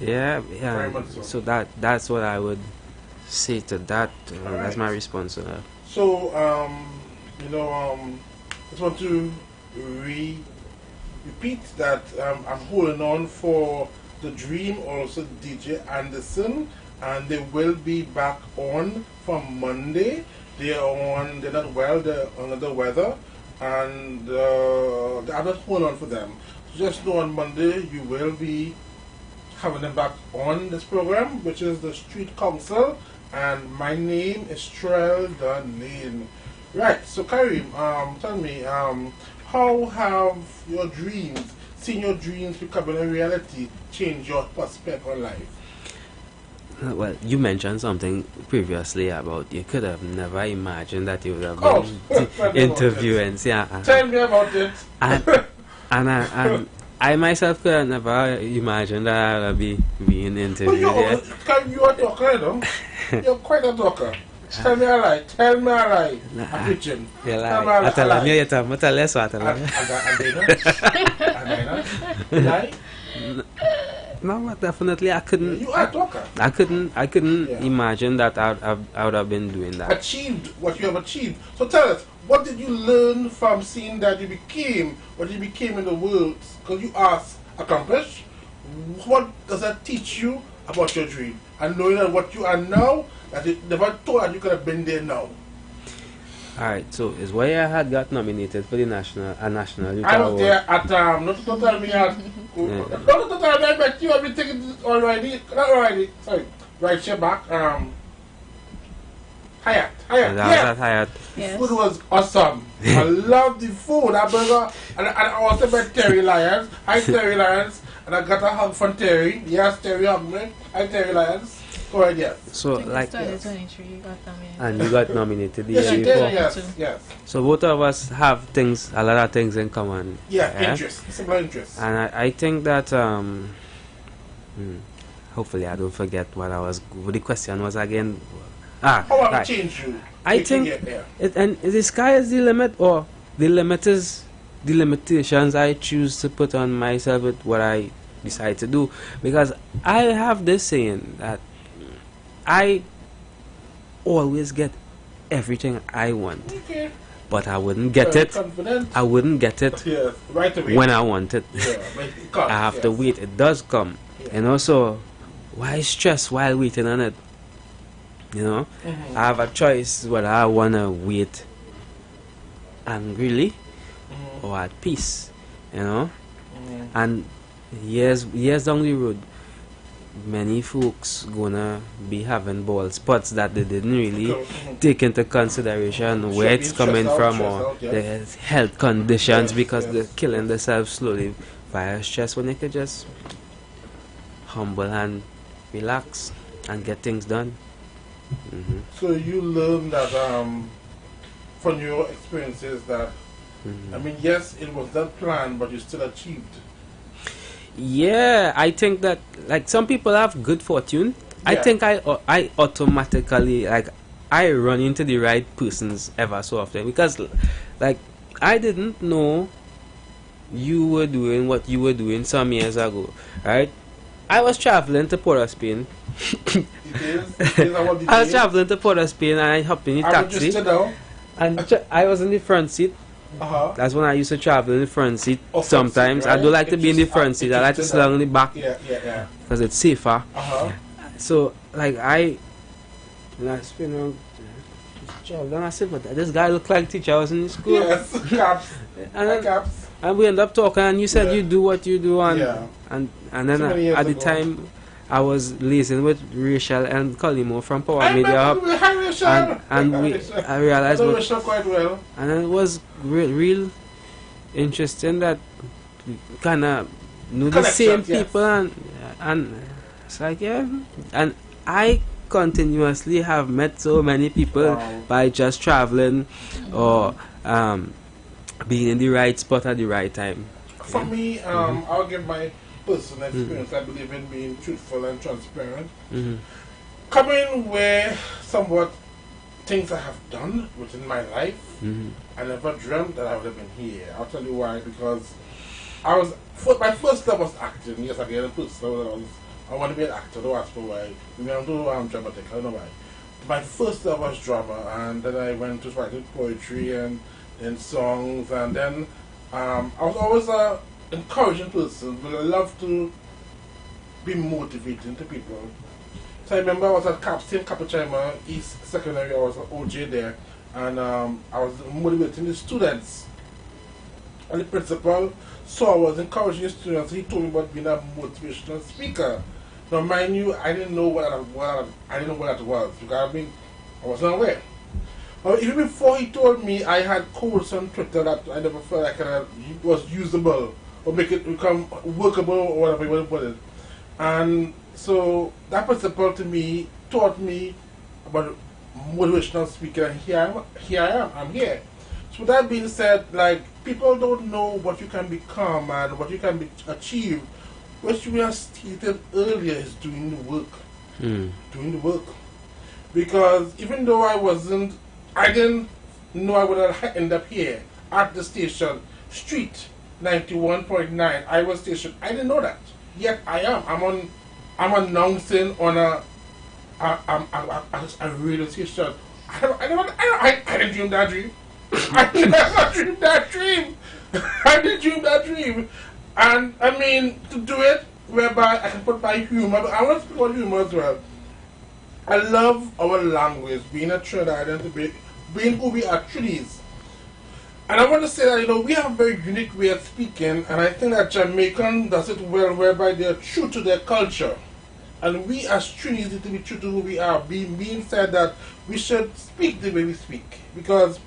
Yeah. So that's what I would say to that. That's my response to that. So, just want to repeat that I'm holding on for the Dream, also DJ Anderson, and they will be back on from Monday. They're not well, they're under the weather, and I'm just holding on for them. So just know on Monday you will be having them back on this program, which is the Street Council, and my name is Trell Dunlane. Right, so Karim, tell me, how have your dreams, seeing your dreams becoming a reality, changed your perspective on life? Well, you mentioned something previously about you could have never imagined that you would have been interviewing. Yeah. Tell me about it. And I myself could have never imagined that I would be being interviewed. You're a talker, you know? You're quite a talker. Tell me a lie. Tell me a lie. I'm preaching. You Tell me a lie. I tell lie. you, you tell me less what I lie. No, but definitely I couldn't. You are a talker. I couldn't imagine that I would have been doing that. Achieved what you have achieved. So tell us, what did you learn from seeing that you became what you became in the world? Because you are accomplished. What does that teach you about your dream? And knowing that what you are now, that you never thought that you could have been there now. Alright, so is why I had got nominated for the national youth I was award. there at not to tell me at not to tell me I met you everything already. Not already. Sorry. Right here back. Hyatt. Yeah, that was at Hyatt. The food was awesome. I love the food. That burger. And I also met Terry Lyons. Hi Terry Lyons. And I got a hug from Terry. Yes, Terry hugged me. Hi Terry Lyons. Go ahead, yes. So like, 2023, you got nominated. and you got nominated the Yes, year you before. did, yes. So both of us have a lot of things in common. Yeah, interest, similar interests. And I think that hopefully I don't forget what the question was again. How have right. it changed you? I think and the sky is the limit, or the limit is the limitations I choose to put on myself with what I decide to do. Because I have this saying that I always get everything I want, but I wouldn't get Very it. confident. I wouldn't get it Yes, right away. when I want it. Yeah, but it comes, I have to yes. wait. It does come, and also, why stress while waiting on it? You know, I have a choice whether I wanna wait angrily or at peace. You know, and years down the road, many folks gonna be having bald spots that they didn't really take into consideration where it's coming from or the health conditions, because they're killing themselves slowly via stress, when they could just humble and relax and get things done. So you learned that from your experiences that I mean, yes, it was that plan, but you still achieved. Yeah, I think that like some people have good fortune. I Yeah. think I automatically I run into the right persons ever so often, because like I didn't know you were doing what you were doing some years ago, right? I was traveling to Port of Spain. I was traveling to Port of Spain and I hopped in the taxi. And I was in the front seat. That's when I used to travel in the front seat sometimes. Right? I don't like to be in the front seat. I like to sit down in the back because it's safer. So, like, when I spin around, I said, but this guy looked like teacher. I was in the school. Yes, caps. And we end up talking, and you said you do what you do, and then at the time I was liaising with Rachel and Colimo from Power Media Hub, and I realized Rachel quite well. And it was real interesting that we kind of knew the same people, and it's like and I continuously have met so many people by just traveling or being in the right spot at the right time. For me, I'll give my personal experience. I believe in being truthful and transparent. Coming where somewhat things I have done within my life, I never dreamt that I would have been here. I'll tell you why. Because my first love was acting. Yes, I get a person. I want to be an actor. Don't ask me why. Maybe I'm too dramatic. I don't know why. My first love was drama, and then I went to writing poetry and then songs, and then I was always an encouraging person, but I love to be motivating to people. So I remember I was at Capachima East Secondary. I was an OJ there, and I was motivating the students. And the principal saw I was encouraging the students. He told me about being a motivational speaker. Now, mind you, I didn't know what that was. Because I wasn't aware. Even before he told me, I had quotes on Twitter that I never felt like was usable or make it become workable or whatever you want to put it. And so that principle to me taught me about motivational speaking, and here I am. I'm here. So with that being said, like, people don't know what you can become and what you can achieve. What we have stated earlier is doing the work. Doing the work. Because even though I didn't know I would have ended up here at the station, Street 91.9, Iowa Station. I didn't know that. Yet I am. I'm announcing on a radio station. I didn't dream that dream. I never dreamed that dream. I didn't dream that dream. And I mean, to do it whereby I can put my humor, but I want to speak about humor as well. I love our language, being a Trinidadian, being who we are, Trinidadians. And I want to say that, we have a very unique way of speaking, and I think that Jamaican does it well, whereby they are true to their culture. And we as Trinidadians need to be true to who we are, being said that we should speak the way we speak. Because,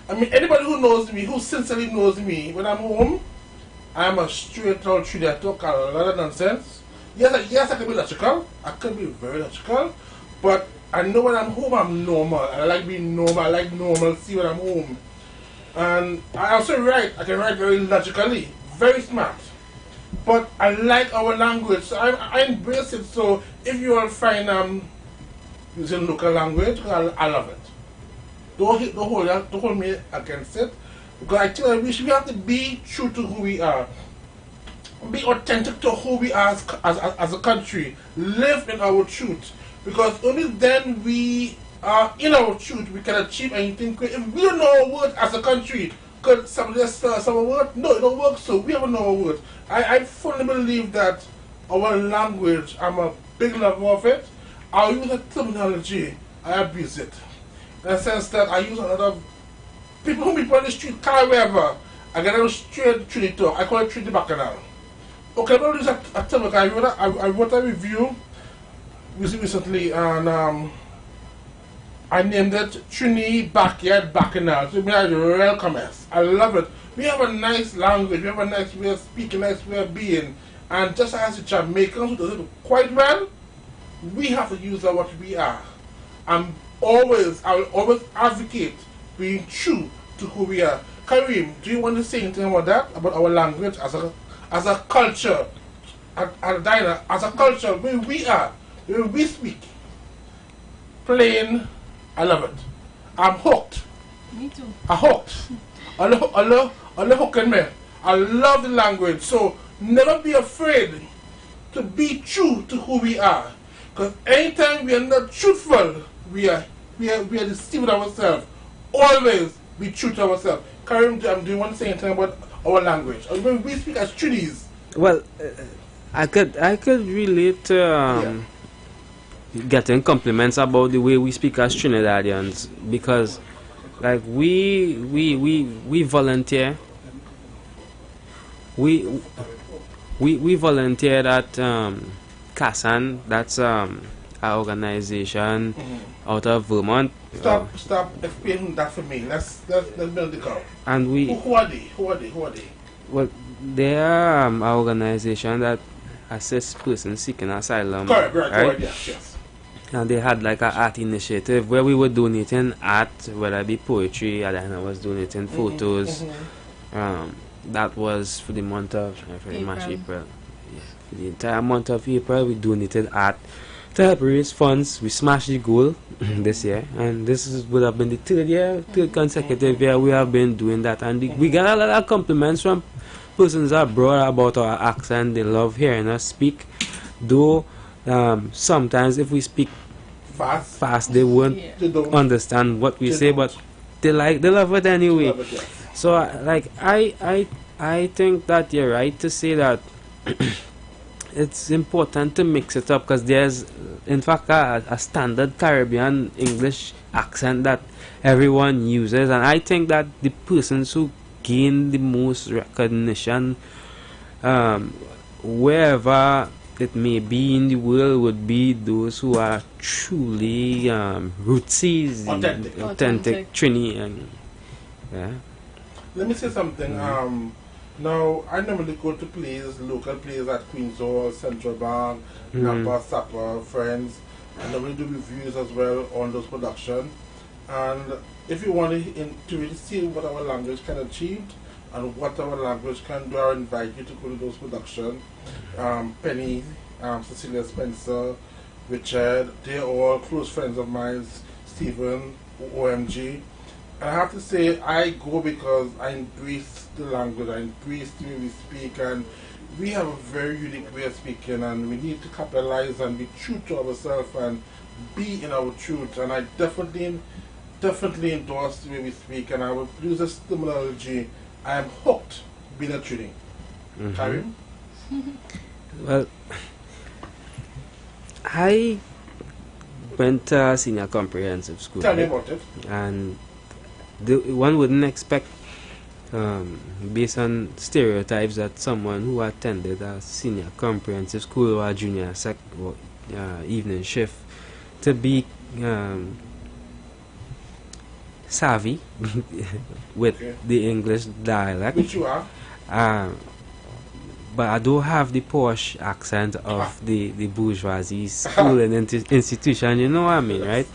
I mean, anybody who knows me, who sincerely knows me, when I'm home, I'm a straight out Trinidad. I talk a lot of nonsense. Yes, I can be logical. I can be very logical. But I know when I'm home, I'm normal. I like being normal. I like normalcy when I'm home. And I also write. I can write very logically. Very smart. But I like our language. So I embrace it. So if you all find using local language, I love it. Don't hold me against it. Because I tell you, we have to be true to who we are. Be authentic to who we are as a country. Live in our truth. Because only then we are in our truth, we can achieve anything great. If we don't know our word as a country, could somebody else some word? No, it don't work so. We have to know our word. I fully believe that our language, I'm a big lover of it. I use a terminology, I abuse it. In the sense that I use a lot of people who on the street, car, wherever, I get them straight Trinity talk. I call it Trinity Bacchanal. Okay, I'm going to use a term. I wrote a review recently, and I named it Trinity Backyard Bacchanal. So it means real commerce. I love it. We have a nice language, we have a nice way of speaking, nice way of being. And just as the Jamaicans who does it quite well, we have to use what we are. I will always advocate being true to who we are. Kareem, do you want to say anything about that? About our language as a culture, as a culture, where we are, where we speak. Plain, I love it. I'm hooked. Me too. I'm hooked. I love hooking me. I love the language. So never be afraid to be true to who we are. Because anytime we are not truthful, we are deceiving ourselves. Always be true to ourselves. Karim, do you want to say anything about our language? When we speak as Trinidadians. Well, I could relate to getting compliments about the way we speak as Trinidadians, because like we volunteer. We volunteered at CASAN, that's our organization out of Vermont. Stop explaining that for me. Let's build it out. And we who are they? Well, they are an organization that assists persons seeking asylum. Correct, right? Yes. And they had like an art initiative where we were donating art, whether it be poetry, and then I was donating photos. That was for the month of April. Yeah. For the entire month of April, we donated art to help raise funds. We smashed the goal this year, and would have been the third consecutive year we have been doing that. And we got a lot of compliments from persons abroad about our accent. They love hearing us speak, though sometimes if we speak fast, they won't understand what we say, but they love it anyway. So like I think that you're right to say that it's important to mix it up, because there's in fact a standard Caribbean English accent that everyone uses, and I think that the persons who gain the most recognition wherever it may be in the world would be those who are truly rootsy, authentic Trini. And yeah. Let me say something. Now, I normally go to local plays at Queen's Hall, Central Bank, Napa, Sapa, Friends, and normally do reviews as well on those productions. And if you want to really see what our language can achieve and what our language can do, I invite you to go to those productions. Penny, Cecilia Spencer, Richard, they're all close friends of mine, Stephen, OMG. And I have to say, I go because I embrace the language, I embrace the way we speak, and we have a very unique way of speaking, and we need to capitalize and be true to ourselves and be in our truth. And I definitely endorse the way we speak, and I will use this terminology. I am hooked being a Trini. Karim? Well, I went to senior comprehensive school. Tell me about it. And one wouldn't expect, based on stereotypes, that someone who attended a senior comprehensive school or a junior evening shift to be savvy with the English dialect. Which you are. But I don't have the posh accent of the bourgeoisie school and institution, you know what I mean, right?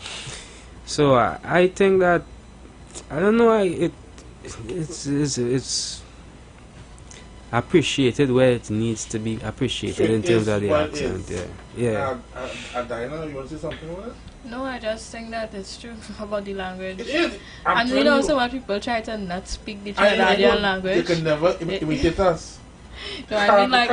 So I think that, I don't know, it's appreciated where it needs to be appreciated in terms of the accent. Yeah. Diana, you want to say something about it? No, I just think that it's true about the language. It is. And you know, so when people try to not speak the Trinidadian language, they can never imitate us. No, I mean like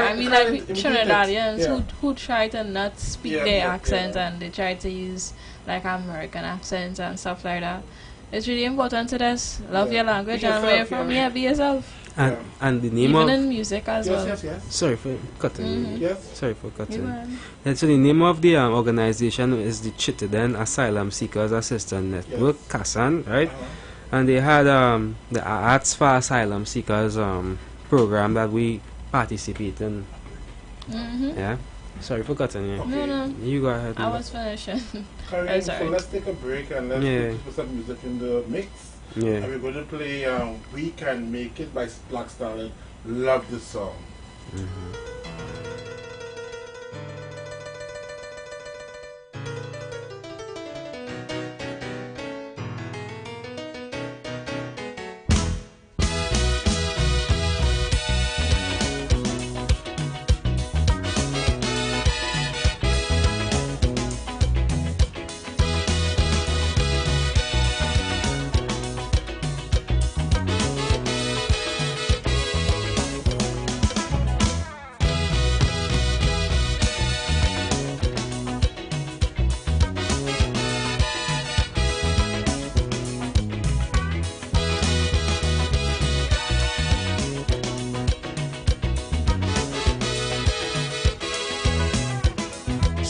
Trinidadians who try to not speak their accents and they try to use like American accents and stuff like that. It's really important to just love your language and where you're from, be yourself. And the name even of in music as well. Yes. Sorry for cutting. Sorry for cutting. And so the name of the organization is the Chittenden Asylum Seekers Assistance Network, CASAN, right? And they had the Arts for Asylum Seekers program that we participate in. Yeah. Sorry for cutting you. No. You go ahead. I was finishing. So let's take a break and let's put some music in the mix. Yeah. And we're going to play We Can Make It by Black Stallion. Love this song.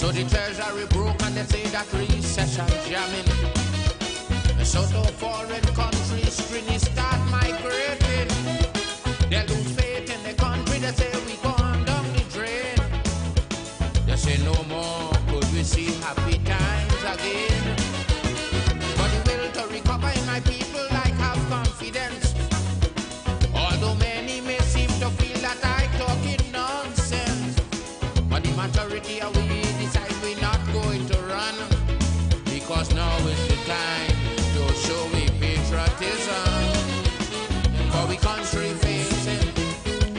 So the treasury broke and they say that recession jamming. So to foreign countries, Trini start migrating. They lose faith in the country, they say we gone down the drain. They say no more could we see happy times again. But the will to recover in my people like have confidence. Although many may seem to feel that I talking nonsense, but the majority of we decide we're not going to run, because now is the time to show we patriotism. For we country facing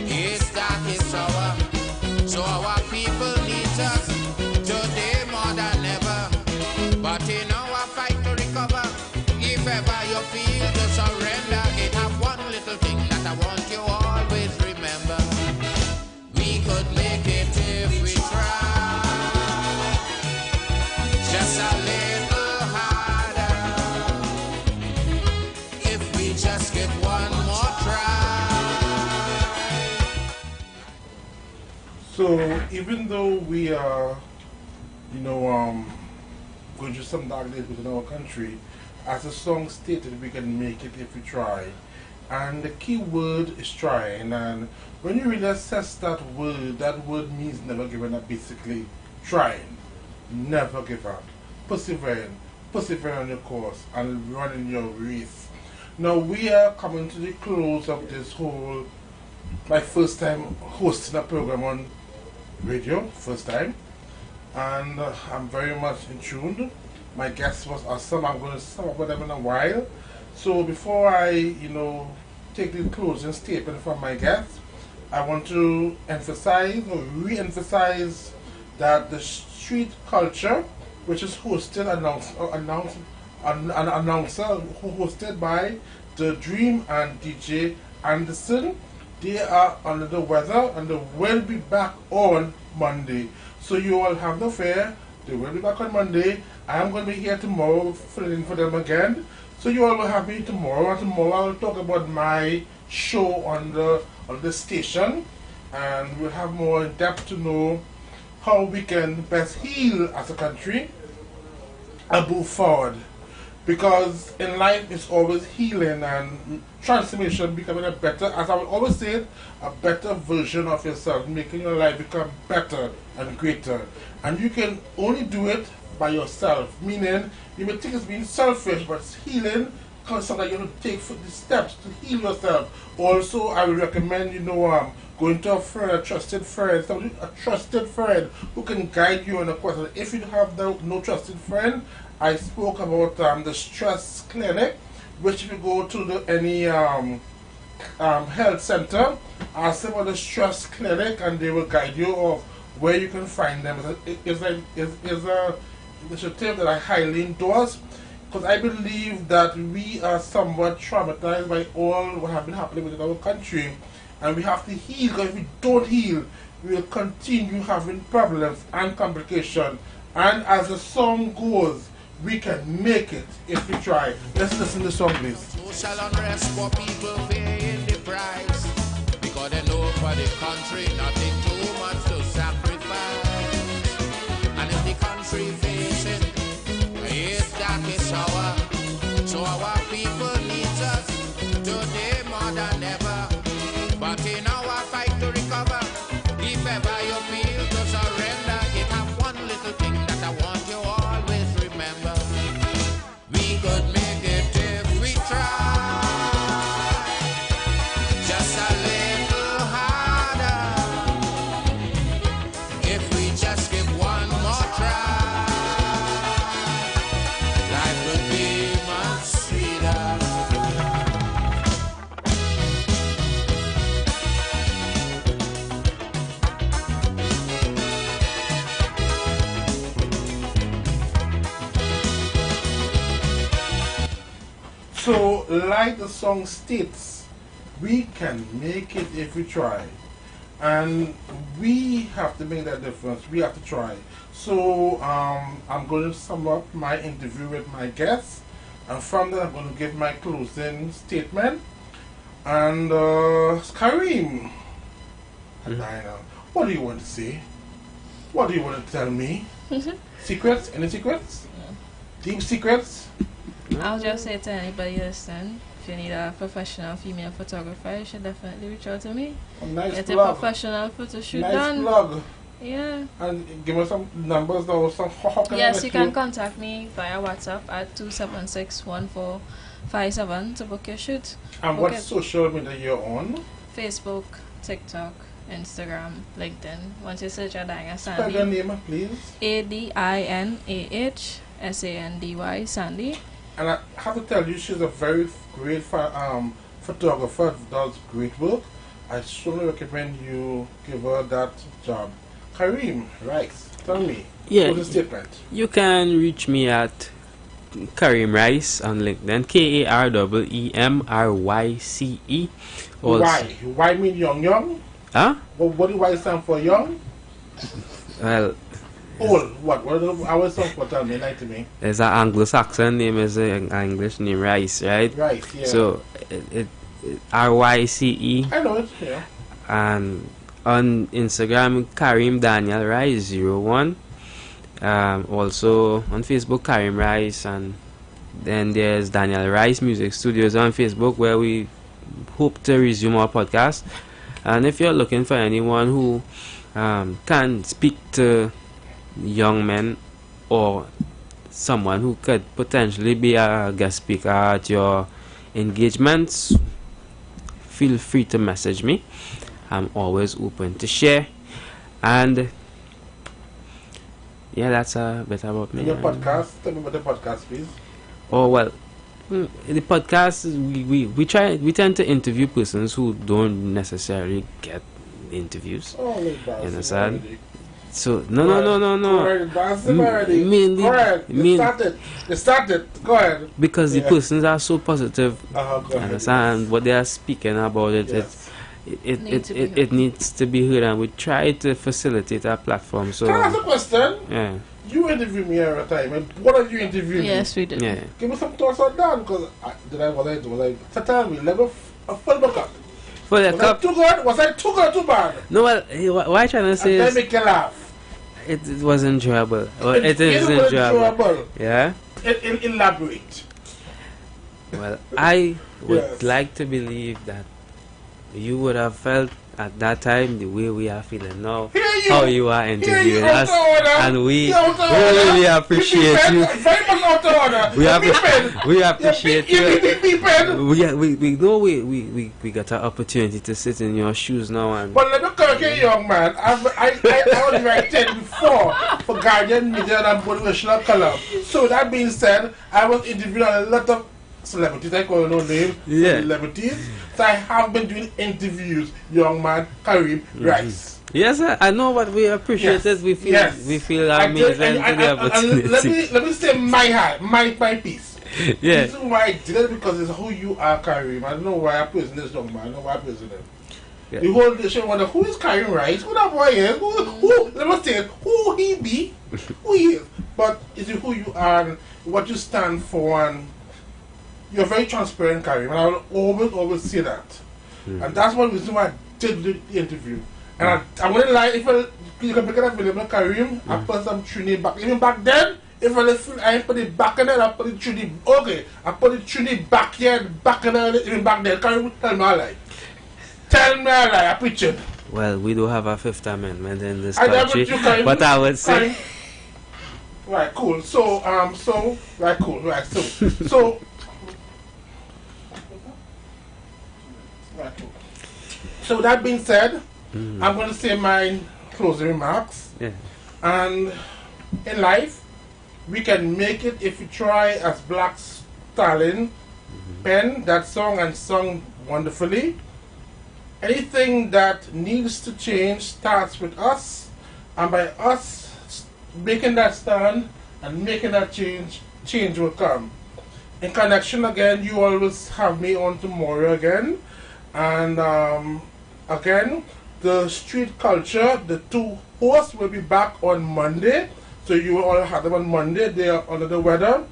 is dark, is our, so our people need us today more than ever. But in our fight to recover, if ever you feel to surrender, it have one little thing that I want you always remember. We could make it if we try, just a little harder. If we just give one more try. So even though we are, going through some dark days within our country, as the song stated, we can make it if we try. And the key word is trying. And when you really assess that word means never giving up, basically. Trying. Never give up. Persevering. Persevere on your course and running your race. Now we are coming to the close of this whole, my first time hosting a program on radio, first time. And I'm very much in tune. My guest was awesome. I'm going to sum up with them in a while. So before I, take the closing statement from my guest, I want to emphasize or re-emphasize that the street culture, which is hosted, an announcer hosted by The Dream and DJ Anderson, they are under the weather and they will be back on Monday. So you all have no fear. They will be back on Monday. I am going to be here tomorrow filling in for them again. So you all will have me tomorrow. And tomorrow I will talk about my show on the station. And we'll have more in depth to know how we can best heal as a country and move forward. Because in life it's always healing and transformation, becoming a better, as I will always say, a better version of yourself, making your life become better and greater. And you can only do it by yourself, meaning you may think it's being selfish, but it's healing because sometimes you have to take the steps to heal yourself. Also, I will recommend, going to a friend, a trusted friend, who can guide you on a question. If you have no trusted friend, I spoke about the stress clinic, which if you go to any health center, ask them about the stress clinic and they will guide you of where you can find them. It's a initiative that I highly endorse, because I believe that we are somewhat traumatized by all what has been happening within our country, and we have to heal, because if we don't heal, we will continue having problems and complications. And as the song goes, we can make it if we try. Let's listen to the song, please. Social unrest for people paying the price, because they know for the country nothing too much to sacrifice. And if the country facing is dark, it's our, so our people need us today more than ever. But in our fight to recover, if ever you feel to surrender, it have one little thing that I want you always remember. We could make it if we try, just a little harder. If we just give one more try, life would be much sweeter. So, like the song states, we can make it if we try. And we have to make that difference. We have to try. So, I'm going to sum up my interview with my guests. And from that, I'm going to give my closing statement. And, Kareem, what do you want to say? What do you want to tell me? Secrets? Any secrets? Deep secrets? I'll just say to anybody listening, if you need a professional female photographer, you should definitely reach out to me. Nice Get plug. a professional photo shoot Nice done. plug. Yeah. And give us some numbers now. How can I Yes, get you can contact me via WhatsApp at 276-1457 to book your shoot. And Book what it. social media you're on? Facebook, TikTok, Instagram, LinkedIn. Once you search Adinah Spell Sandy. your name, please. ADINAH Sandy. And I have to tell you, she's a very great photographer, does great work. I strongly recommend you give her that job. Kareem, Rice, tell me. Yeah. What's the statement? You can reach me at Kareem Rice on LinkedIn. KAREEMRYCE. Why? Why mean young? Huh? What do Y stand for young? Well, Old. What do I stand for? Tell me, like to me. there's an Anglo-Saxon name, is an English name, Rice, right? Rice, yeah. So it RYCE. I know it, yeah. And on Instagram, Kareem Daniel Rice 01. Also on Facebook, Kareem Rice, and then there's Daniel Rice Music Studios on Facebook, where we hope to resume our podcast. And if you're looking for anyone who can speak to young men, or someone who could potentially be a guest speaker at your engagements, feel free to message me. I'm always open to share. And yeah, that's a bit about me. Your podcast, tell me about the podcast, please. Oh well, in the podcast we tend to interview persons who don't necessarily get interviews. Oh, you understand? So no. They started. Go ahead. Because the persons are so positive, Go ahead. understand what they are speaking about. It needs to be heard, and we try to facilitate our platform. So Can I ask a question? yeah. You interview me every time. And what are you interviewing me? Yes, we did. Yeah. Give me some thoughts on that, because so tell me, level a full bucket. For the Was cup. I too good? Was I too good or too bad? No, well, what I'm trying to say And is then make you laugh. it was enjoyable. Well, it is was enjoyable. Yeah. Elaborate. Well, I would Yes. like to believe that you would have felt at that time the way we are feeling now, how you are interviewing us, and we really appreciate you. Very much out of order. We appreciate you. We know we got an opportunity to sit in your shoes now, and But let me correct you, young man. I was writing before for Guardian Media and Motivational Column. So that being said, I was interviewing a lot of celebrities. I call no name. Yeah. Celebrities. So I have been doing interviews, young man, Kareem Rice. yes, I know what we appreciate it. We feel amazing to the opportunity. Let me say my piece. Yeah. The reason why I did it because it's who you are, Kareem. I don't know why I present this young man. I don't know why I present him. Yeah. The whole nation wonder who is Kareem Rice, who that boy is, who let me say who he be, who he is. But it's who you are and what you stand for, and you're very transparent, Kareem, and I will always say that. And that's one reason why I did the interview. And I wouldn't lie, if you can make it available, Kareem, I put some Trini back. Even back then, if I feel I put it back in there, I put it Trini. Okay, I put it Trini back here, back in there, even back there. Kareem, tell me a lie. Tell me a lie, I preach it. Well, we do have a Fifth Amendment in this I know, country, but you can- but I would say. Right, cool. So, so So that being said, I'm going to say my closing remarks. Yeah. And in life, we can make it if we try, as Black Stalin penned that song and sung wonderfully. Anything that needs to change starts with us, and by us making that stand and making that change, change will come. In connection again, you always have me on tomorrow again, and again, the street culture, the two hosts will be back on Monday, so you will all have them on Monday. They are under the weather.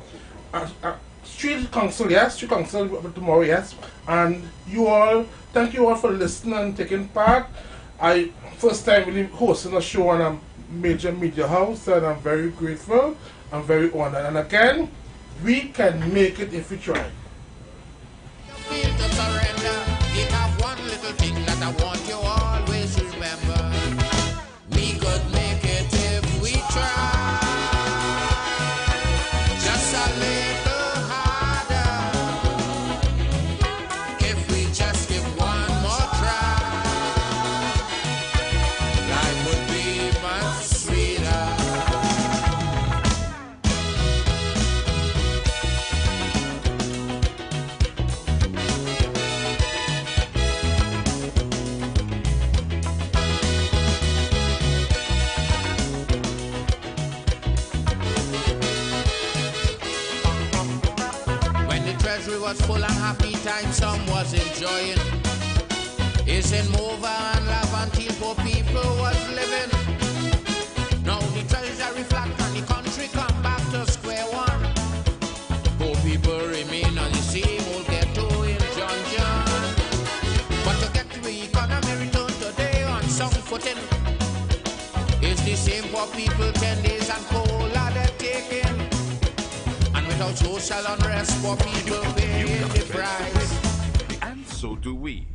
Street council, yes, street council tomorrow, yes, and you all, thank you all for listening and taking part. I first time really hosting a show, and I'm major media house, and I'm very grateful. I'm very honored. And again, we can make it if we try. Feel to surrender. It have one little thing that I want you always to remember. We could make it if we try. Just a little harder. If we just give one more try, life would be much sweeter. Treasury was full and happy time some was enjoying. It's in mover and love until poor people was living. Now the treasury flat and the country come back to square one. Poor people remain on the same old ghetto in John. But to get the economy return today on some footing, it's the same poor people 10 days and cola they're taking. Without social unrest, for people paying the price. And so do we.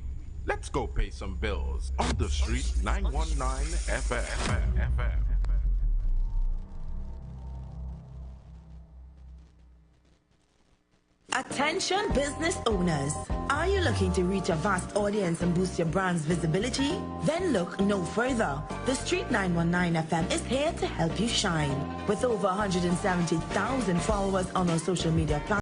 Let's go pay some bills on the street 919 FM. Attention business owners. Are you looking to reach a vast audience and boost your brand's visibility? Then look no further. The Street 919 FM is here to help you shine. With over 170,000 followers on our social media platforms,